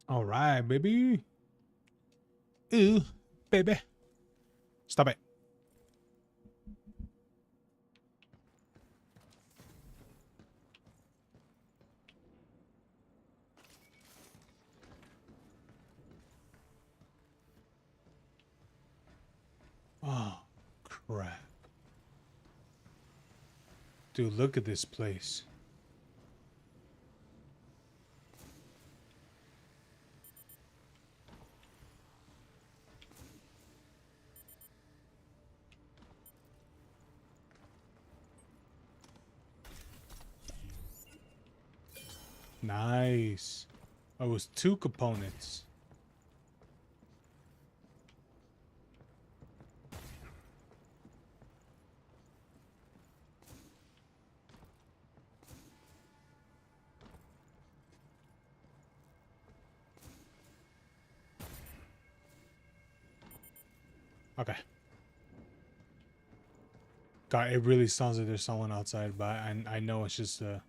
All right, baby. Ooh, baby. Stop it. Oh, crap. Dude, look at this place. Nice. Oh, it was 2 components. Okay. God, it really sounds like there's someone outside, but I know it's just the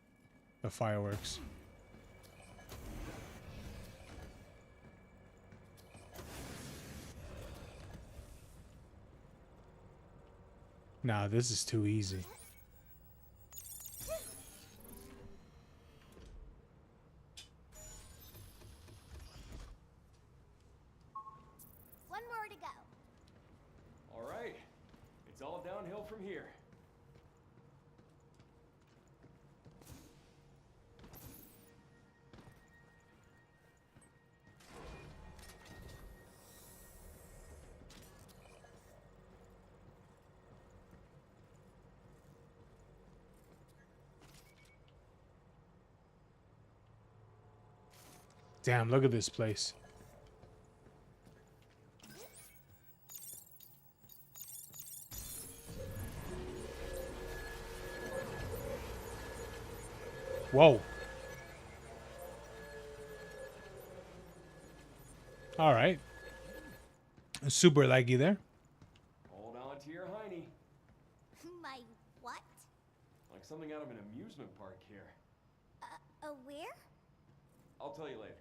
fireworks. Nah, this is too easy. One more to go. All right. It's all downhill from here. Damn, look at this place. Whoa. All right. Super laggy there. Hold on to your hiney. My what? Like something out of an amusement park here. Where? I'll tell you later.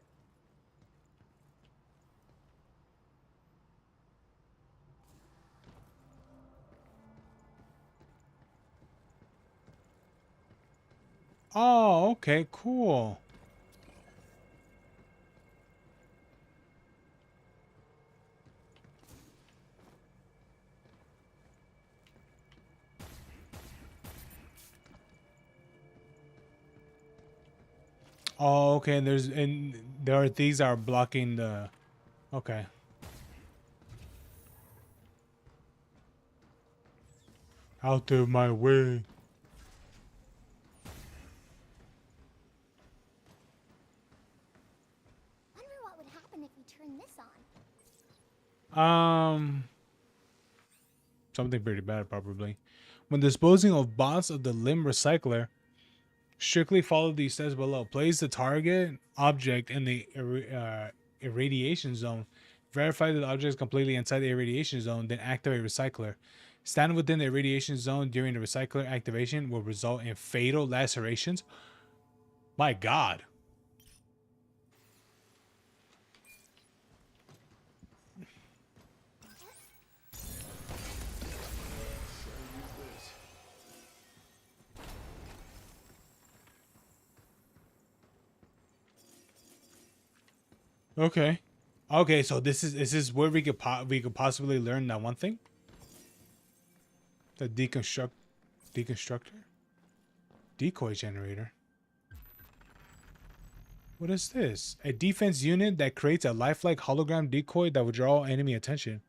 Oh, okay, cool. Oh, okay. And there are things that are blocking the. Okay. Out of my way. Wonder what would happen if we turn this on. Something pretty bad probably. When disposing of bots of the limb recycler, strictly follow these steps below. Place the target object in the irradiation zone. Verify that the object is completely inside the irradiation zone, then activate recycler. Stand within the irradiation zone during the recycler activation will result in fatal lacerations. My God. Okay. Okay, so this is where we could possibly learn that one thing. The deconstructor, decoy generator. What is this? A defense unit that creates a lifelike hologram decoy that will draw enemy attention.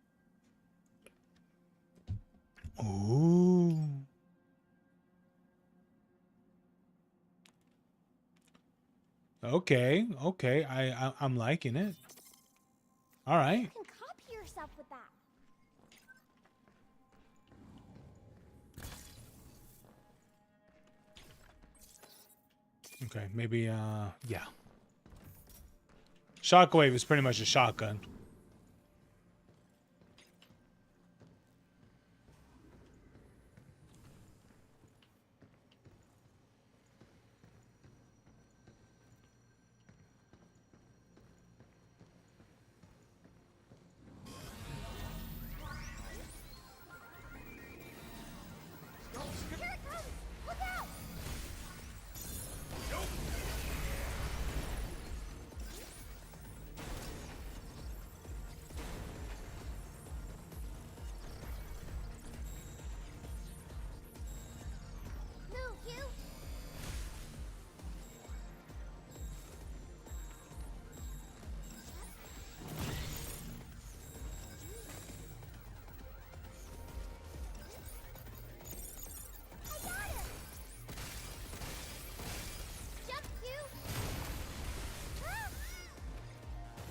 Ooh. Okay, okay. I'm liking it. All right. You can copy yourself with that. Okay, maybe yeah. Shockwave is pretty much a shotgun.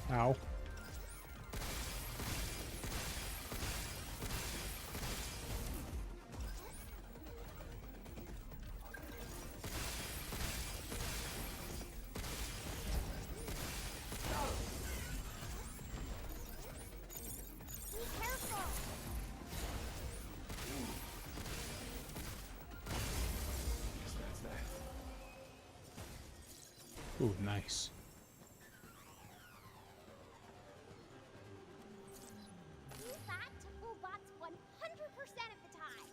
Ow. Be careful. Guess that's that. Ooh, nice. Use that to fool bots 100% of the time.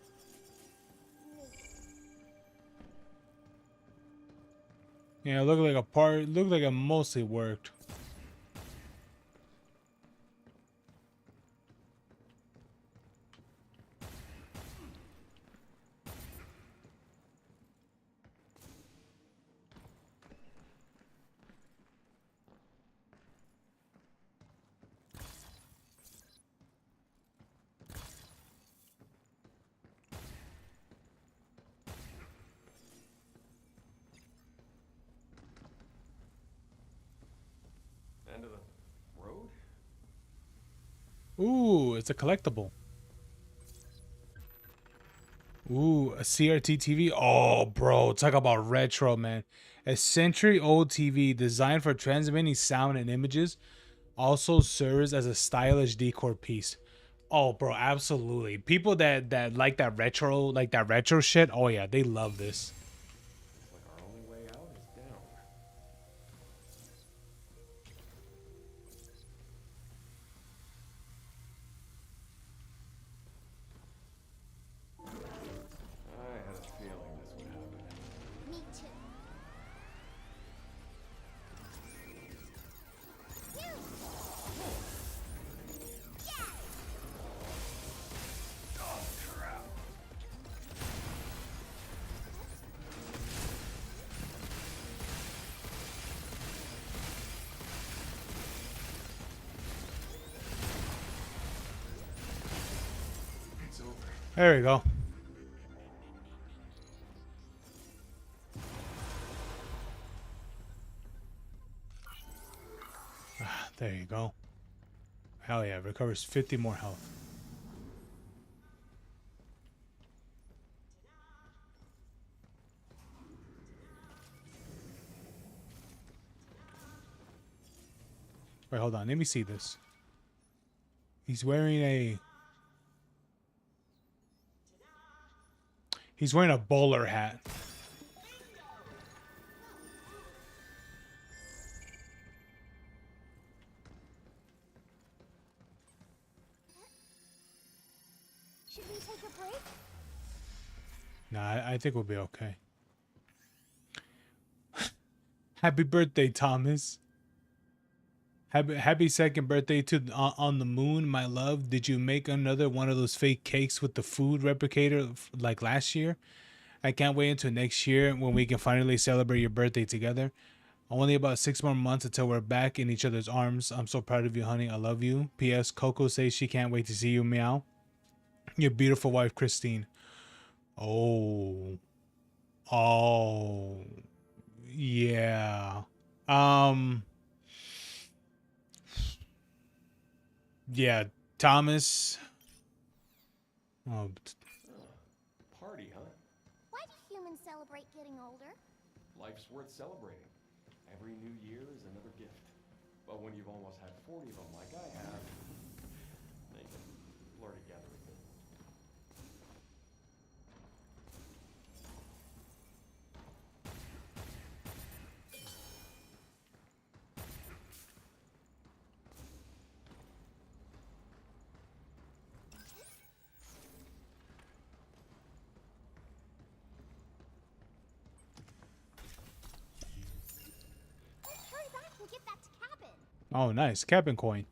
Yeah, it looked like a part. Looked like it mostly worked. End of the road? Ooh, it's a collectible. Ooh, a CRT TV. Oh, bro, talk about retro, man. A century-old TV designed for transmitting sound and images, also serves as a stylish decor piece. Oh, bro, absolutely. People that like that retro shit. Oh yeah, they love this. Looks like our only way out is down. I had a feeling this would happen. Me too. It's over. There we go. Ah, there you go. Hell yeah, recovers 50 more health. Wait, hold on. Let me see this. He's wearing a... He's wearing a bowler hat. Should we take a break? Nah, I think we'll be okay. Happy birthday, Thomas. Happy second birthday to on the moon, my love. Did you make another one of those fake cakes with the food replicator like last year? I can't wait until next year when we can finally celebrate your birthday together. Only about 6 more months until we're back in each other's arms. I'm so proud of you, honey. I love you. P.S. Coco says she can't wait to see you, meow. Your beautiful wife, Christine. Oh. Oh. Yeah. Um. Yeah. Thomas. Oh, Party, huh? Why do humans celebrate getting older? Life's worth celebrating. Every new year is another gift. But when you've almost had 40 of them like I have, they can blur together a bit. Let's hurry back and get that to cabin. oh, nice. Cabin coin.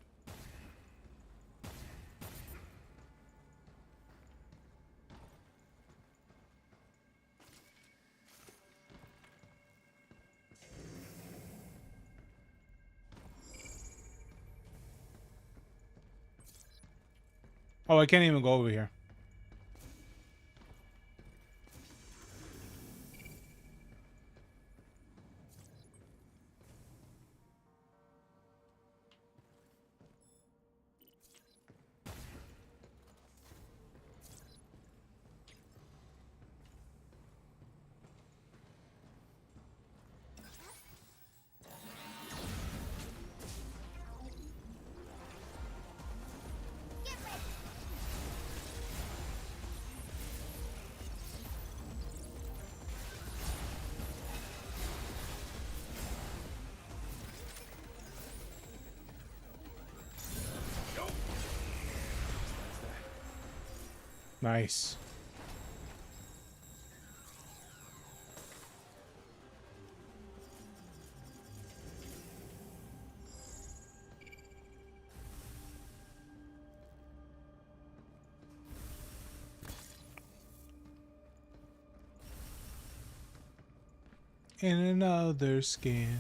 Oh, I can't even go over here. Nice. In another skin.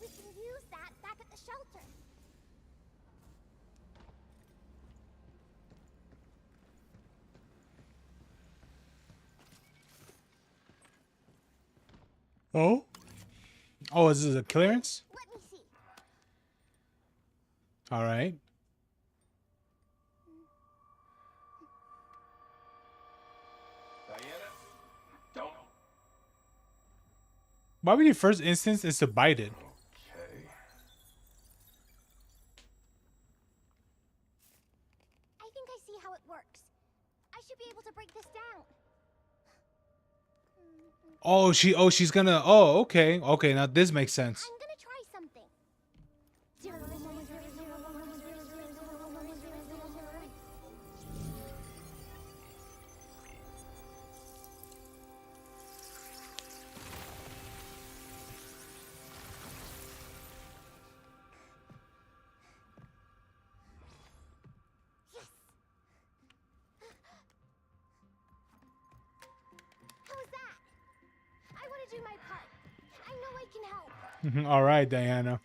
We can use that back at the shelter. Oh? Oh, is this a clearance? Let me see. All right. Diana, don't. Why would your first instance is to bite it? Okay. I think I see how it works. I should be able to break this down. She's gonna, oh, okay. Okay, now this makes sense. I'm gonna try something. How was that? I want to do my part. I know I can help. All right, Diana.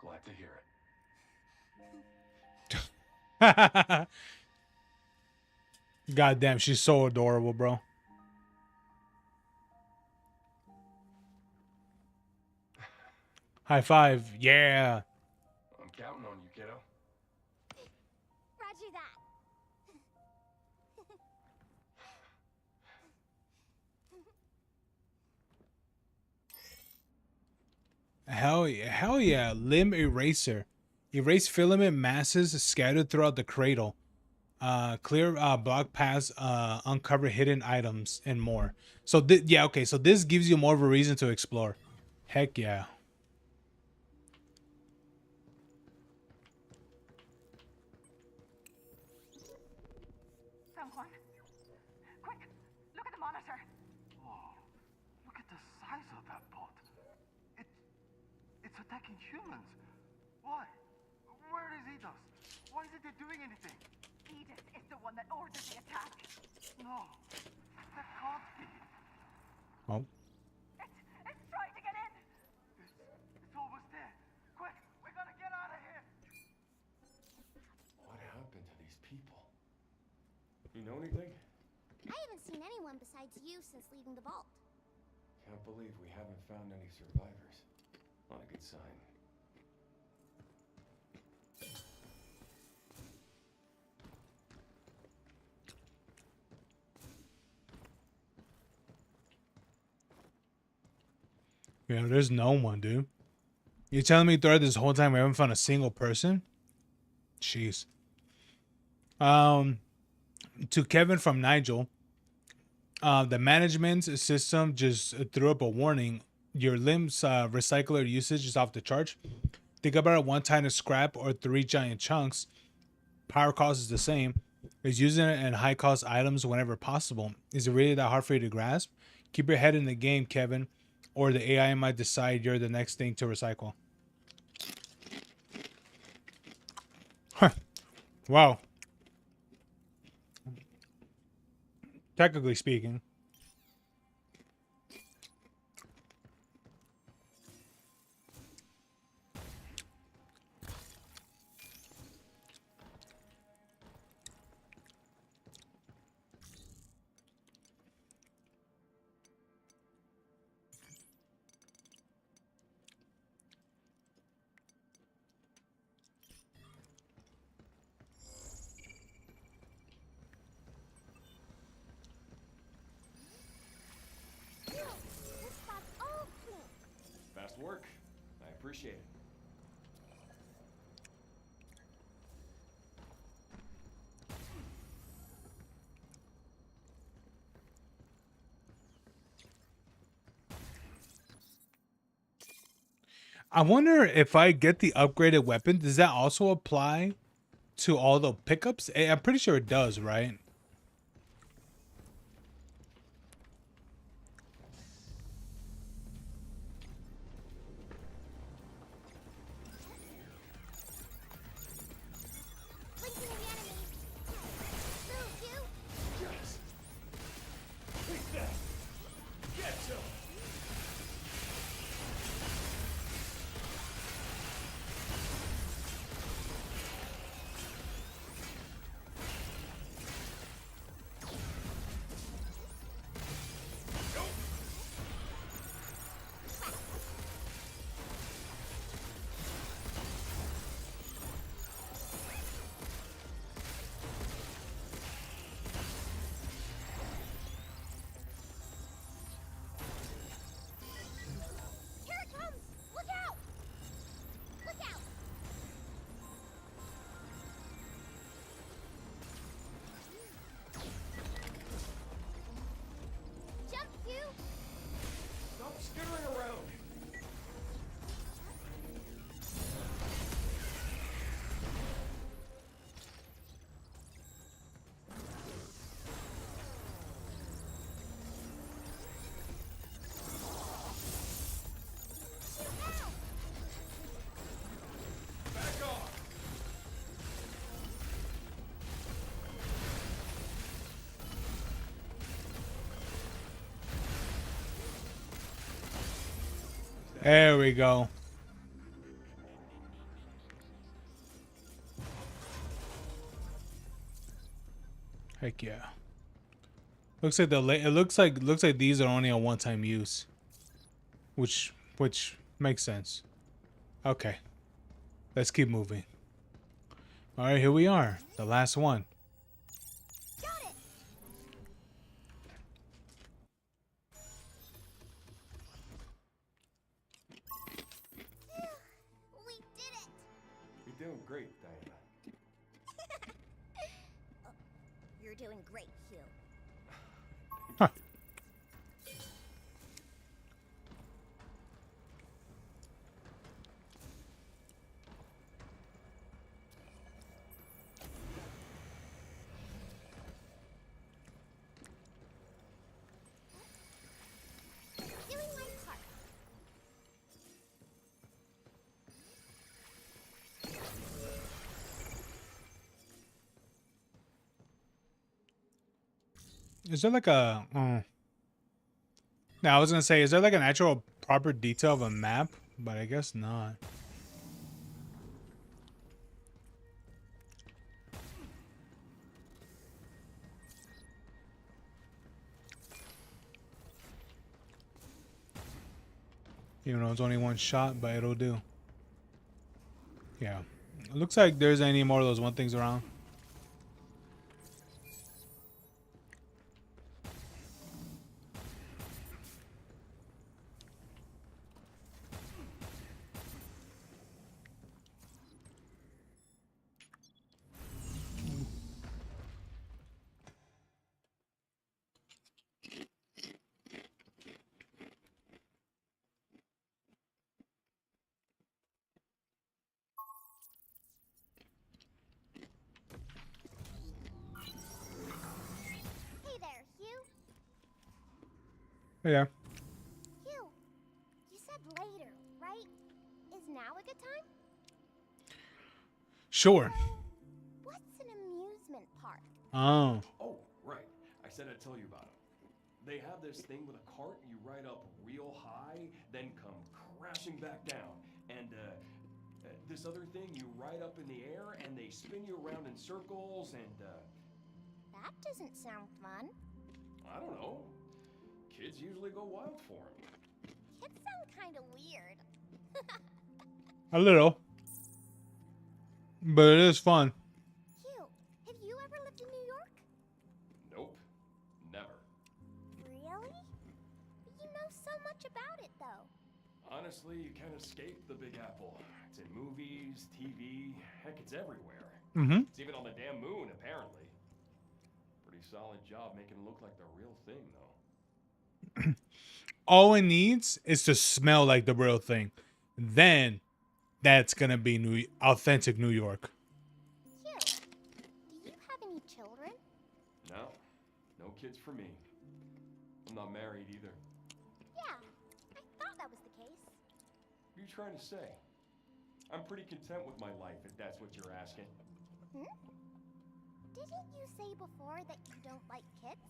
Glad to hear it. God damn, she's so adorable, bro. High five. Yeah. I'm counting on you, kiddo. Roger that. Hell yeah. Hell yeah. Limb eraser. Erase filament masses scattered throughout the cradle. Clear block paths, uncover hidden items, and more. So, yeah, okay. So, this gives you more of a reason to explore. Heck yeah. Someone? Quick! Look at the monitor! Whoa, look at the size of that bot. It's attacking humans. Why? Where is Edith? Why isn't it doing anything? Edith is the one that ordered the attack. No, that can't be. Oh. It's trying to get in! It's almost there. Quick, we gotta get out of here. What happened to these people? You know anything? I haven't seen anyone besides you since leaving the vault. Can't believe we haven't found any survivors. Not a good sign. Yeah, there's no one, dude. You're telling me throughout this whole time we haven't found a single person? Jeez. To Kevin from Nigel, the management system just threw up a warning. Your limbs recycler usage is off the charge. Think about it: one tiny scrap or 3 giant chunks. Power cost is the same. Is using it in high cost items whenever possible. Is it really that hard for you to grasp? Keep your head in the game, Kevin, or the AI might decide you're the next thing to recycle. Huh. Wow. Technically speaking. Appreciate it. I wonder if I get the upgraded weapon, does that also apply to all the pickups? I'm pretty sure it does, right? Blinking the enemy. Move, you. Yes. Take that. Get some. Here it comes. Look out. Look out. Jump, you. Stop skittering around. Shoot now. Back off. There we go. Heck yeah. Looks like it looks like these are only a one-time use. Which makes sense. Okay. Let's keep moving. All right, here we are. The last one. Got it. We did it. You're doing great, Diana. You're doing great, Hugh. Huh. Doing my part. Is there like a now I was gonna say, is there like an actual proper detail of a map? But I guess not. Even though it's only one shot, but it'll do. Yeah. It looks like there's any more of those one things around. Hey there, Hugh. Yeah. Hugh, you said later, right? Is now a good time? Sure. So, what's an amusement park? Oh. Oh, right. I said I'd tell you about it. They have this thing with a cart you ride up real high, then come crashing back down. And this other thing you ride up in the air and they spin you around in circles and That doesn't sound fun. I don't know. Kids usually go wild for them. Kids sound kind of weird. A little. But it is fun. Hugh, have you ever lived in New York? Nope. Never. Really? You know so much about it, though. Honestly, you can't escape the Big Apple. It's in movies, TV, heck, it's everywhere. Mm-hmm. It's even on the damn moon, apparently. Pretty solid job making it look like the real thing, though. All it needs is to smell like the real thing. Then that's gonna be authentic New York. Cute. Do you have any children? No, no kids for me. I'm not married either. Yeah, I thought that was the case. What are you trying to say? I'm pretty content with my life, if that's what you're asking. Hmm? Didn't you say before that you don't like kids?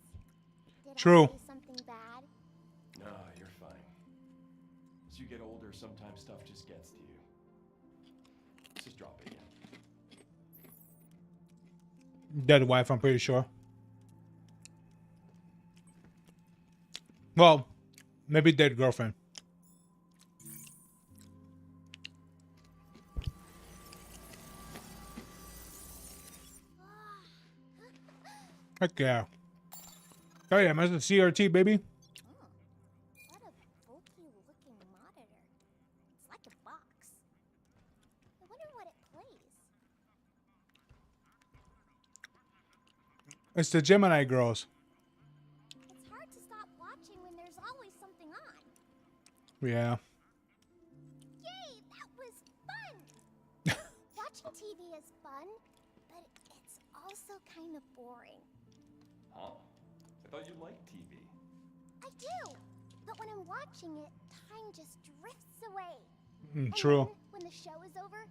Did True. I say something bad? No, you're fine. As you get older, sometimes stuff just gets to you. Let's just drop it again. Dead wife, I'm pretty sure. Well, maybe dead girlfriend. Heck yeah. Oh yeah, that's the CRT, baby. Oh, what a bulky looking monitor. It's like a box. I wonder what it plays. It's the Gemini girls. It's hard to stop watching when there's always something on. Yeah. Yay, that was fun! Watching TV is fun, but it's also kind of boring. Huh? I thought you liked TV. I do, but when I'm watching it, time just drifts away. And True. then, when the show is over,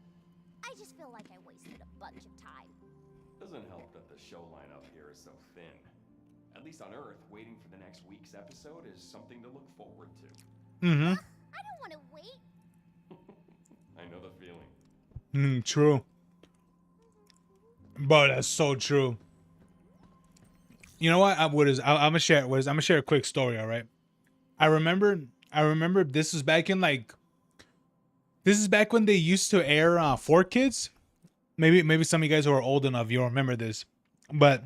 I just feel like I wasted a bunch of time. Doesn't help that the show lineup here is so thin. At least on Earth, waiting for the next week's episode is something to look forward to. Mm-hmm. I don't want to wait. I know the feeling. True. But that's so true. You know what? I'm gonna share a quick story. All right. I remember this is back in this is back when they used to air 4Kids. Maybe some of you guys who are old enough, you'll remember this. But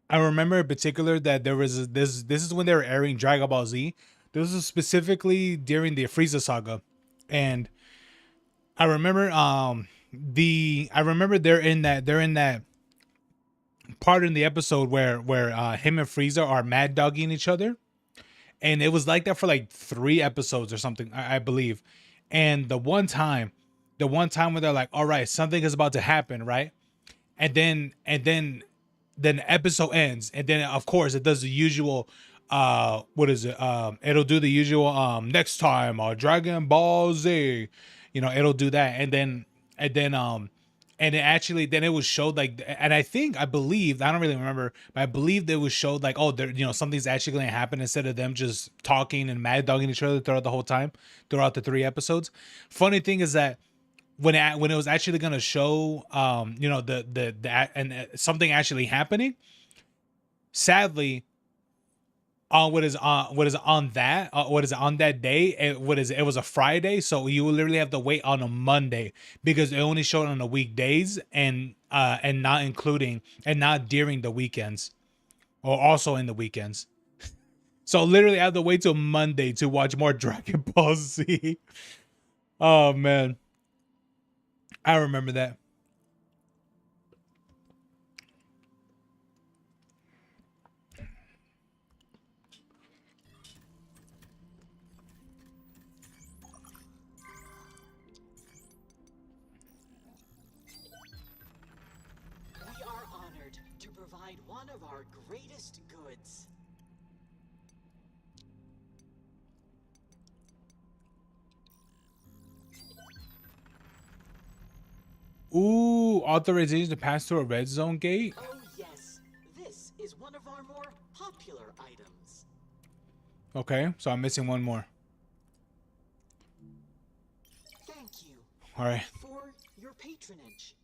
I remember in particular that there was this is when they were airing Dragon Ball Z. This was specifically during the Frieza saga. And I remember they're in that part in the episode where him and Frieza are mad dogging each other. And it was like that for like 3 episodes or something, I believe. And the one time when they're like, all right, something is about to happen, right? And then the episode ends, and then of course it does the usual what is it? It'll do the usual next time Dragon Ball Z. You know, it'll do that, and then and it actually then it was showed like, and I believe, I don't really remember, but I believe it was showed like, oh, there, you know, something's actually going to happen instead of them just talking and mad dogging each other throughout the whole time, throughout the 3 episodes. Funny thing is that when it was actually going to show you know, something actually happening, sadly, on what is on that day, it was a Friday, so you will literally have to wait on a Monday because it only showed on the weekdays and not during the weekends, or also in the weekends. So literally I have to wait till Monday to watch more Dragon Ball Z. Oh man, I remember that. We are honored to provide one of our greatest goods. Ooh, authorization to pass through a red zone gate. Oh yes, this is one of our more popular items. Okay, so I'm missing one more. Thank you All right. for your patronage.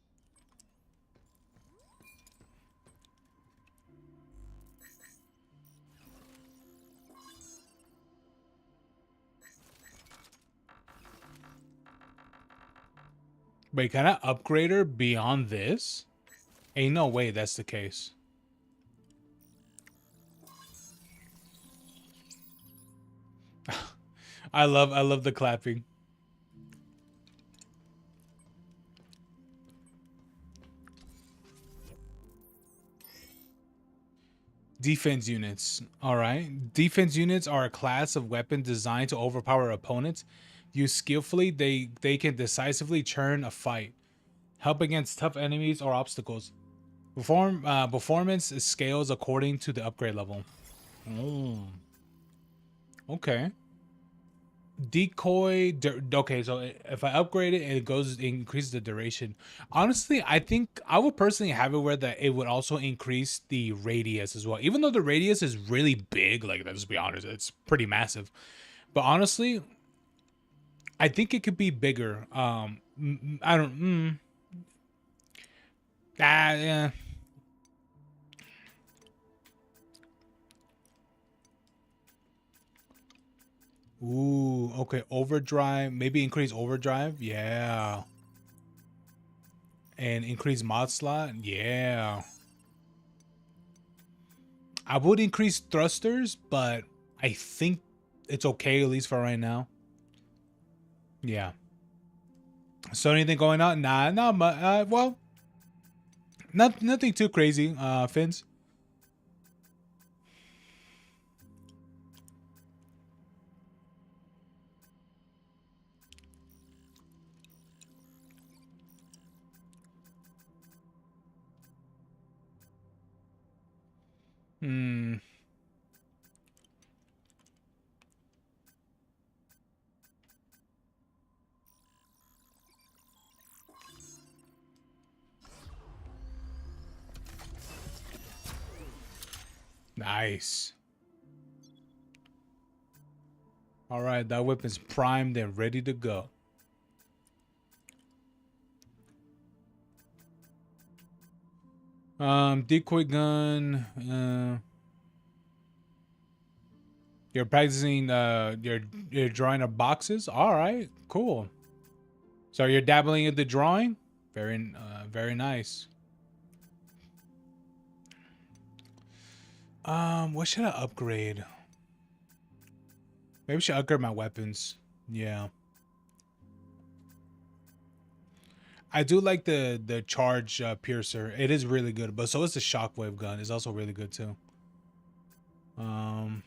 Wait, can I upgrade her beyond this? Ain't no way that's the case. I love the clapping. Defense units. All right. Defense units are a class of weapon designed to overpower opponents. Used skillfully, they can decisively turn a fight, help against tough enemies or obstacles. Performance scales according to the upgrade level. Oh, okay. Okay, so if I upgrade it, it increases the duration. Honestly, I think I would personally have it where that it would also increase the radius as well. Even though the radius is really big, like let's be honest, it's pretty massive. But honestly, I think it could be bigger. I don't. Yeah. Ooh, okay. Overdrive, maybe increase overdrive. Yeah. And increase mod slot. Yeah. I would increase thrusters, but I think it's okay at least for right now. Yeah. So anything going on? Nah, not much. Well, nothing too crazy. Fins. Hmm. Nice. All right, that weapon's primed and ready to go. Decoy gun. You're practicing. You're drawing of boxes. All right, cool. So you're dabbling in the drawing. Very nice. What should I upgrade? Maybe I should upgrade my weapons. Yeah. I do like the charge piercer. It is really good, but so is the shockwave gun. It's also really good too. Um,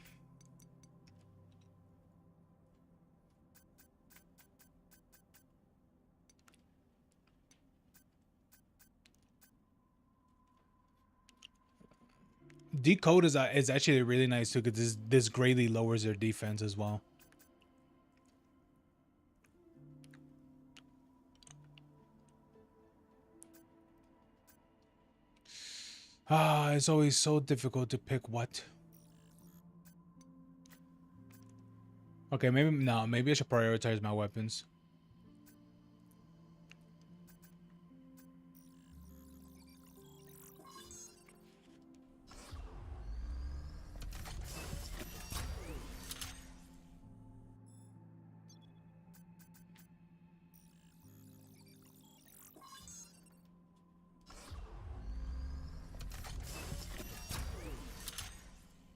Decode is actually really nice too because this greatly lowers their defense as well. Ah, it's always so difficult to pick what. Okay, maybe no, maybe I should prioritize my weapons.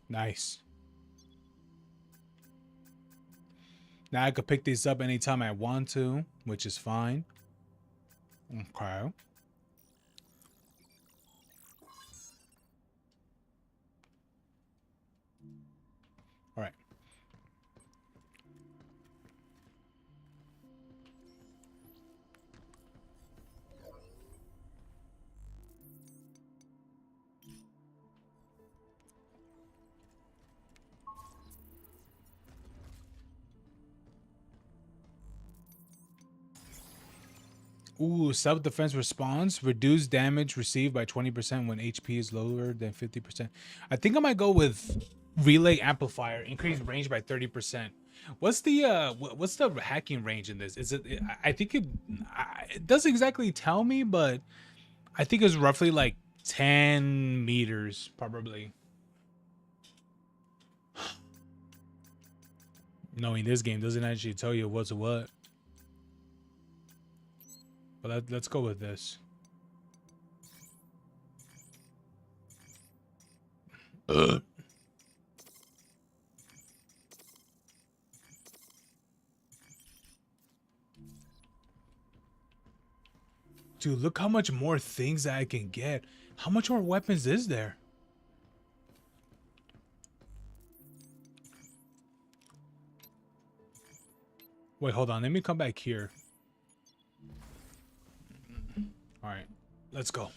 Nice. Now I could pick these up anytime I want to, which is fine. Okay. All right. Ooh, self-defense response. Reduce damage received by 20% when HP is lower than 50%. I think I might go with relay amplifier. Increase range by 30%. What's the hacking range in this? Is it I think it doesn't exactly tell me, but I think it's roughly like 10 meters probably. Knowing this game doesn't actually tell you what's what. But let's go with this. Dude, look how much more things that I can get. How much more weapons is there? Wait, hold on. Let me come back here. All right, let's go.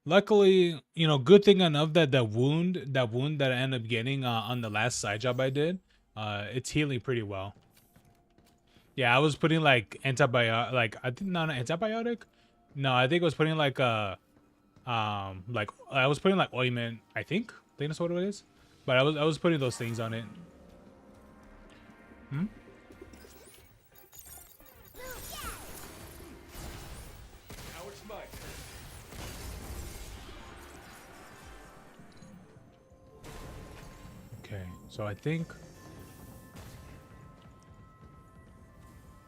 Luckily, you know, good thing enough that that wound that I ended up getting on the last side job I did, it's healing pretty well. Yeah, I was putting like antibiotic, like I think not an antibiotic. No, I think I was putting like like I was putting like ointment. I think that's what it is. But I was putting those things on it. Hmm. Now it's my turn. Okay, so I think.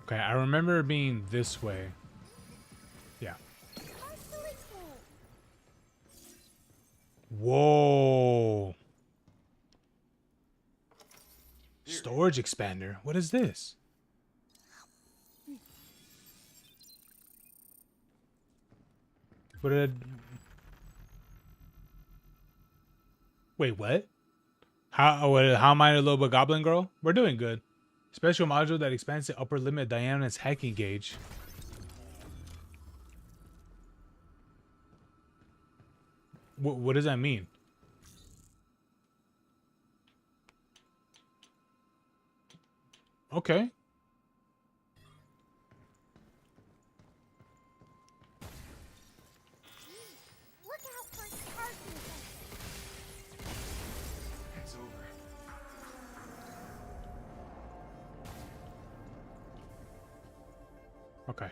Okay, I remember it being this way. Yeah. That's really cool. Whoa. Storage expander. What is this? What did? Wait, what? How am I a little bit goblin girl? We're doing good. Special module that expands the upper limit Diana's hacking gauge. What does that mean? Okay. Look out for Sparky. It's over. Okay.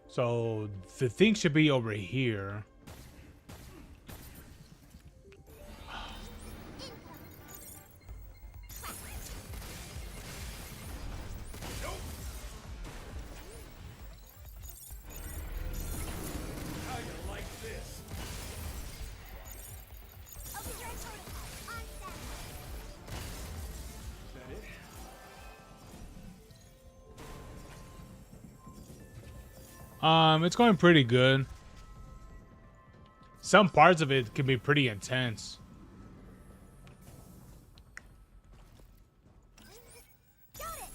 So the thing should be over here. How you like this? Overdrive protocol on standby. Is that it? It's going pretty good. Some parts of it can be pretty intense. Got it.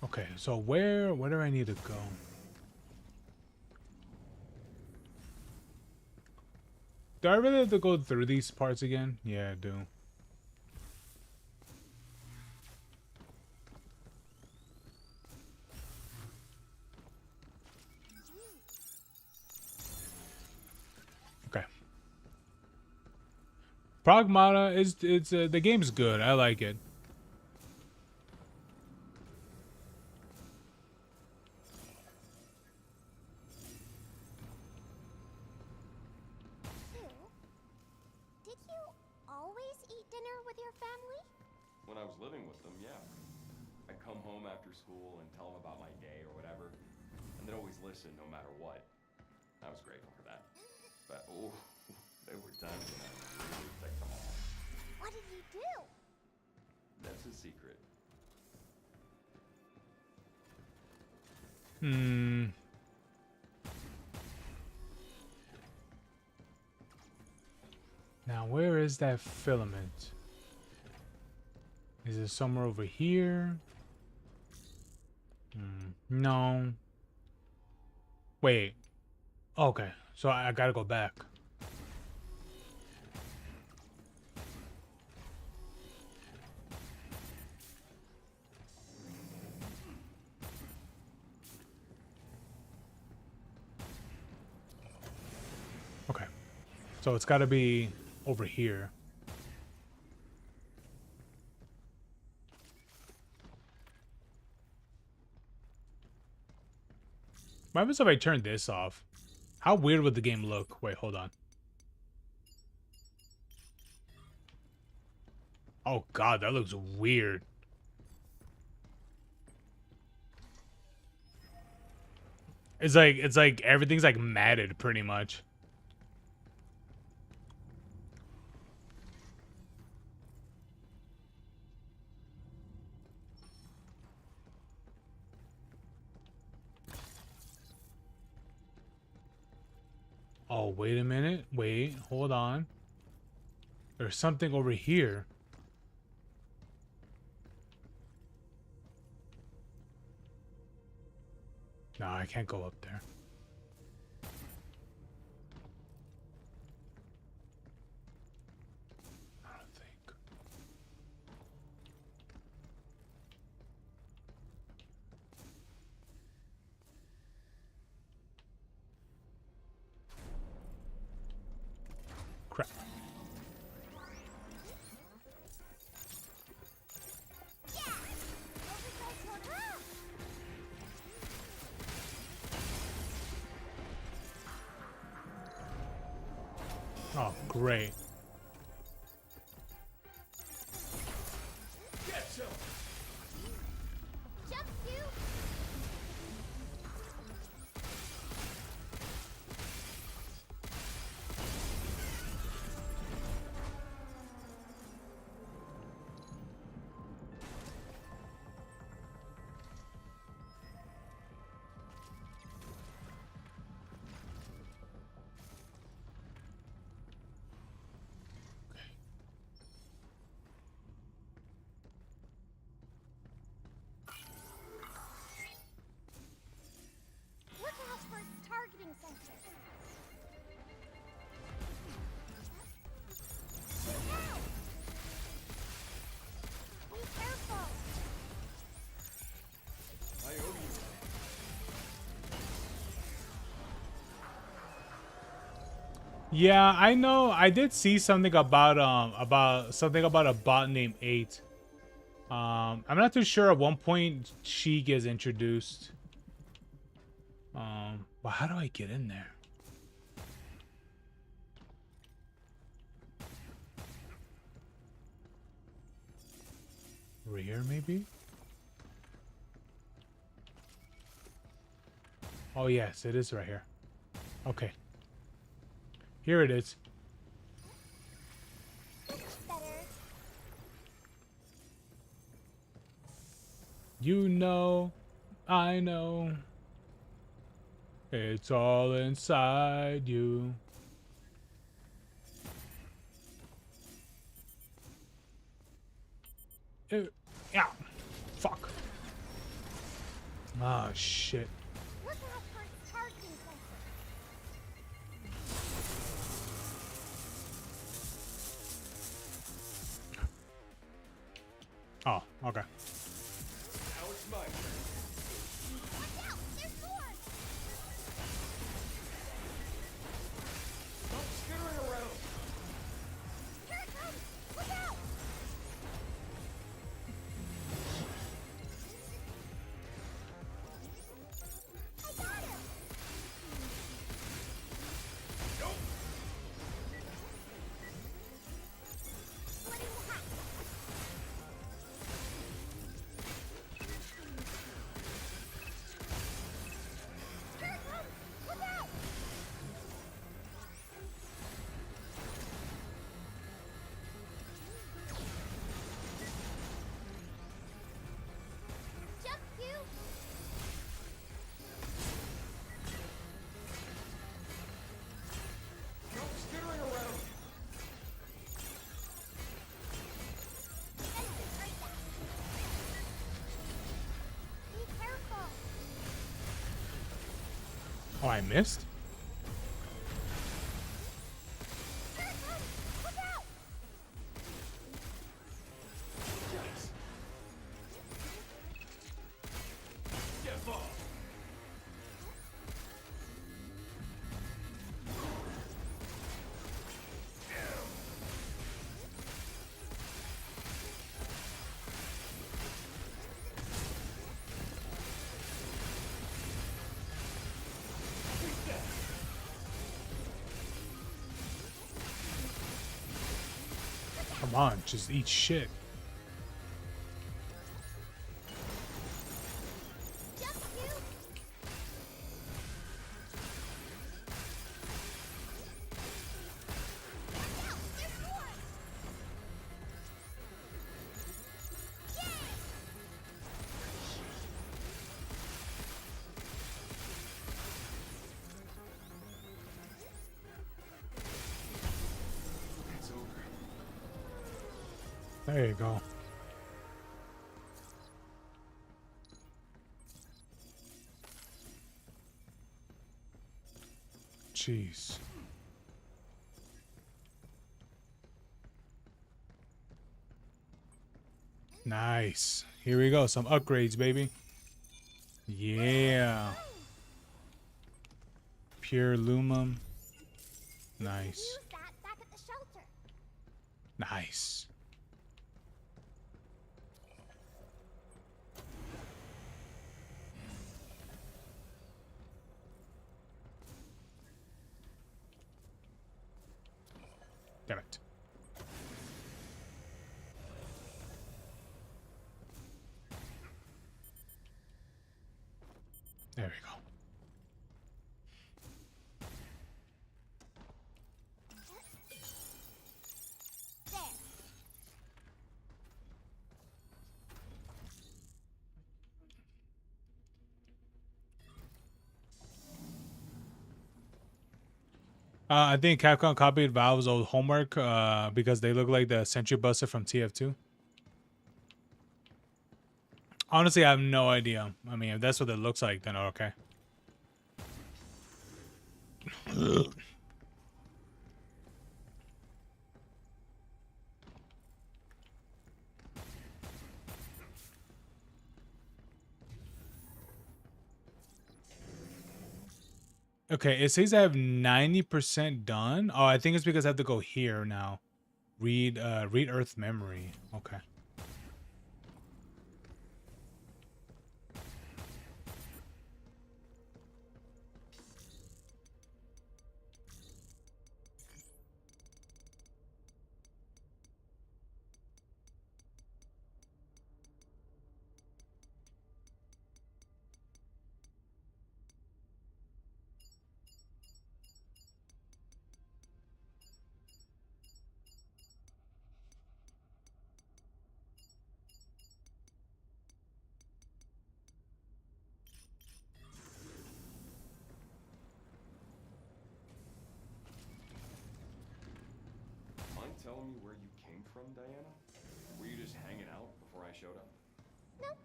Okay, so where do I need to go? Do I really have to go through these parts again? Yeah, I do. Okay. Pragmata is the game's good. I like it. Did you always eat dinner with your family? When I was living with them, yeah. I'd come home after school and tell them about my day or whatever, and they'd always listen no matter what. I was grateful for that. But, oh, there were times when I really ticked them off. What did you do? That's a secret. Hmm. Now, where is that filament? Is it somewhere over here? No. Wait. Okay, so I gotta go back. Okay, so it's gotta be over here. What happens if I turn this off? How weird would the game look? Wait, hold on. Oh god, that looks weird. It's like everything's like matted pretty much. Oh, wait a minute. Wait, hold on. There's something over here. No, I can't go up there. I don't think. Crap. Oh, great. Jump you. Look out for its targeting sensor. Look out! Be careful. I owe you. Yeah, I know. I did see something about something about a bot named 8. I'm not too sure at one point she gets introduced. But how do I get in there? Rear, maybe? Oh, yes, it is right here. Okay. Here it is. Better. You know, I know. It's all inside you. Yeah. Fuck. Ah, shit. Look out for its targeting sensor. Oh, okay. Now it's my turn. Watch out! There's more! Stop skittering around. Here it comes! Look out! I got him! Splitting the hatch. Here it comes! Look out! Jump you! Stop skittering around. Sensors right there. Be careful! Oh, I missed? Here it comes! Look out! Yes. Get off. Come on, just eat shit. Jump you! Watch out! There's more! There you go. Jeez. Nice. Here we go. Some upgrades, baby. Yeah. Pure Lumum. Nice. Use that back at the shelter. Nice. Damn it. There we go. There. I think Capcom copied Valve's old homework because they look like the Sentry Buster from TF2. Honestly, I have no idea. I mean, if that's what it looks like, then okay. Okay, it says I have 90% done. Oh, I think it's because I have to go here now. Read Earth Memory. Okay. Mind telling me where you came from, Diana? Were you just hanging out before I showed up? Nope.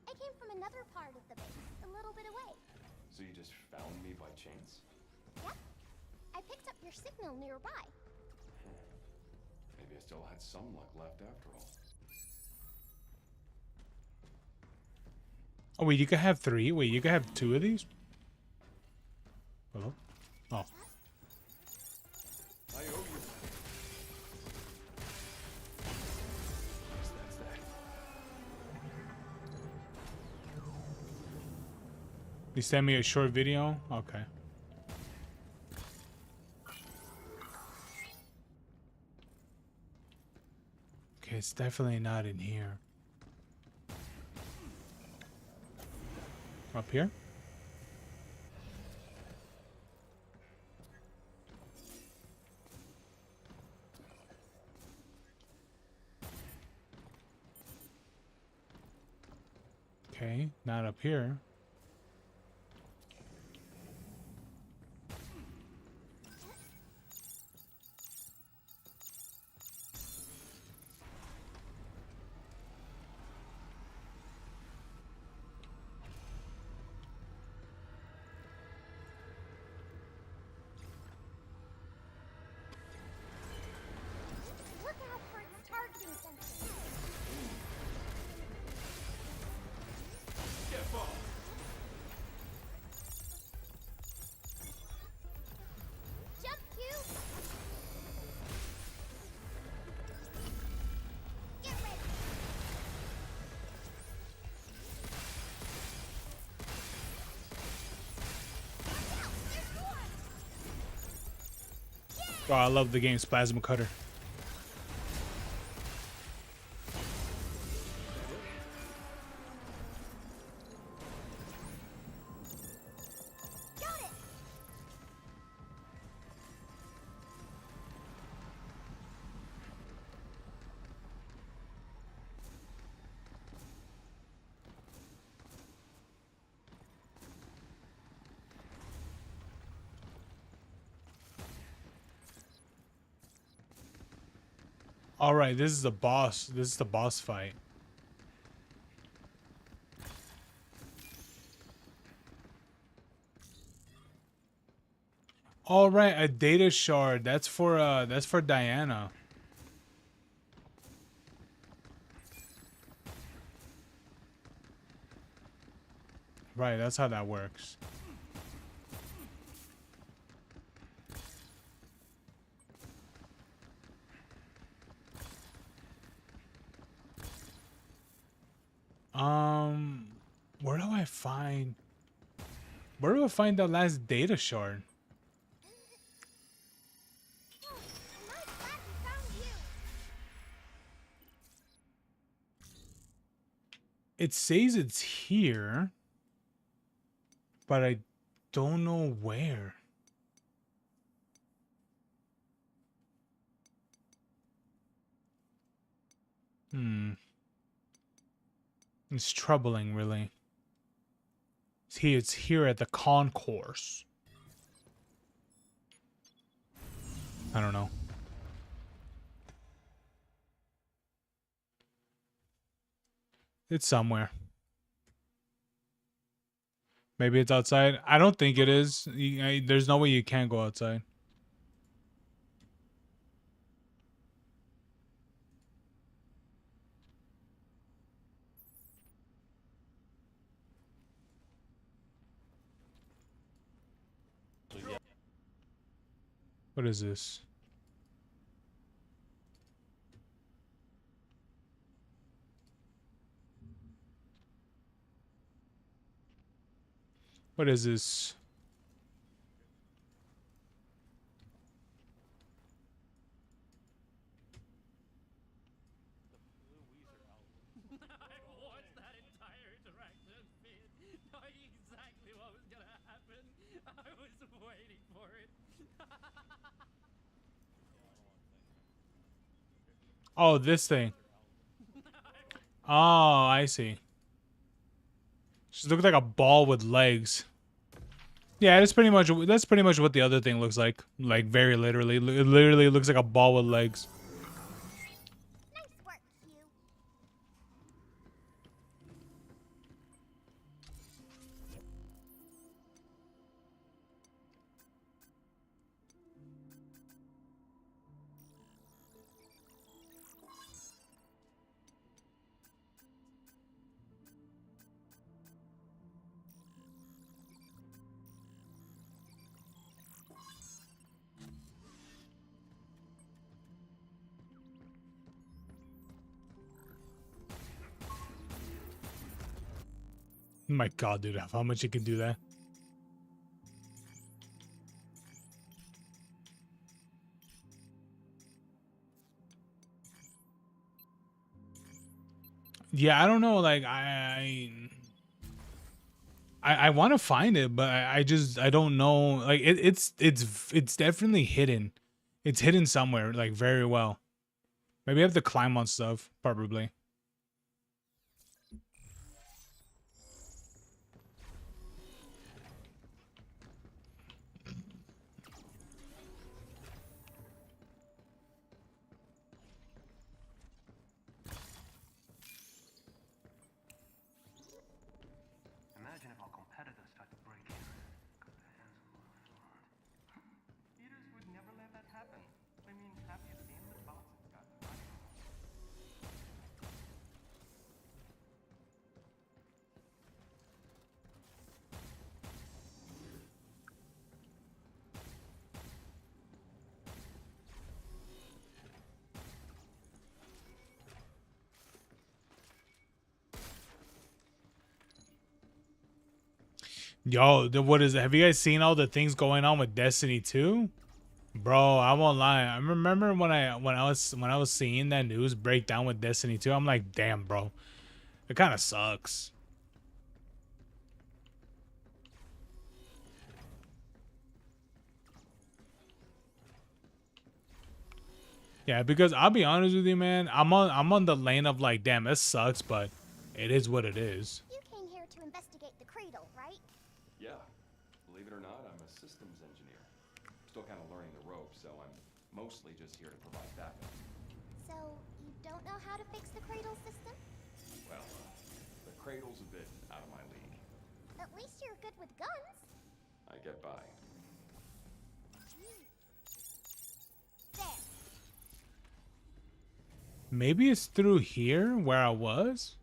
I came from another part of the base, a little bit away. So you just found me by chance? Yep. I picked up your signal nearby. Maybe I still had some luck left after all. Oh, wait, you can have 3? Wait, you can have 2 of these? Hello? Oh. I owe you. Yes, that's that. You sent me a short video? Okay. Okay, it's definitely not in here. Up here? Okay, not up here. Look out for its targeting sensor. Get bombed! Jump, Q! Get ready! Watch out! There's more! Oh, I love the game's Plasma Cutter. Got it! All right, this is the boss. This is the boss fight. All right, a data shard. That's for Diana. Right, that's how that works. Where do I find the last data shard? Oh, I'm really glad we found you. It says it's here, but I don't know where. It's troubling, really. It's here at the concourse. I don't know. It's somewhere. Maybe it's outside. I don't think it is. There's no way you can go outside. What is this? What is this? I watched that entire interaction, Finn, knowing exactly what was gonna happen. I was waiting for it. Oh, this thing. Oh, I see. Just looks like a ball with legs. Yeah, that's pretty much what the other thing looks like. Like very literally, it literally looks like a ball with legs. Nice work, Hugh. My God, dude, how much you can do that? Yeah, I don't know. Like I want to find it, but I don't know. Like it's definitely hidden. It's hidden somewhere, like very well. Maybe I have to climb on stuff, probably. Imagine if our competitors tried to break in. Got their hands on my sword. Eaters would never let that happen. I mean, have you seen the bots it's got to fight? Yo, what is it? Have you guys seen all the things going on with Destiny 2? Bro, I won't lie. I remember when I was seeing that news breakdown with Destiny 2, I'm like, damn, bro. It kind of sucks. Yeah, because I'll be honest with you, man. I'm on the lane of like, damn, it sucks, but it is what it is. You came here to investigate the cradle, right? Yeah, believe it or not, I'm a systems engineer. Still kind of learning the ropes, so I'm mostly just here to provide backup. So, you don't know how to fix the cradle system? Well, the cradle's a bit out of my league. At least you're good with guns. I get by. There. Maybe it's through here where I was?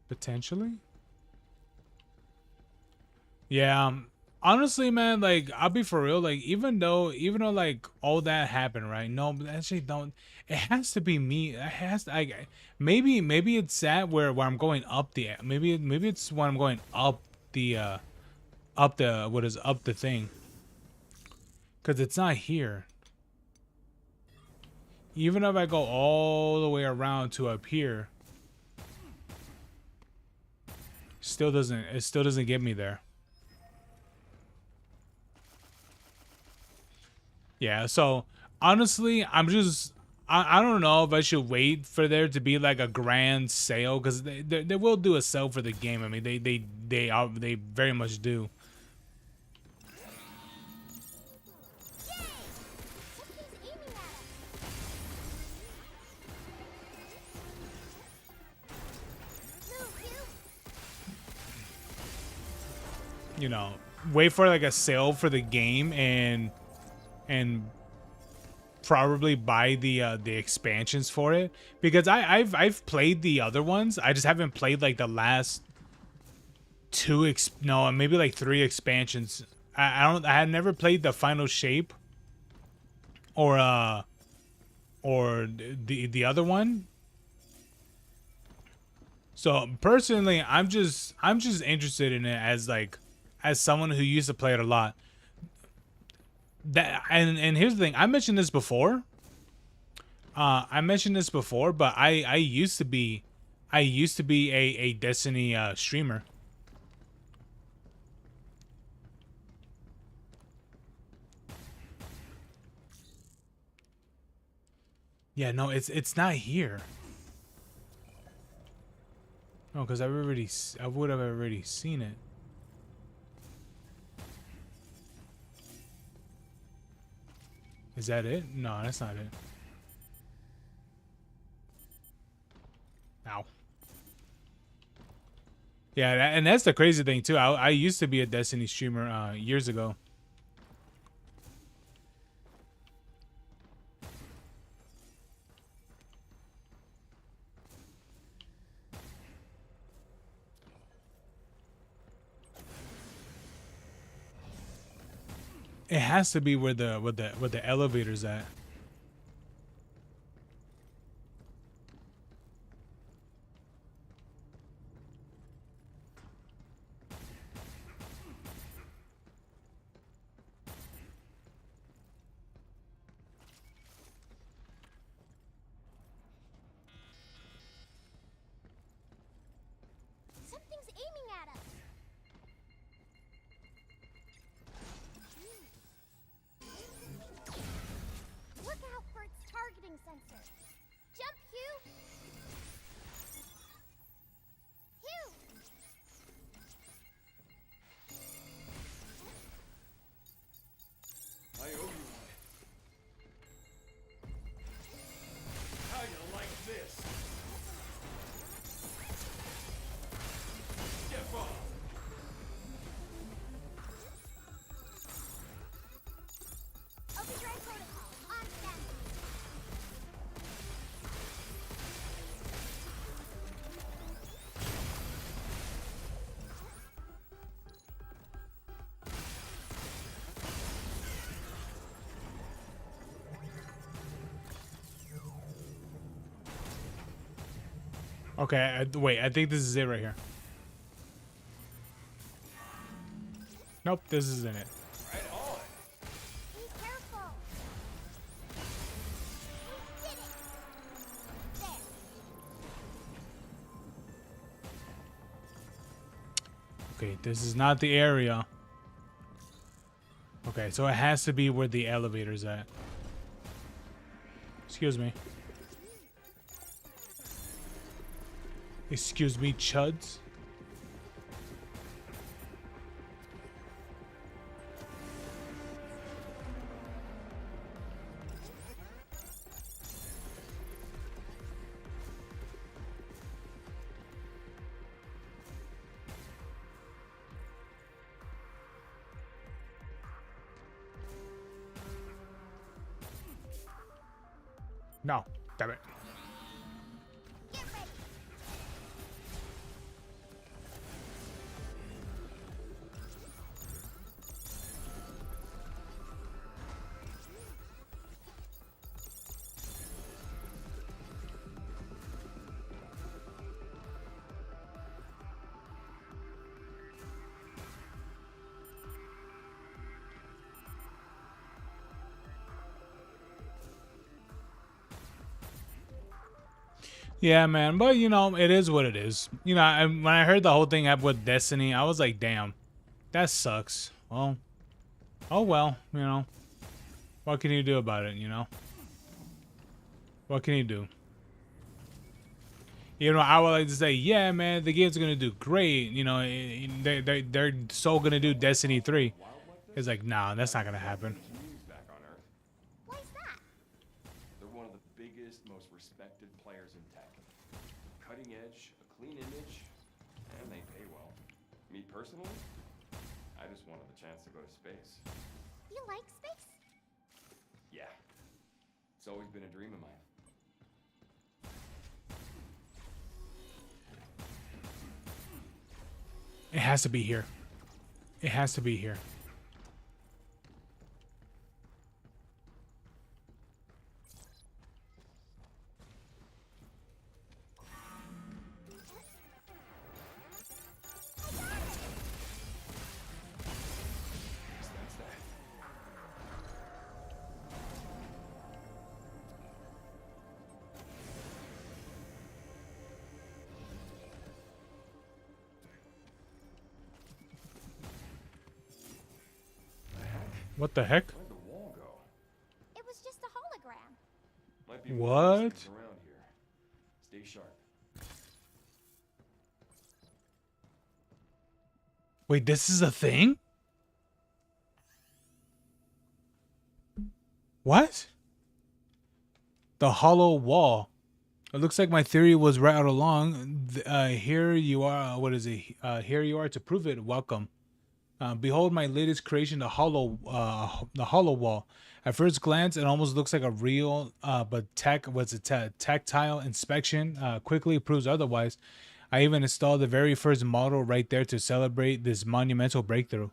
Potentially? Yeah, honestly, man, like I'll be for real, like even though like all that happened, right? No, but actually don't. It has to be me. It has to, maybe it's that where I'm going up the maybe it's when I'm going up the what is up the thing. Cuz it's not here. Even if I go all the way around to up here, it still doesn't get me there. Yeah, so honestly, I don't know if I should wait for there to be like a grand sale, because they will do a sale for the game. I mean, they very much do. Something's aiming at us. Move, you. You know, wait for like a sale for the game and probably buy the expansions for it, because I've played the other ones. I just haven't played like the last no, maybe like 3 expansions. I had never played the final shape or the other one. So personally, I'm just interested in it as someone who used to play it a lot. And here's the thing, I mentioned this before. But I used to be a Destiny streamer. Yeah, no, it's not here. No, because I would have already seen it. Is that it? No, that's not it. Ow. Yeah, and that's the crazy thing too. I used to be a Destiny streamer years ago. It has to be where the elevator's at. Something's aiming at us. Look out for its targeting sensor. Jump, Hugh. Hugh. I owe you one. How you like this? Step off. Overdrive protocol on standby. Okay, wait, I think this is it right here. Nope, this isn't it. Right on. Be careful. We did it. There. Okay, this is not the area. Okay, so it has to be where the elevator's at. Excuse me. Excuse me, chuds. No, damn it. Get ready. Yeah, man, but you know, it is what it is. You know, when I heard the whole thing up with Destiny, I was like, damn, that sucks. Well, oh well, you know. What can you do about it, you know? What can you do? You know, I would like to say, yeah, man, the game's gonna do great. You know, they're so gonna do Destiny 3. It's like, nah, that's not gonna happen. News back on Earth. Why's that? They're one of the biggest, most respected players in tech. Cutting edge, a clean image, and they pay well. Me personally, I just wanted the chance to go to space. You like space? Yeah, it's always been a dream of mine. It has to be here. It has to be here. That's that. What the heck? Where'd the wall go? It was just a hologram. Might be more What? of these things around here. Stay sharp. Wait, this is a thing? What? The hollow wall. It looks like my theory was right all along. Here you are. What is it? Here you are to prove it. Welcome. Behold my latest creation, the hollow wall. At first glance, it almost looks like a real, but tactile inspection quickly proves otherwise. I even installed the very first model right there to celebrate this monumental breakthrough.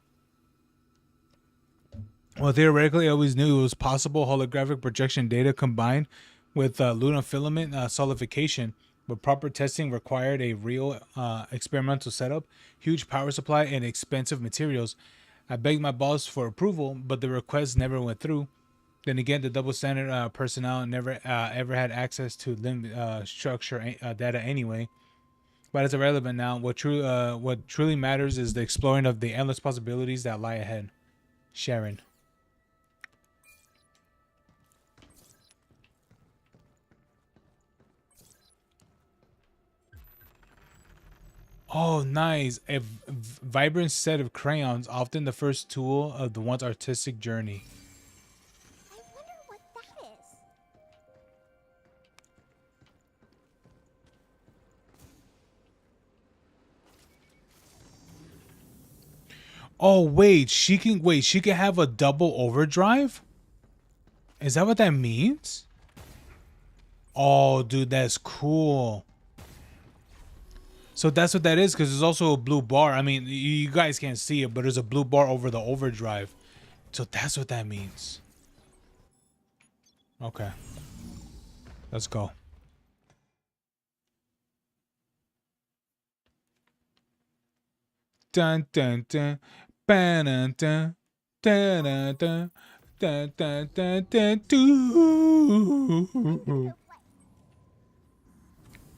Well, theoretically, I always knew it was possible holographic projection data combined with lunar filament solidification, but proper testing required a real experimental setup, huge power supply, and expensive materials. I begged my boss for approval, but the request never went through. Then again, the double standard personnel never ever had access to structure data anyway. But it's irrelevant now. What truly matters is the exploring of the endless possibilities that lie ahead. Sharon. Oh, nice. Vibrant set of crayons, often the first tool of the one's artistic journey. I wonder what that is. Oh, she can have a double overdrive? Is that what that means? Oh, dude, that's cool. So that's what that is, because there's also a blue bar. I mean, you guys can't see it, but there's a blue bar over the overdrive. So that's what that means. Okay. Let's go. Dun dun dun. Dun dun dun. Dun dun dun. Dun dun dun dun. Doo.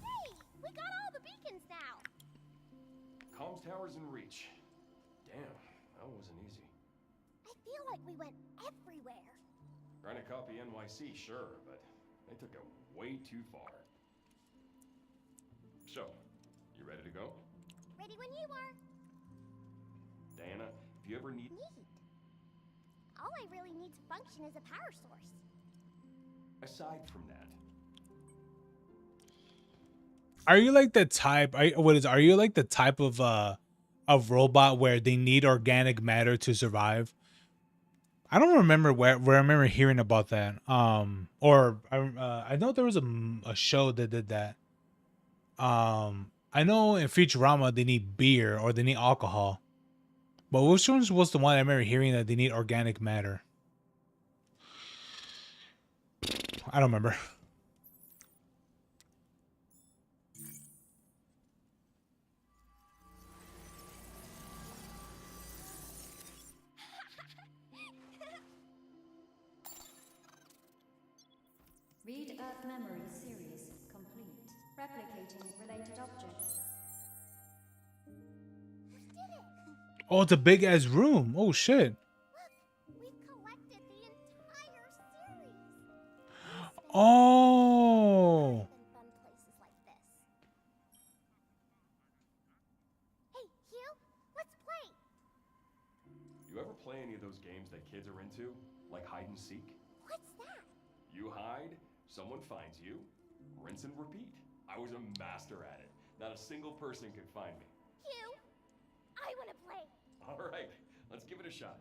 Hey, we got all the beacons now. Comms towers in reach. Damn, that wasn't easy. I feel like we went everywhere. Trying to copy NYC, sure, but they took it way too far. So, you ready to go? Ready when you are. Diana, if you ever need... Neat. All I really need to function is a power source. Aside from that, Are you like the type? Are you like the type of robot where they need organic matter to survive? I don't remember where I remember hearing about that. Or I know there was a show that did that. I know in Futurama they need beer or they need alcohol. But which one was the one I remember hearing that they need organic matter? I don't remember. Read Earth Memory Series complete. Replicating related objects. We did it! Oh, it's a big ass room. Oh shit. Look, we've collected the entire series. Oh. Been fun places like this. Hey, Hugh, let's play. You ever play any of those games that kids are into? Like hide and seek? What's that? You hide, someone finds you, rinse and repeat. I was a master at it. Not a single person could find me. Hugh, I want to play. All right, let's give it a shot.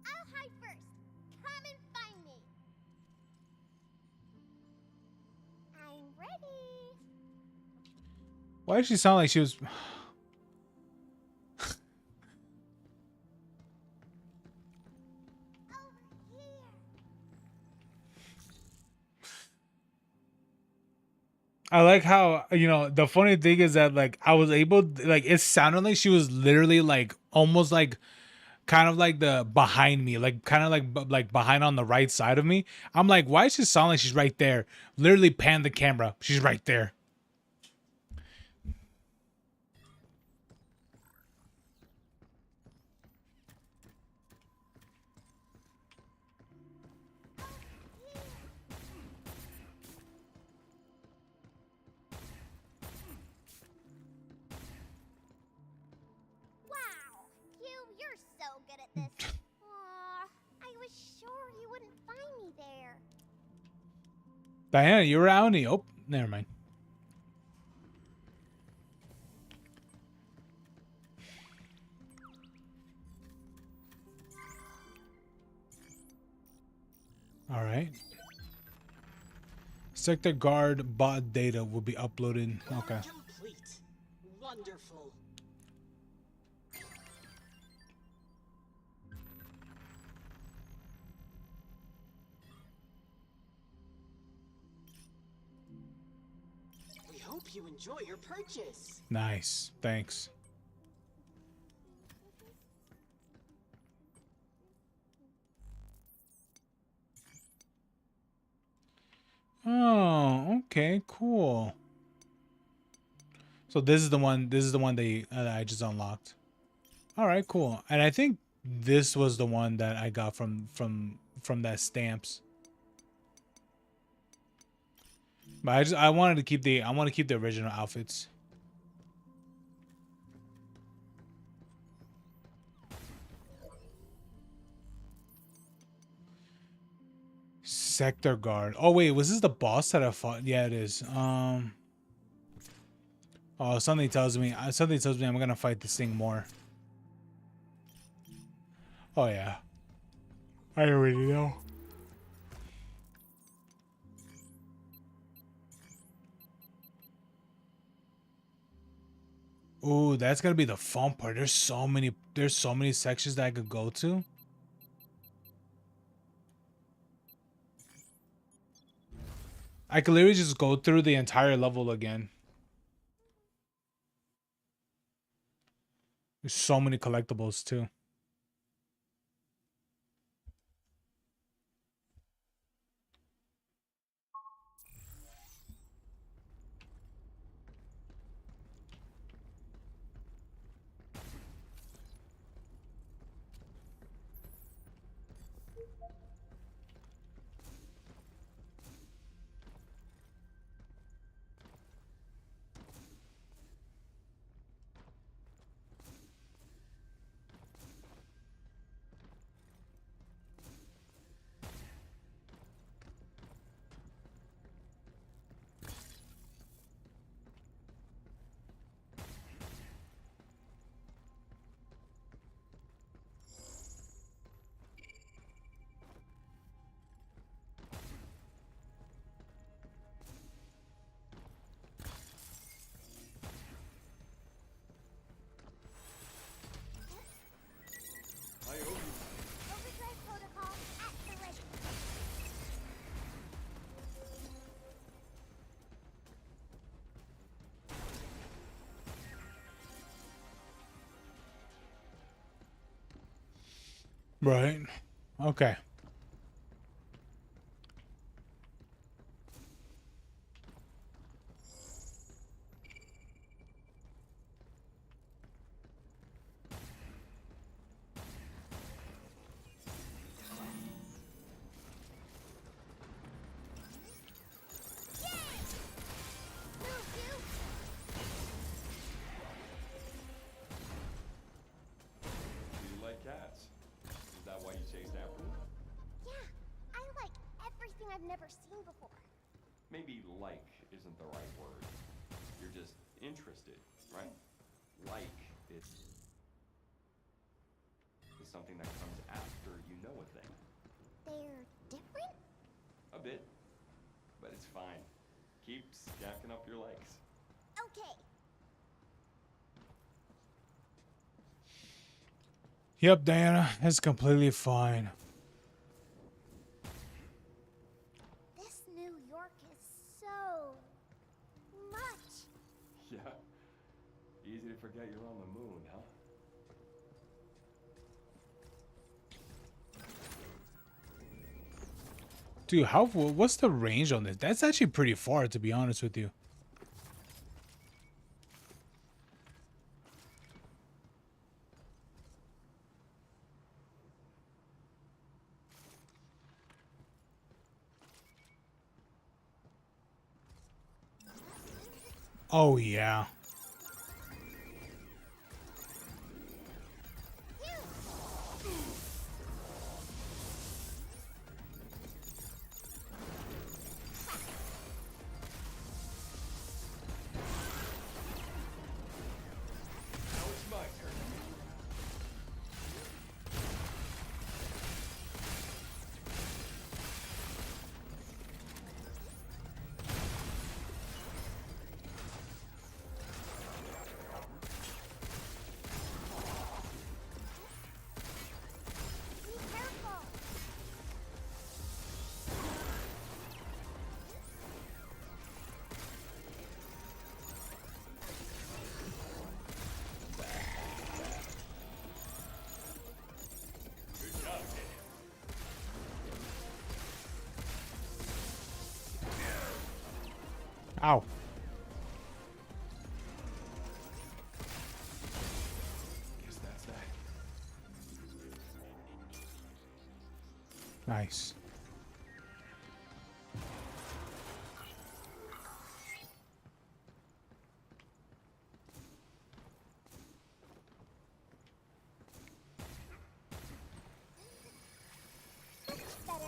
I'll hide first. Come and find me. I'm ready. Why does she sound like she was? Over here. I like how, the funny thing is that like I was able, like it sounded like she was literally like almost like kind of like the behind me, like kind of like behind on the right side of me. I'm like, why does she sound like she's right there? Literally pan the camera. She's right there. Wow, Hugh, you're so good at this. Aw, I was sure you wouldn't find me there. Diana, you were out in the open. Never mind. All right. Sector guard bot data will be uploaded. Okay. Complete. Wonderful. We hope you enjoy your purchase. Nice. Thanks. Oh, okay, cool. So this is the one. This is the one that I just unlocked. All right, cool. And I think this was the one that I got from that stamps. But I wanted to keep the original outfits. Sector guard. Oh wait, was this the boss that I fought? Yeah, it is. Oh, something tells me I'm gonna fight this thing more. Oh yeah. I already know. Ooh, that's gonna be the fun part. There's so many sections that I could go to. I could literally just go through the entire level again. There's so many collectibles too. Right. Okay. Move, you! You like cats? Is that why you chased after them? Yeah, I like everything I've never seen before. Maybe like isn't the right word. You're just interested, right? Like is something that comes after you know a thing. They're different? A bit, but it's fine. Keep stacking up your likes. Okay. Yep, Diana, it's completely fine. This New York is so much. Yeah. Easy to forget you're on the moon, huh? Dude, what's the range on this? That's actually pretty far, to be honest with you. Oh, yeah. Now it's my turn. Be careful. Good job, kid. Ow. Guess that's that. Nice. Better.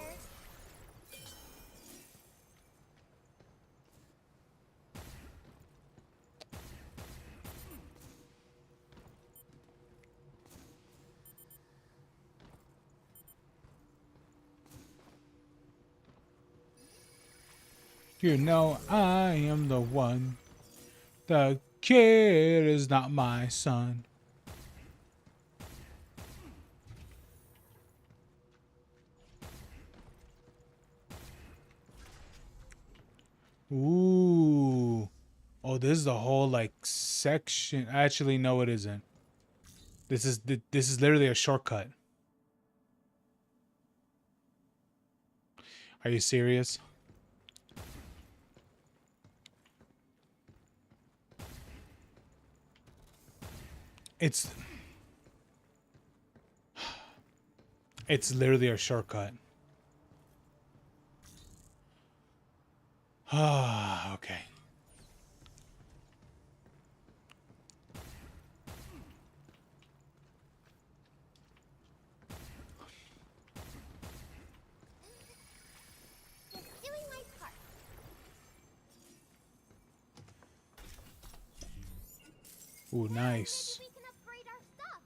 You know I am the one. The kid is not my son. Ooh. Oh, this is the whole like section. Actually, no, it isn't. This is literally a shortcut. Are you serious? It's literally a shortcut. Ah, okay. Just doing my part. Ooh, nice. Maybe we can upgrade our stuff.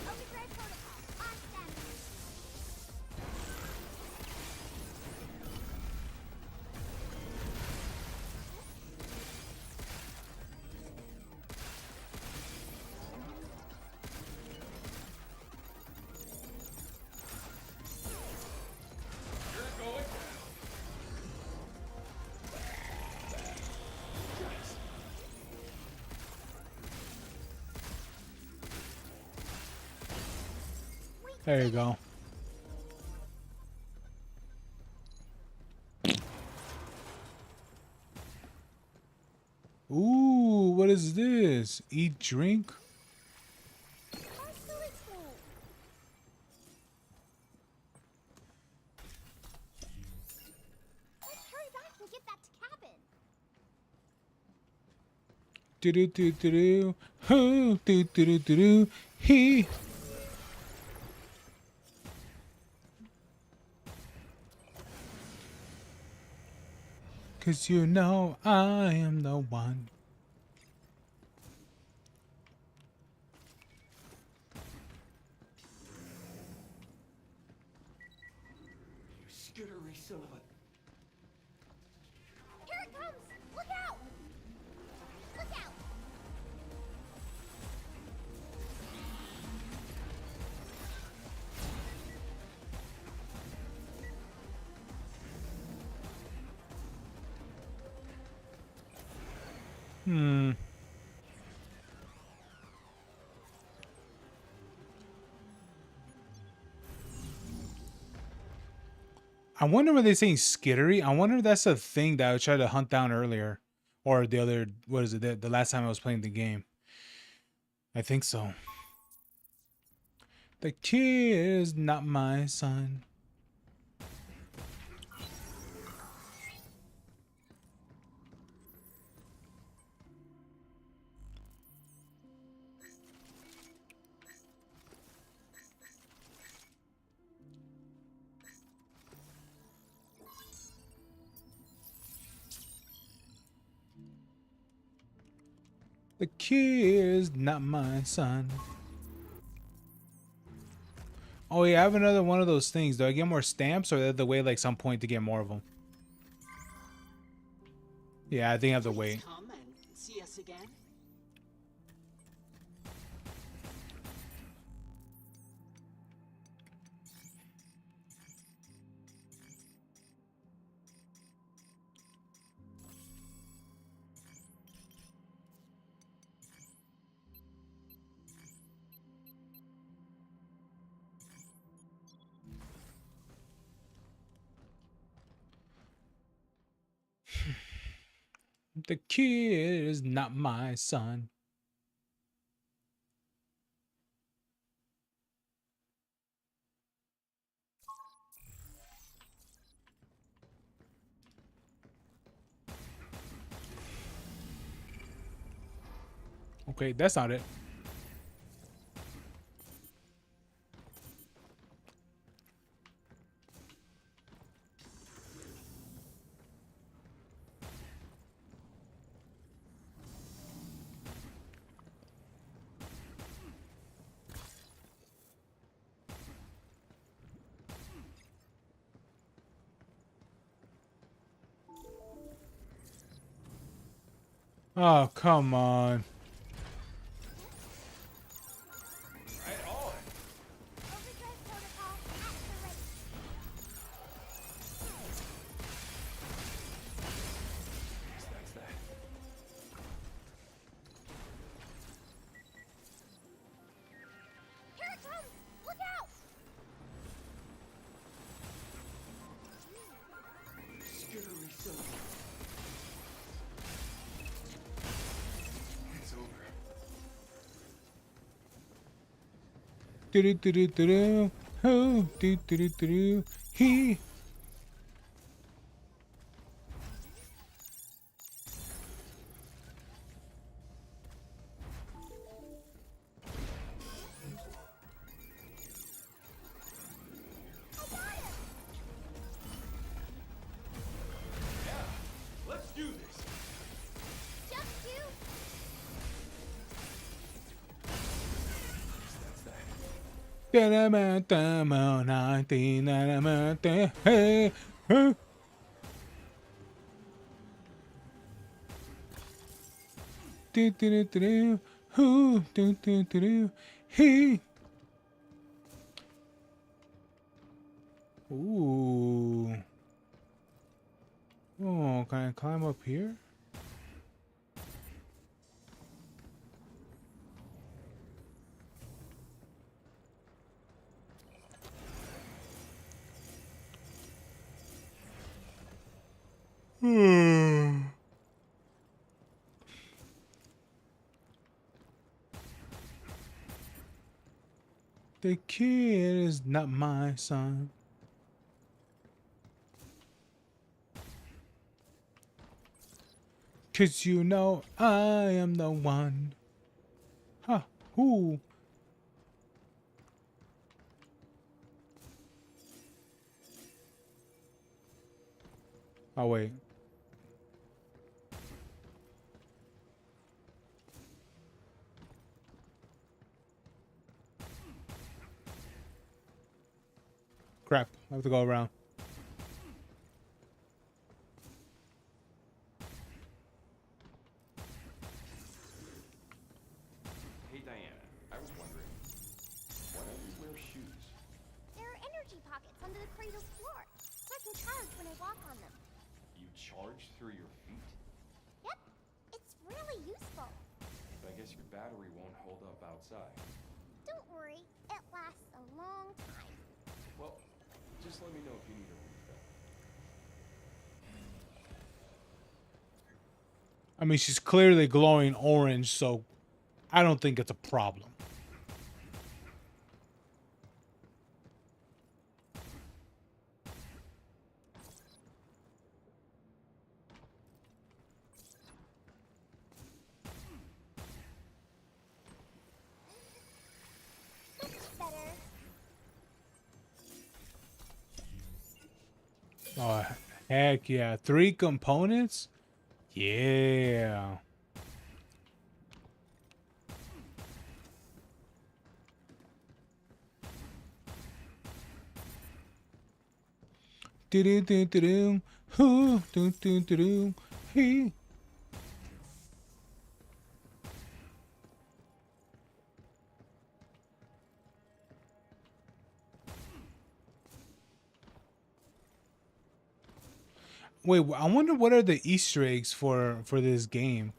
Overdrive protocol on standby. There you go. Ooh, what is this? Eat, drink? Our silly school. Let's hurry back and get that to cabin. Do do do do do. Ho do do do do do. He. Cause you know I am the one. You skittery son of a... Here it comes! Look out! Look out! Hmm. I wonder when they saying skittery. I wonder if that's a thing that I tried to hunt down earlier, or the other. What is it? The last time I was playing the game. I think so. The kid is not my son. The kid is not my son. Oh yeah, I have another one of those things. Do I get more stamps, or do I have to wait like some point to get more of them? Yeah, I think I have to Please wait. come and see us again. The kid is not my son. Okay, that's not it. Oh, come on. Right on. Overdrive protocol activate. That's that. Here it comes! Look out! Skittery son of a... It's over. Do do do do do do. Oh, do do do do do. He. Let's do this. Jump to... That's that. Hey. Huh? Do do do do do. Who do do do do. He. Ooh. Oh, can I climb up here? The kid is not my son. Cause you know I am the one. Huh. Who? Oh, wait. Crap. I have to go around. Hey Diana, I was wondering, why don't you wear shoes? There are energy pockets under the cradle floor, so I can charge when I walk on them. You charge through your feet? Yep, it's really useful. But I guess your battery won't hold up outside. Don't worry, it lasts a long time. Well, just let me know if you need a refill. I mean, she's clearly glowing orange, so I don't think it's a problem. Much better. Oh, heck yeah. 3 components? Yeah. Do do do do do. Who do do do do. He. Wait, I wonder what are the Easter eggs for this game?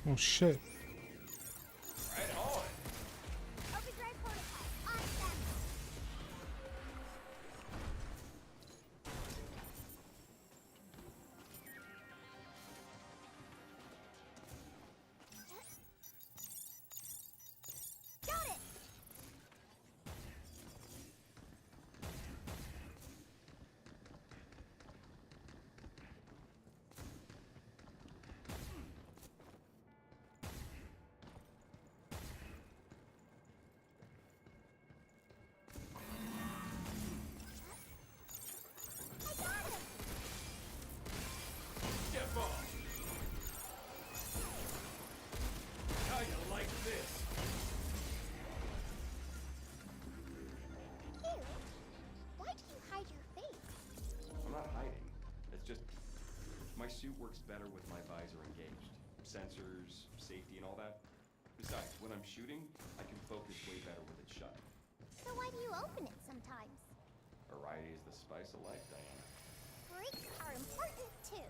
Oh shit. Right on! Overdrive prototype, on them. Got it! I got him! Step on! How you like this? Cute. Why do you hide your face? I'm not hiding. It's just my suit works better with my visor engaged. Sensors, safety, and all that. Besides, when I'm shooting, I can focus way better with it shut. So why do you open it sometimes? Variety is the spice of life, Diana. Breaks are important too.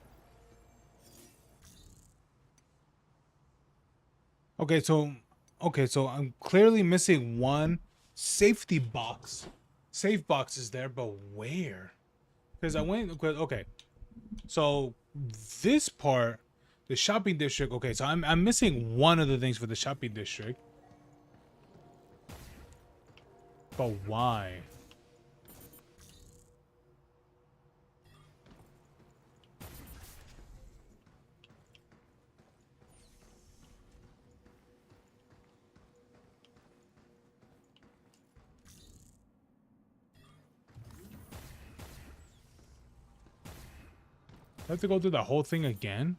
Okay, so I'm clearly missing one safety box. Safe box is there, but where? Because I went. Okay, so this part, the shopping district. Okay, so I'm missing one of the things for the shopping district. But why? I have to go through the whole thing again?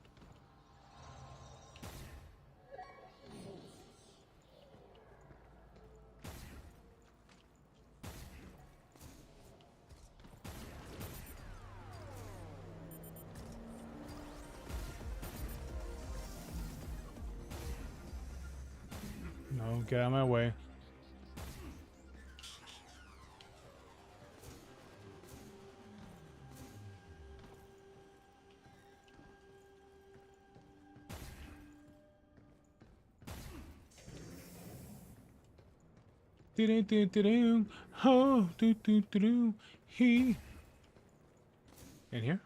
No, get out of my way. Do-do-do-do-do. Oh, do-do-do-do. He. In here?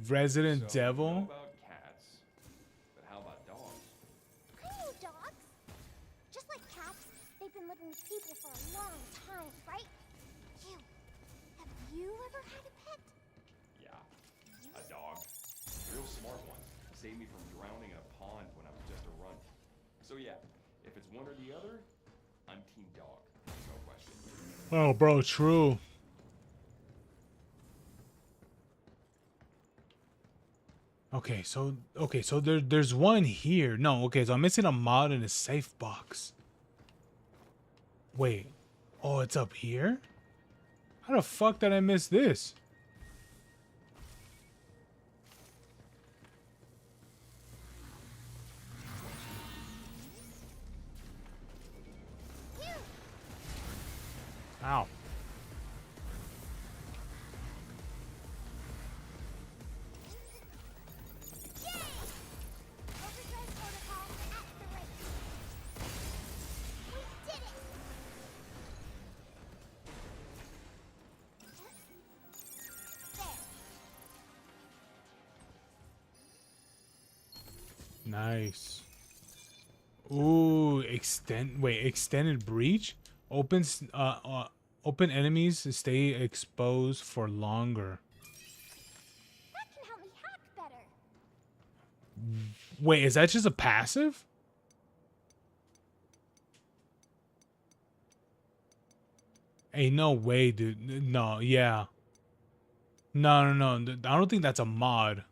Resident So, you know Devil? about cats, but how about dogs? I know dogs. Just like cats, they've been living with people for a long time, right? Have you ever had a pet? Yeah, a dog. Real smart one. Saved me from drowning in a pond when I was just a runt. So yeah, if it's one or the other, I'm team dog. No question. Oh, bro, true. Okay, so there's one here. No, okay, so I'm missing a mod in a safe box. Wait. Oh, it's up here? How the fuck did I miss this? Ow. Overdrive protocol activate. We did it! There. Nice. Ooh, extended breach? Open enemies to stay exposed for longer. That can help me hack better. Wait, is that just a passive? Hey, no way, dude. No, yeah. No. I don't think that's a mod.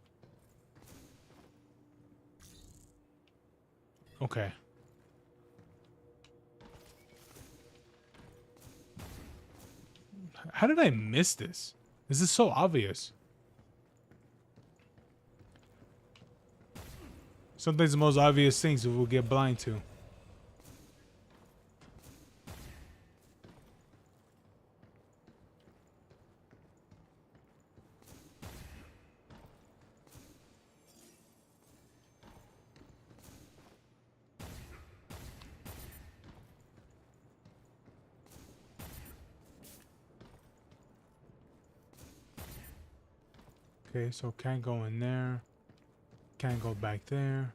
Okay. How did I miss this? This is so obvious. Sometimes the most obvious things we will get blind to. Okay, so can't go in there. Can't go back there.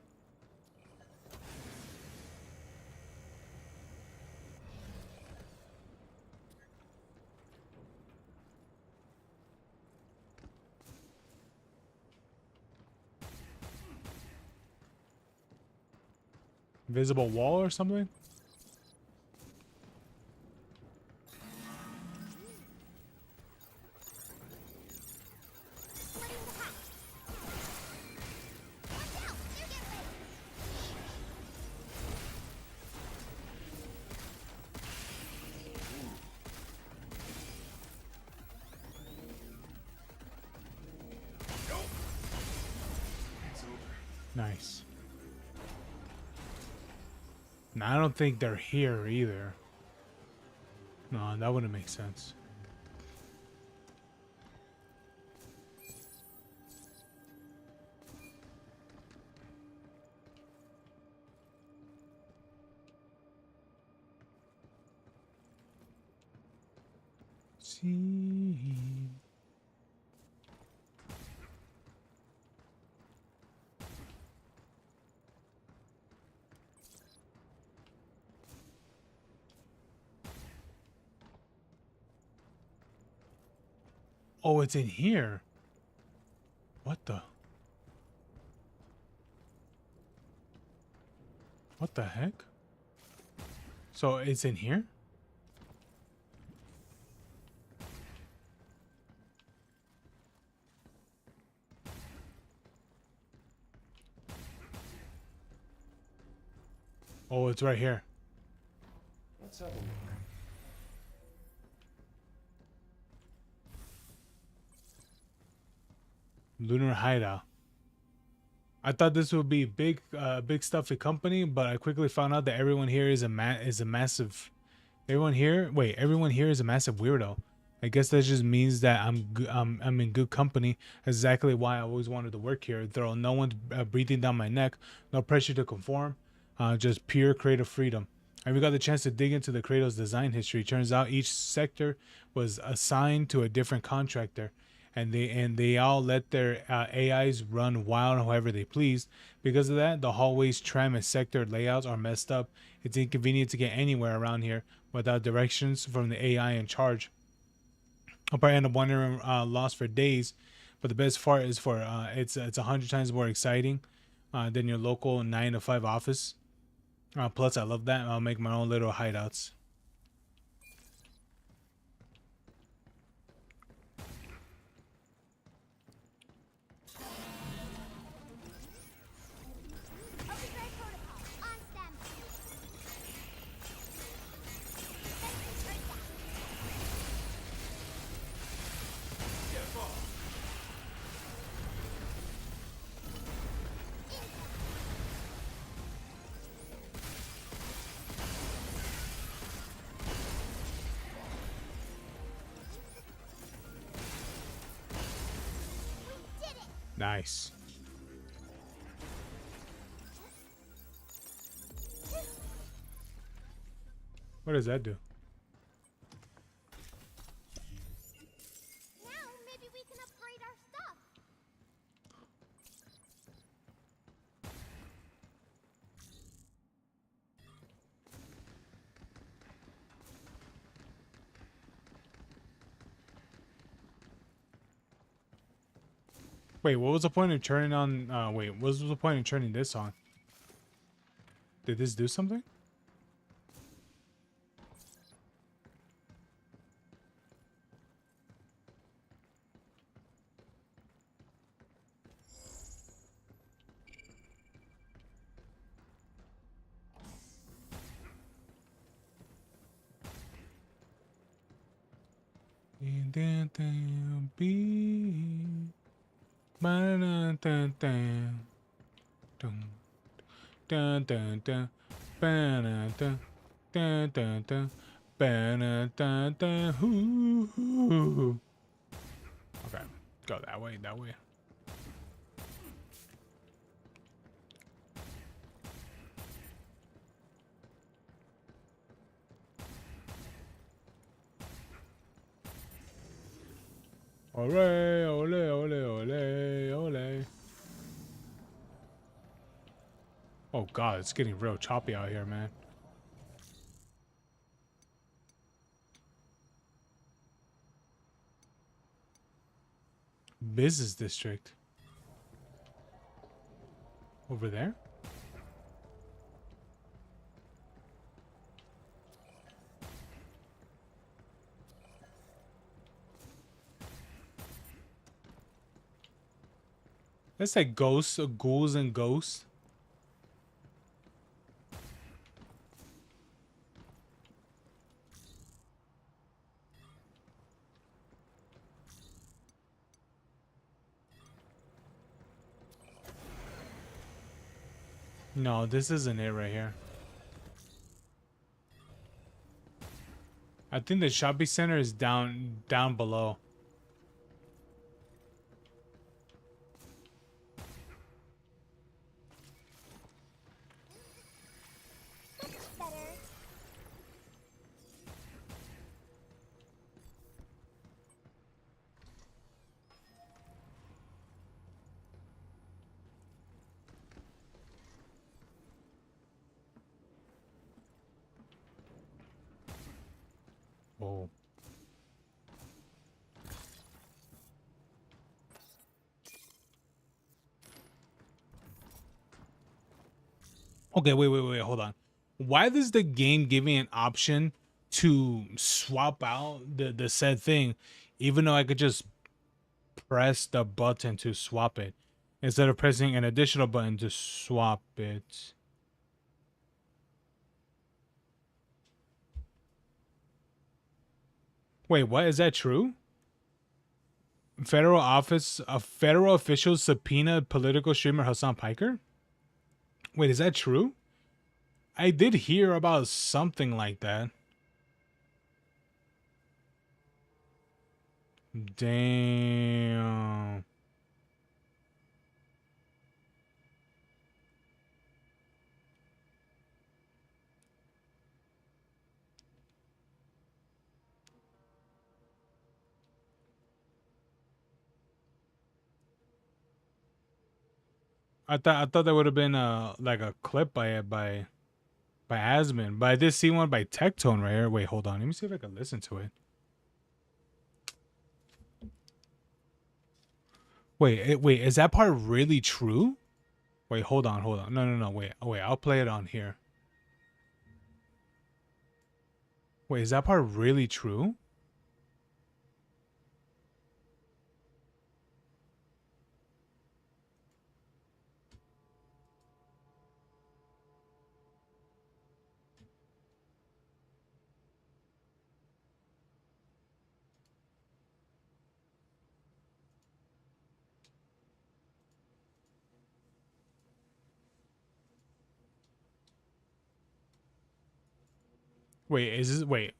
Invisible wall or something? Splitting the hatch. Watch out! You get ready. Nice. No, I don't think they're here either. No, that wouldn't make sense. See. Oh, it's in here. What the? What the heck? So it's in here? Oh, it's right here. Let's have a look. Lunar Hideout. I thought this would be big stuffy company, but I quickly found out that everyone here is a massive. Everyone here is a massive weirdo. I guess that just means that I'm in good company. Exactly why I always wanted to work here. Though no one's breathing down my neck, no pressure to conform, just pure creative freedom. And we got the chance to dig into the Kratos design history. Turns out each sector was assigned to a different contractor, and they all let their AIs run wild however they please. Because of that, the hallways, tram, and sector layouts are messed up. It's inconvenient to get anywhere around here without directions from the AI in charge. I'll probably end up wandering lost for days, but the best part is for it's 100 times more exciting than your local 9 to 5 office. Plus, I love that. I'll make my own little hideouts. Overdrive protocol on standby. Sentry turned down. We did it! Nice. What does that do? Now maybe we can upgrade our stuff. Wait, what was the point of turning on? Wait, what was the point of turning this on? Did this do something? Okay, go that way, that way. Ole, ole, ole, ole, ole. Oh god, it's getting real choppy out here, man. Business district. Over there? That's like ghosts, ghouls and ghosts. No, this isn't it right here. I think the shopping center is down below. That's better. Oh. Okay, wait, hold on. Why does the game give me an option to swap out the said thing, even though I could just press the button to swap it instead of pressing an additional button to swap it? Wait, what? Is that true? Federal officials subpoenaed political streamer Hassan Piker? Wait, is that true? I did hear about something like that. Damn. I thought that would have been like a clip by Asmon, but I did see one by Tectone right here. Wait, hold on. Let me see if I can listen to it. Wait, is that part really true? Wait, hold on. No. Wait, I'll play it on here. Wait, is that part really true? Wait, is this wait?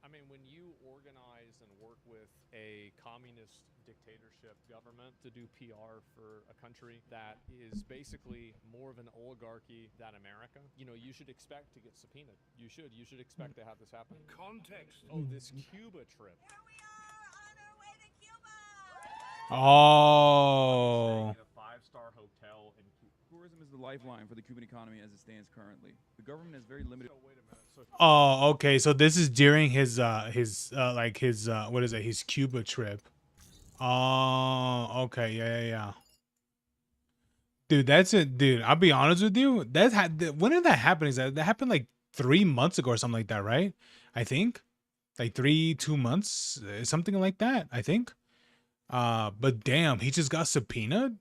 I mean, when you organize and work with a communist dictatorship government to do PR for a country that is basically more of an oligarchy than America, you know, you should expect to get subpoenaed. You should expect to have this happen. Context. Oh, this Cuba trip. Oh. Staying at a 5-star hotel in Cuba. Tourism is the lifeline for the Cuban economy as it stands currently. The government has very limited. So wait a minute. So Oh, okay. So this is during his like his what is it? His Cuba trip. Oh, okay. Yeah. Dude, that's it, dude. I'll be honest with you. When did that happen? Is that happened like 3 months ago or something like that, right? I think like 2 months, something like that. I think. But damn, he just got subpoenaed.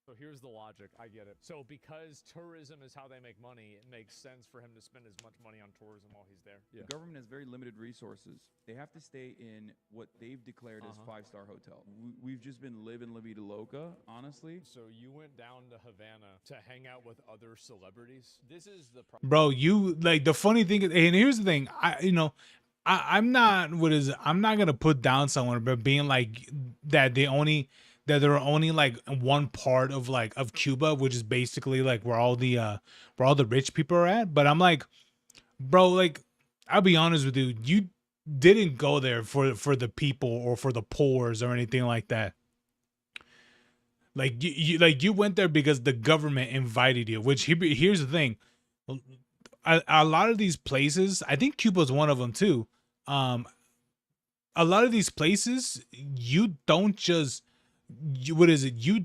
So here's the logic. I get it. So because tourism is how they make money, it makes sense for him to spend as much money on tourism while he's there. The government has very limited resources. They have to stay in what they've declared as 5-star hotel. We've just been living La Vida Loca, honestly. So you went down to Havana to hang out with other celebrities. This is the Bro, you like the funny thing is, and here's the thing. I'm not gonna put down someone, but being like that there are only like one part of Cuba, which is basically like where all the rich people are at. But I'm like, bro, like I'll be honest with you, you didn't go there for the people or for the poors or anything like that. Like you went there because the government invited you. Which here's the thing, a lot of these places, I think Cuba's one of them too. A lot of these places, you don't just you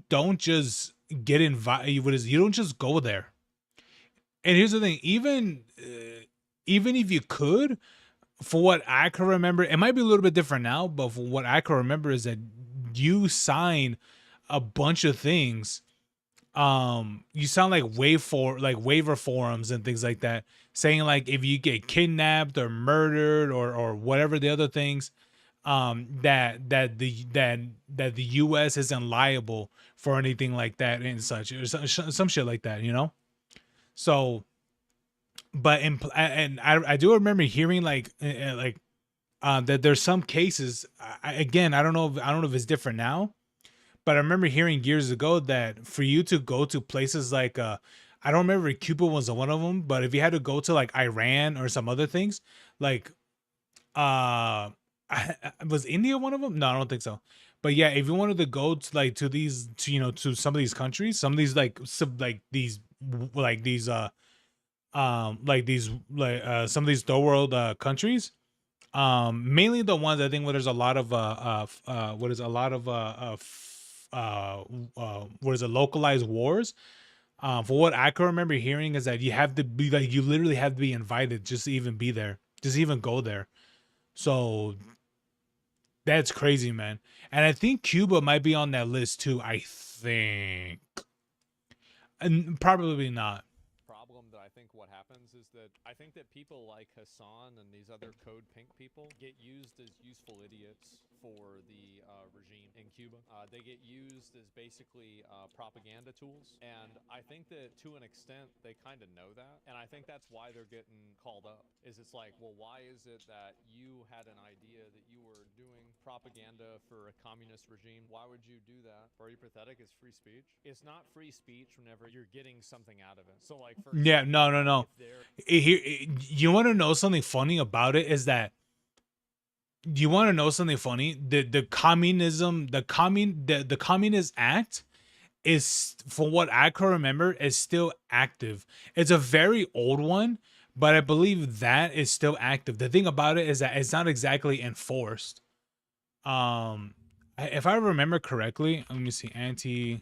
don't just get invited. You don't just go there. And here's the thing, even if you could, for what I can remember, it might be a little bit different now, but for what I can remember is that you sign a bunch of things. You sound like waiver forums and things like that, saying like if you get kidnapped or murdered or whatever the other things, that the US isn't liable for anything like that and such, or some shit like that, you know. So, but I do remember hearing that there's some cases. Again, I don't know if it's different now, but I remember hearing years ago that for you to go to places like I don't remember if Cuba was one of them, but if you had to go to like Iran or some other things, like was India one of them? No, I don't think so. But yeah, if you wanted to go to like to some of these countries, some of these some of these third world countries, mainly the ones I think where there's a lot of what is it, localized wars. For what I can remember hearing is that you have to be like, you literally have to be invited just to even be there, just even go there. So that's crazy, man. And I think Cuba might be on that list too. I think, and probably not. problem that I think what happens is that I think that people like Hassan and these other Code Pink people get used as useful idiots for the regime in Cuba. They get used as basically propaganda tools, and I think that to an extent they kind of know that, and I think that's why they're getting called up. Is it's like, well, why is it that you had an idea that you were doing propaganda for a communist regime? Why would you do that? Are you pathetic? Is free speech? It's not free speech whenever you're getting something out of it. So like, for Yeah, example, no. if they're You want to know something funny about it is that you want to know something funny. The communism, the Communist Act is, from what I can remember, is still active. It's a very old one, but I believe that is still active. The thing about it is that it's not exactly enforced. If I remember correctly, let me see, anti.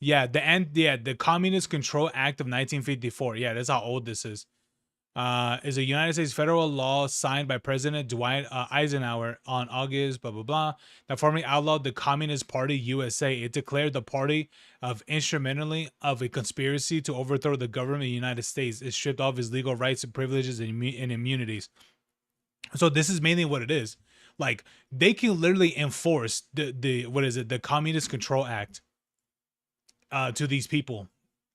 Yeah, the Communist Control Act of 1954. Yeah, that's how old this is a United States federal law signed by President Dwight Eisenhower on August blah blah blah that formally outlawed the Communist Party USA. It declared the party of instrumentally of a conspiracy to overthrow the government of the United States. It stripped off his legal rights and privileges and immunities. So this is mainly what it is. Like, they can literally enforce the what is it, the Communist Control Act to these people.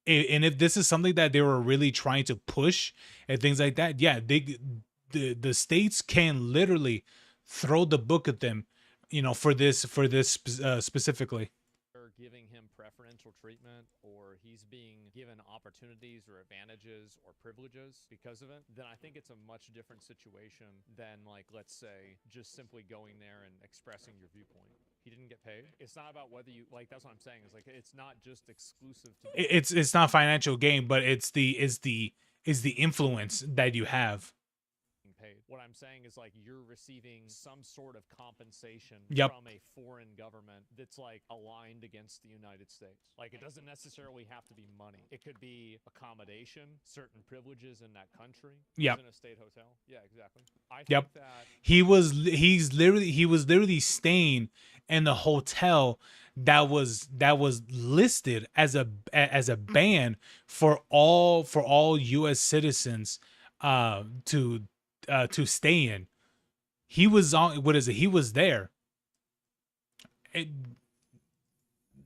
And if this is something that they were really trying to push and things like that, yeah, the states can literally throw the book at them, for this specifically. giving him preferential treatment, or he's being given opportunities or advantages or privileges because of it, then I think it's a much different situation than, like, let's say, just simply going there and expressing your viewpoint. He didn't get paid. It's not about whether you, like, that's what I'm saying. It's like, it's not just exclusive to It's not financial gain, but it's the influence that you have. paid. What I'm saying is, like, you're receiving some sort of compensation Yep. from a foreign government that's, like, aligned against the United States. Like, it doesn't necessarily have to be money. It could be accommodation, certain privileges in that country. Yep. In a state hotel. Yeah, exactly. I Yep. think that He was literally staying in the hotel that was listed as a ban for all US citizens to stay in. He was on, what is it? He was there.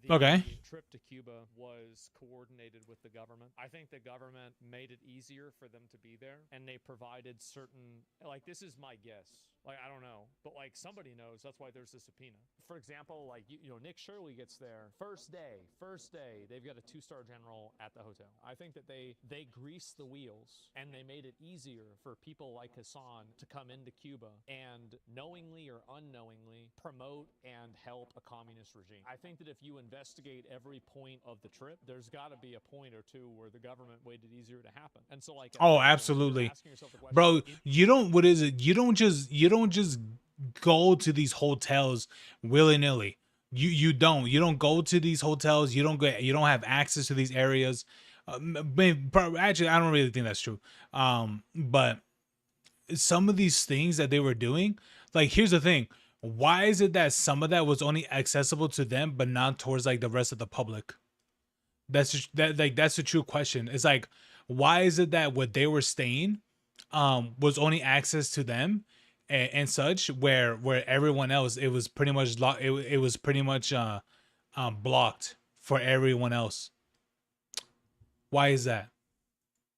Okay. trip to Cuba was coordinated with the government. I think the government made it easier for them to be there, and they provided certain, like, this is my guess. Like, I don't know, but, like, somebody knows. That's why there's a subpoena. For example, like, Nick Shirley gets there first day, they've got a 2-star general at the hotel. I think that they greased the wheels, and they made it easier for people like Hassan to come into Cuba and knowingly or unknowingly promote and help a communist regime. I think that if you investigate every point of the trip, there's got to be a point or two where the government made it easier to happen. And so, like, oh, absolutely, bro. You don't just go to these hotels willy-nilly. You don't go to these hotels. You don't have access to these areas. Actually, I don't really think that's true. But some of these things that they were doing, like, here's the thing: why is it that some of that was only accessible to them but not towards, like, the rest of the public? That's the true question. It's like, why is it that what they were staying was only access to them and such, where everyone else, it was pretty much it was pretty much blocked for everyone else? Why is that?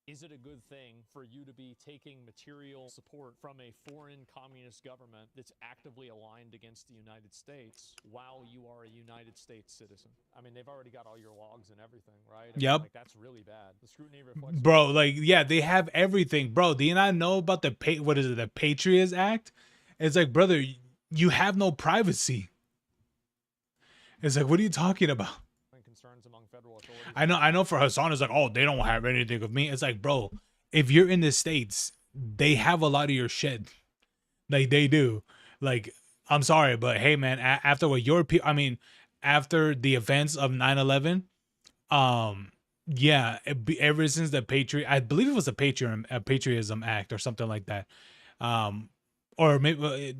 Is it a good thing for you to be taking material support from a foreign communist government that's actively aligned against the United States while you are a United States citizen? I mean, they've already got all your logs and everything, right? Yep. Like, that's really bad. The scrutiny reflects. Bro, like, yeah, they have everything. Bro, do you not know about the Patriots Act? It's like, brother, you have no privacy. It's like, what are you talking about? Concerns among federal authorities. I know for Hassan, it's like, oh, they don't have anything of me. It's like, bro, if you're in the States, they have a lot of your shit. Like, they do. Like, I'm sorry, but hey, man, after what after the events of 9/11, Yeah, ever since the Patriot, I believe it was a Patriotism Act or something like that. Um, or maybe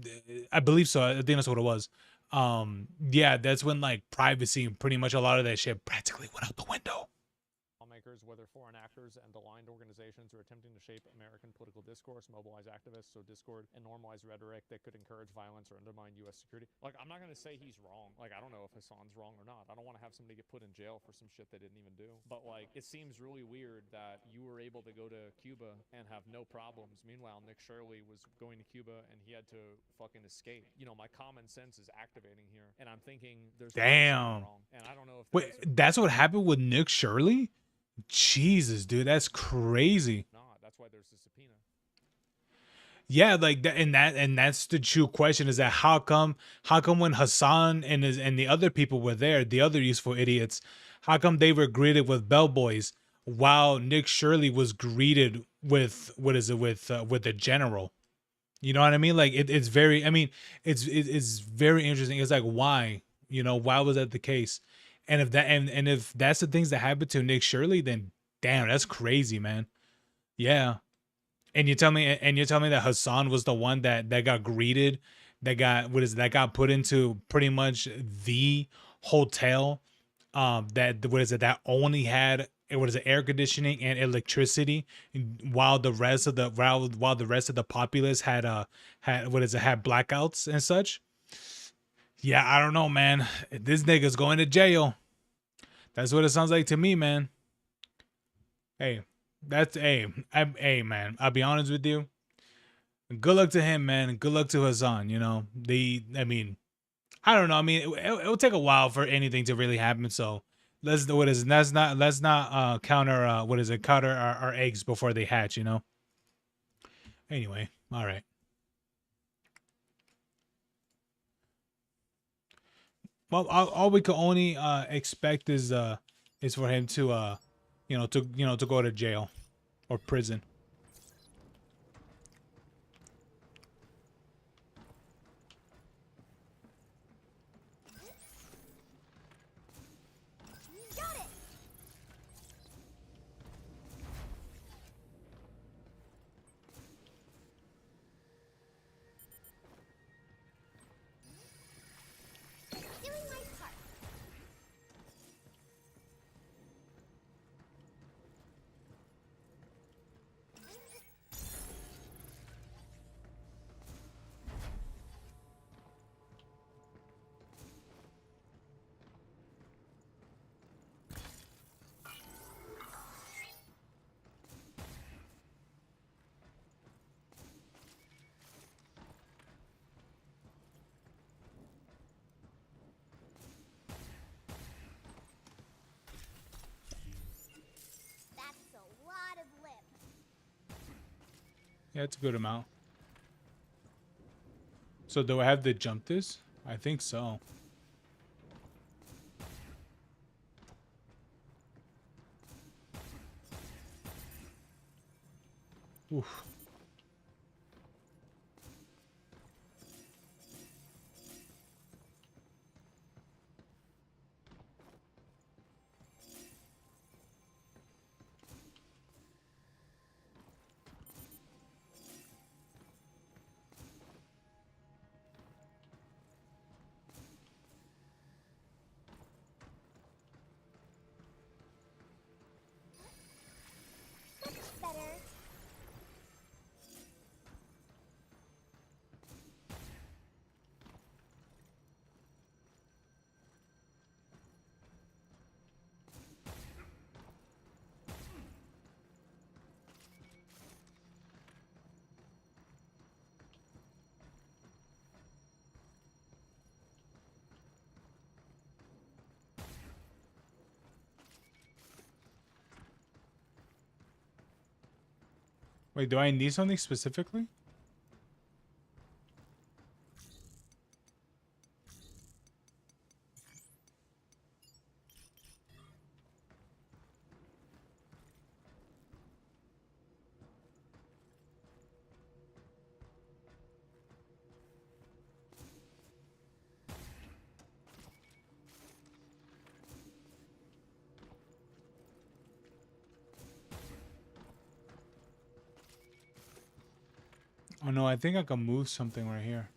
I believe so. I think that's what it was. Yeah, that's when like privacy and pretty much a lot of that shit practically went out the window. Lawmakers, whether foreign actors and aligned organizations, are attempting to shape American political discourse, mobilize activists, sow discord, and normalize rhetoric that could encourage violence or undermine U.S. security. Like, I'm not going to say he's wrong. Like, I don't know if Hassan's wrong or not. I don't want to have somebody get put in jail for some shit they didn't even do. But, like, it seems really weird that you were able to go to Cuba and have no problems. Meanwhile, Nick Shirley was going to Cuba and he had to fucking escape. You know, my common sense is activating here. And I'm thinking there's Damn. wrong. And I don't know if Wait, that's what happened with Nick Shirley? Jesus, dude, that's crazy. not. That's why there's a subpoena. Yeah, like that, and that's the true question: is that how come when Hassan and the other people were there, the other useful idiots, how come they were greeted with bellboys while Nick Shirley was greeted with what is it with the general? You know what I mean? Like it's very, I mean, it's very interesting. It's like why, why was that the case? And if that and if that's the things that happened to Nick Shirley, then damn, that's crazy, man. Yeah. And you tell me that Hassan was the one that got greeted, that got put into pretty much the hotel that what is it that only had what is it air conditioning and electricity while the rest of the populace had what is it had blackouts and such. Yeah, I don't know, man. This nigga's going to jail. That's what it sounds like to me, man. Hey, hey, man. I'll be honest with you. Good luck to him, man. Good luck to Hassan. I mean, I don't know. I mean, it'll take a while for anything to really happen. So let's not counter counter our eggs before they hatch. Anyway, all right. Well, all we can only expect is for him to to go to jail or prison. Got it! Doing my part. That's a lot of lip. Yeah, it's a good amount. So do I have to jump this? I think so. Oof. Much better. Wait, do I need something specifically? Oh no, I think I can move something right here.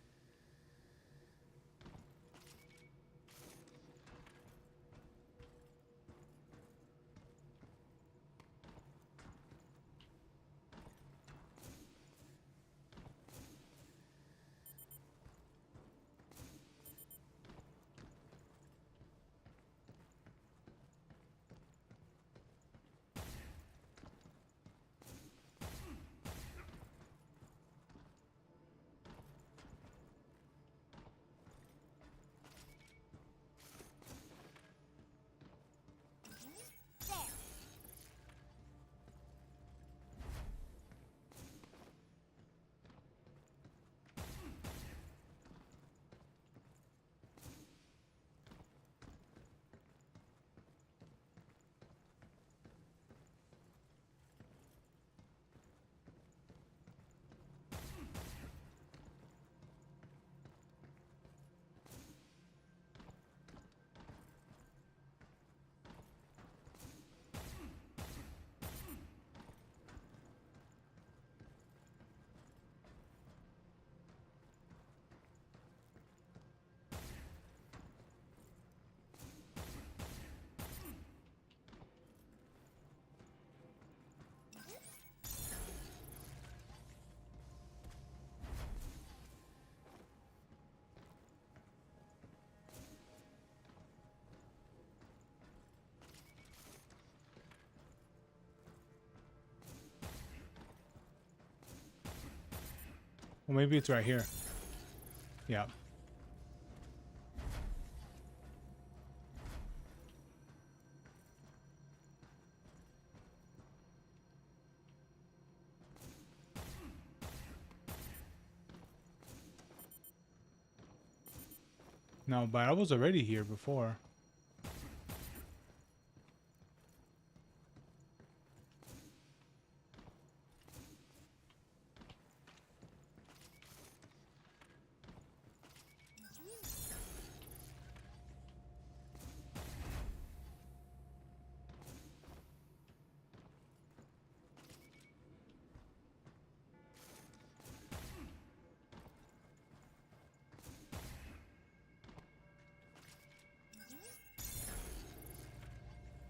There. Well, maybe it's right here. Yeah. No, but I was already here before.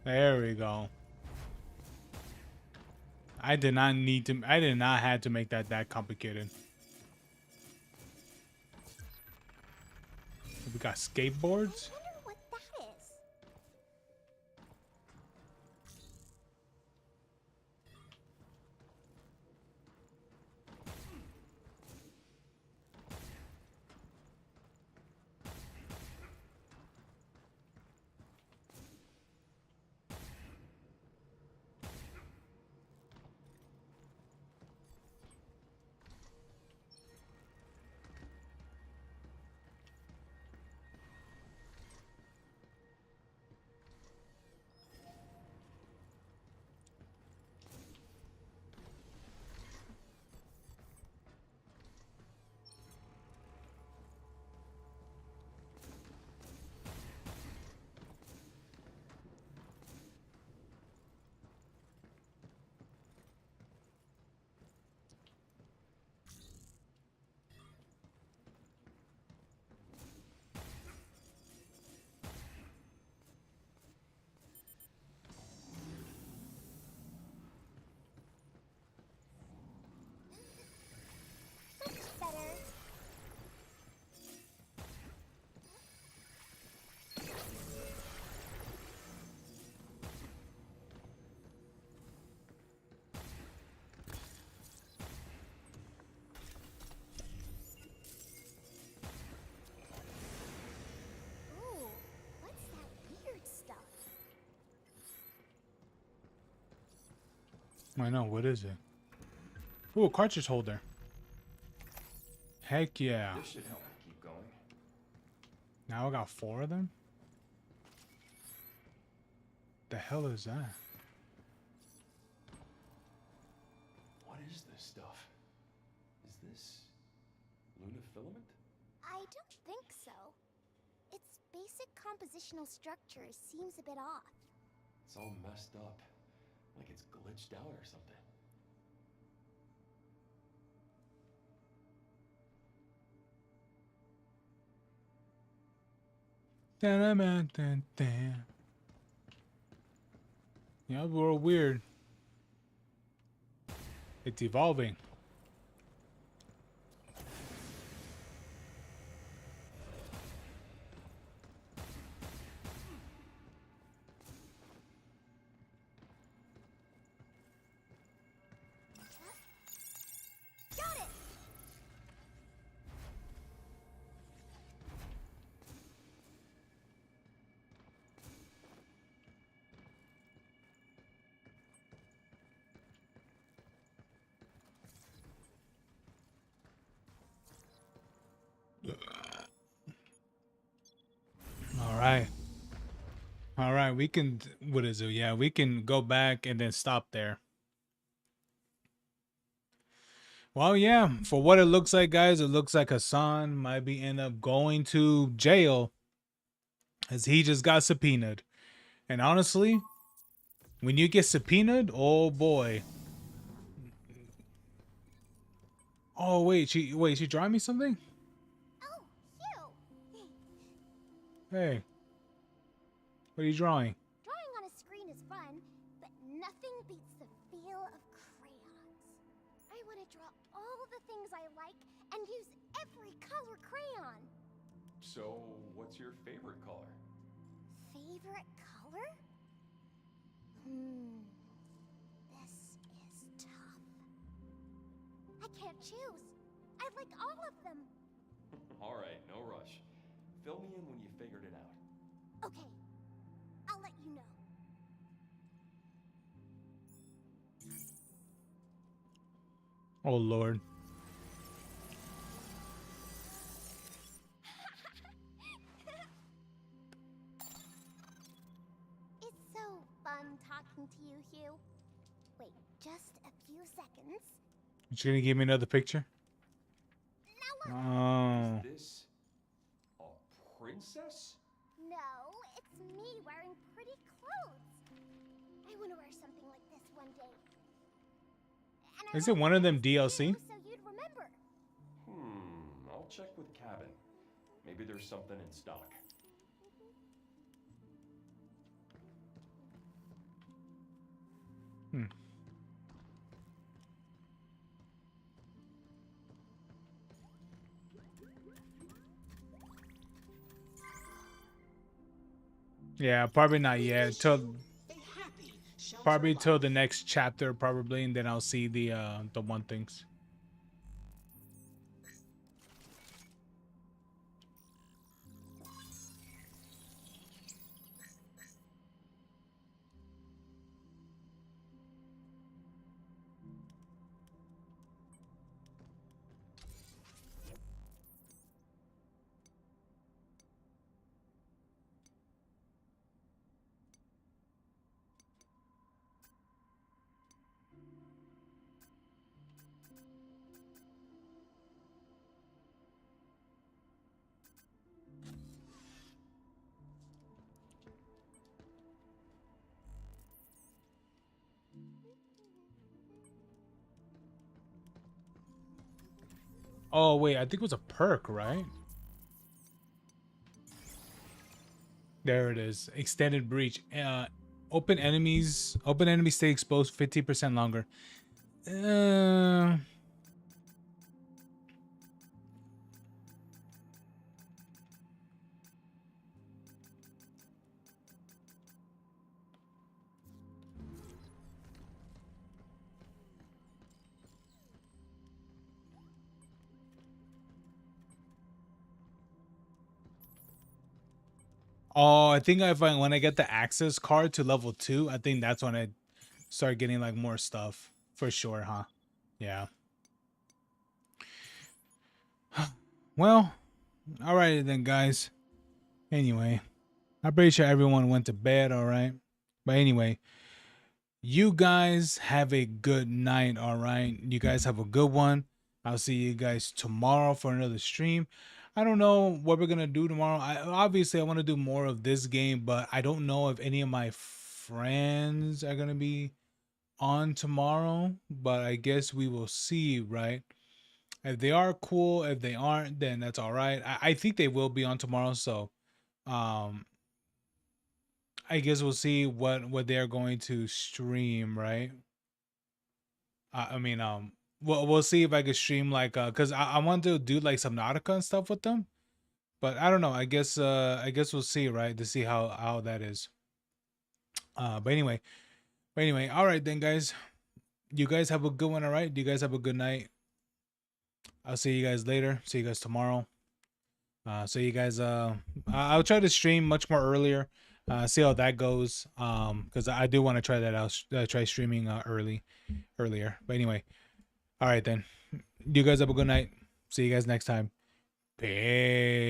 There we go. I did not need to. I did not have to make that complicated. We got skateboards. I wonder what that is. That's better. Ooh, what's that weird stuff? I know. What is it? Ooh, a cartridge holder. Heck yeah. This should help me keep going. Now I got 4 of them? The hell is that? What is this stuff? Is this lunafilament? I don't think so. Its basic compositional structure seems a bit off. It's all messed up, like it's glitched out or something. Yeah, we're weird. It's evolving. Got it! All right. All right, we can, what is it? Yeah, we can go back and then stop there. Well, yeah, for what it looks like, guys, it looks like Hassan might be end up going to jail as he just got subpoenaed. And honestly, when you get subpoenaed, oh boy. Oh wait, she drawing me something? Oh, Hugh! Hey. What are you drawing? Drawing on a screen is fun, but nothing beats the feel of crayons. I want to draw all the things I like and use every color crayon. So, what's your favorite color? Favorite color? This is tough. I can't choose. I like all of them. All right, no rush. Fill me in when you figured it out. Okay, I'll let you know. Oh Lord. It's so fun talking to you, Hugh. Wait, just a few seconds. You gonna give me another picture? Oh. Is this a princess? No, it's me wearing pretty clothes. I want to wear something like this one day. And I Is it one of them DLC? so you'd remember. I'll check with Cabin. Maybe there's something in stock. Yeah, probably not yet. Probably till the next chapter, probably, and then I'll see the one things. Oh wait, I think it was a perk, right? There it is. Extended breach. Open enemies stay exposed 50% longer. Oh, I think when I get the access card to level 2, I think that's when I start getting like more stuff for sure, huh? Yeah. Well, alrighty then, guys. Anyway, I'm pretty sure everyone went to bed, all right? But anyway, you guys have a good night, all right? You guys have a good one. I'll see you guys tomorrow for another stream. I don't know what we're gonna do tomorrow. I want to do more of this game, but I don't know if any of my friends are gonna be on tomorrow. But I guess we will see, right? If they are cool, if they aren't, then that's all right. I think they will be on tomorrow, so Um, I guess we'll see what they're going to stream, right? I mean, we'll see if I can stream like, cause I want to do like Subnautica and stuff with them, but I don't know. I guess we'll see, right, to see how that is. But anyway, all right then, guys. You guys have a good one, all right? You guys have a good night. I'll see you guys later. See you guys tomorrow. So you guys, I'll try to stream much more earlier. See how that goes. Because I do want to try that out. Try streaming earlier. But anyway, all right then. You guys have a good night. See you guys next time. Peace.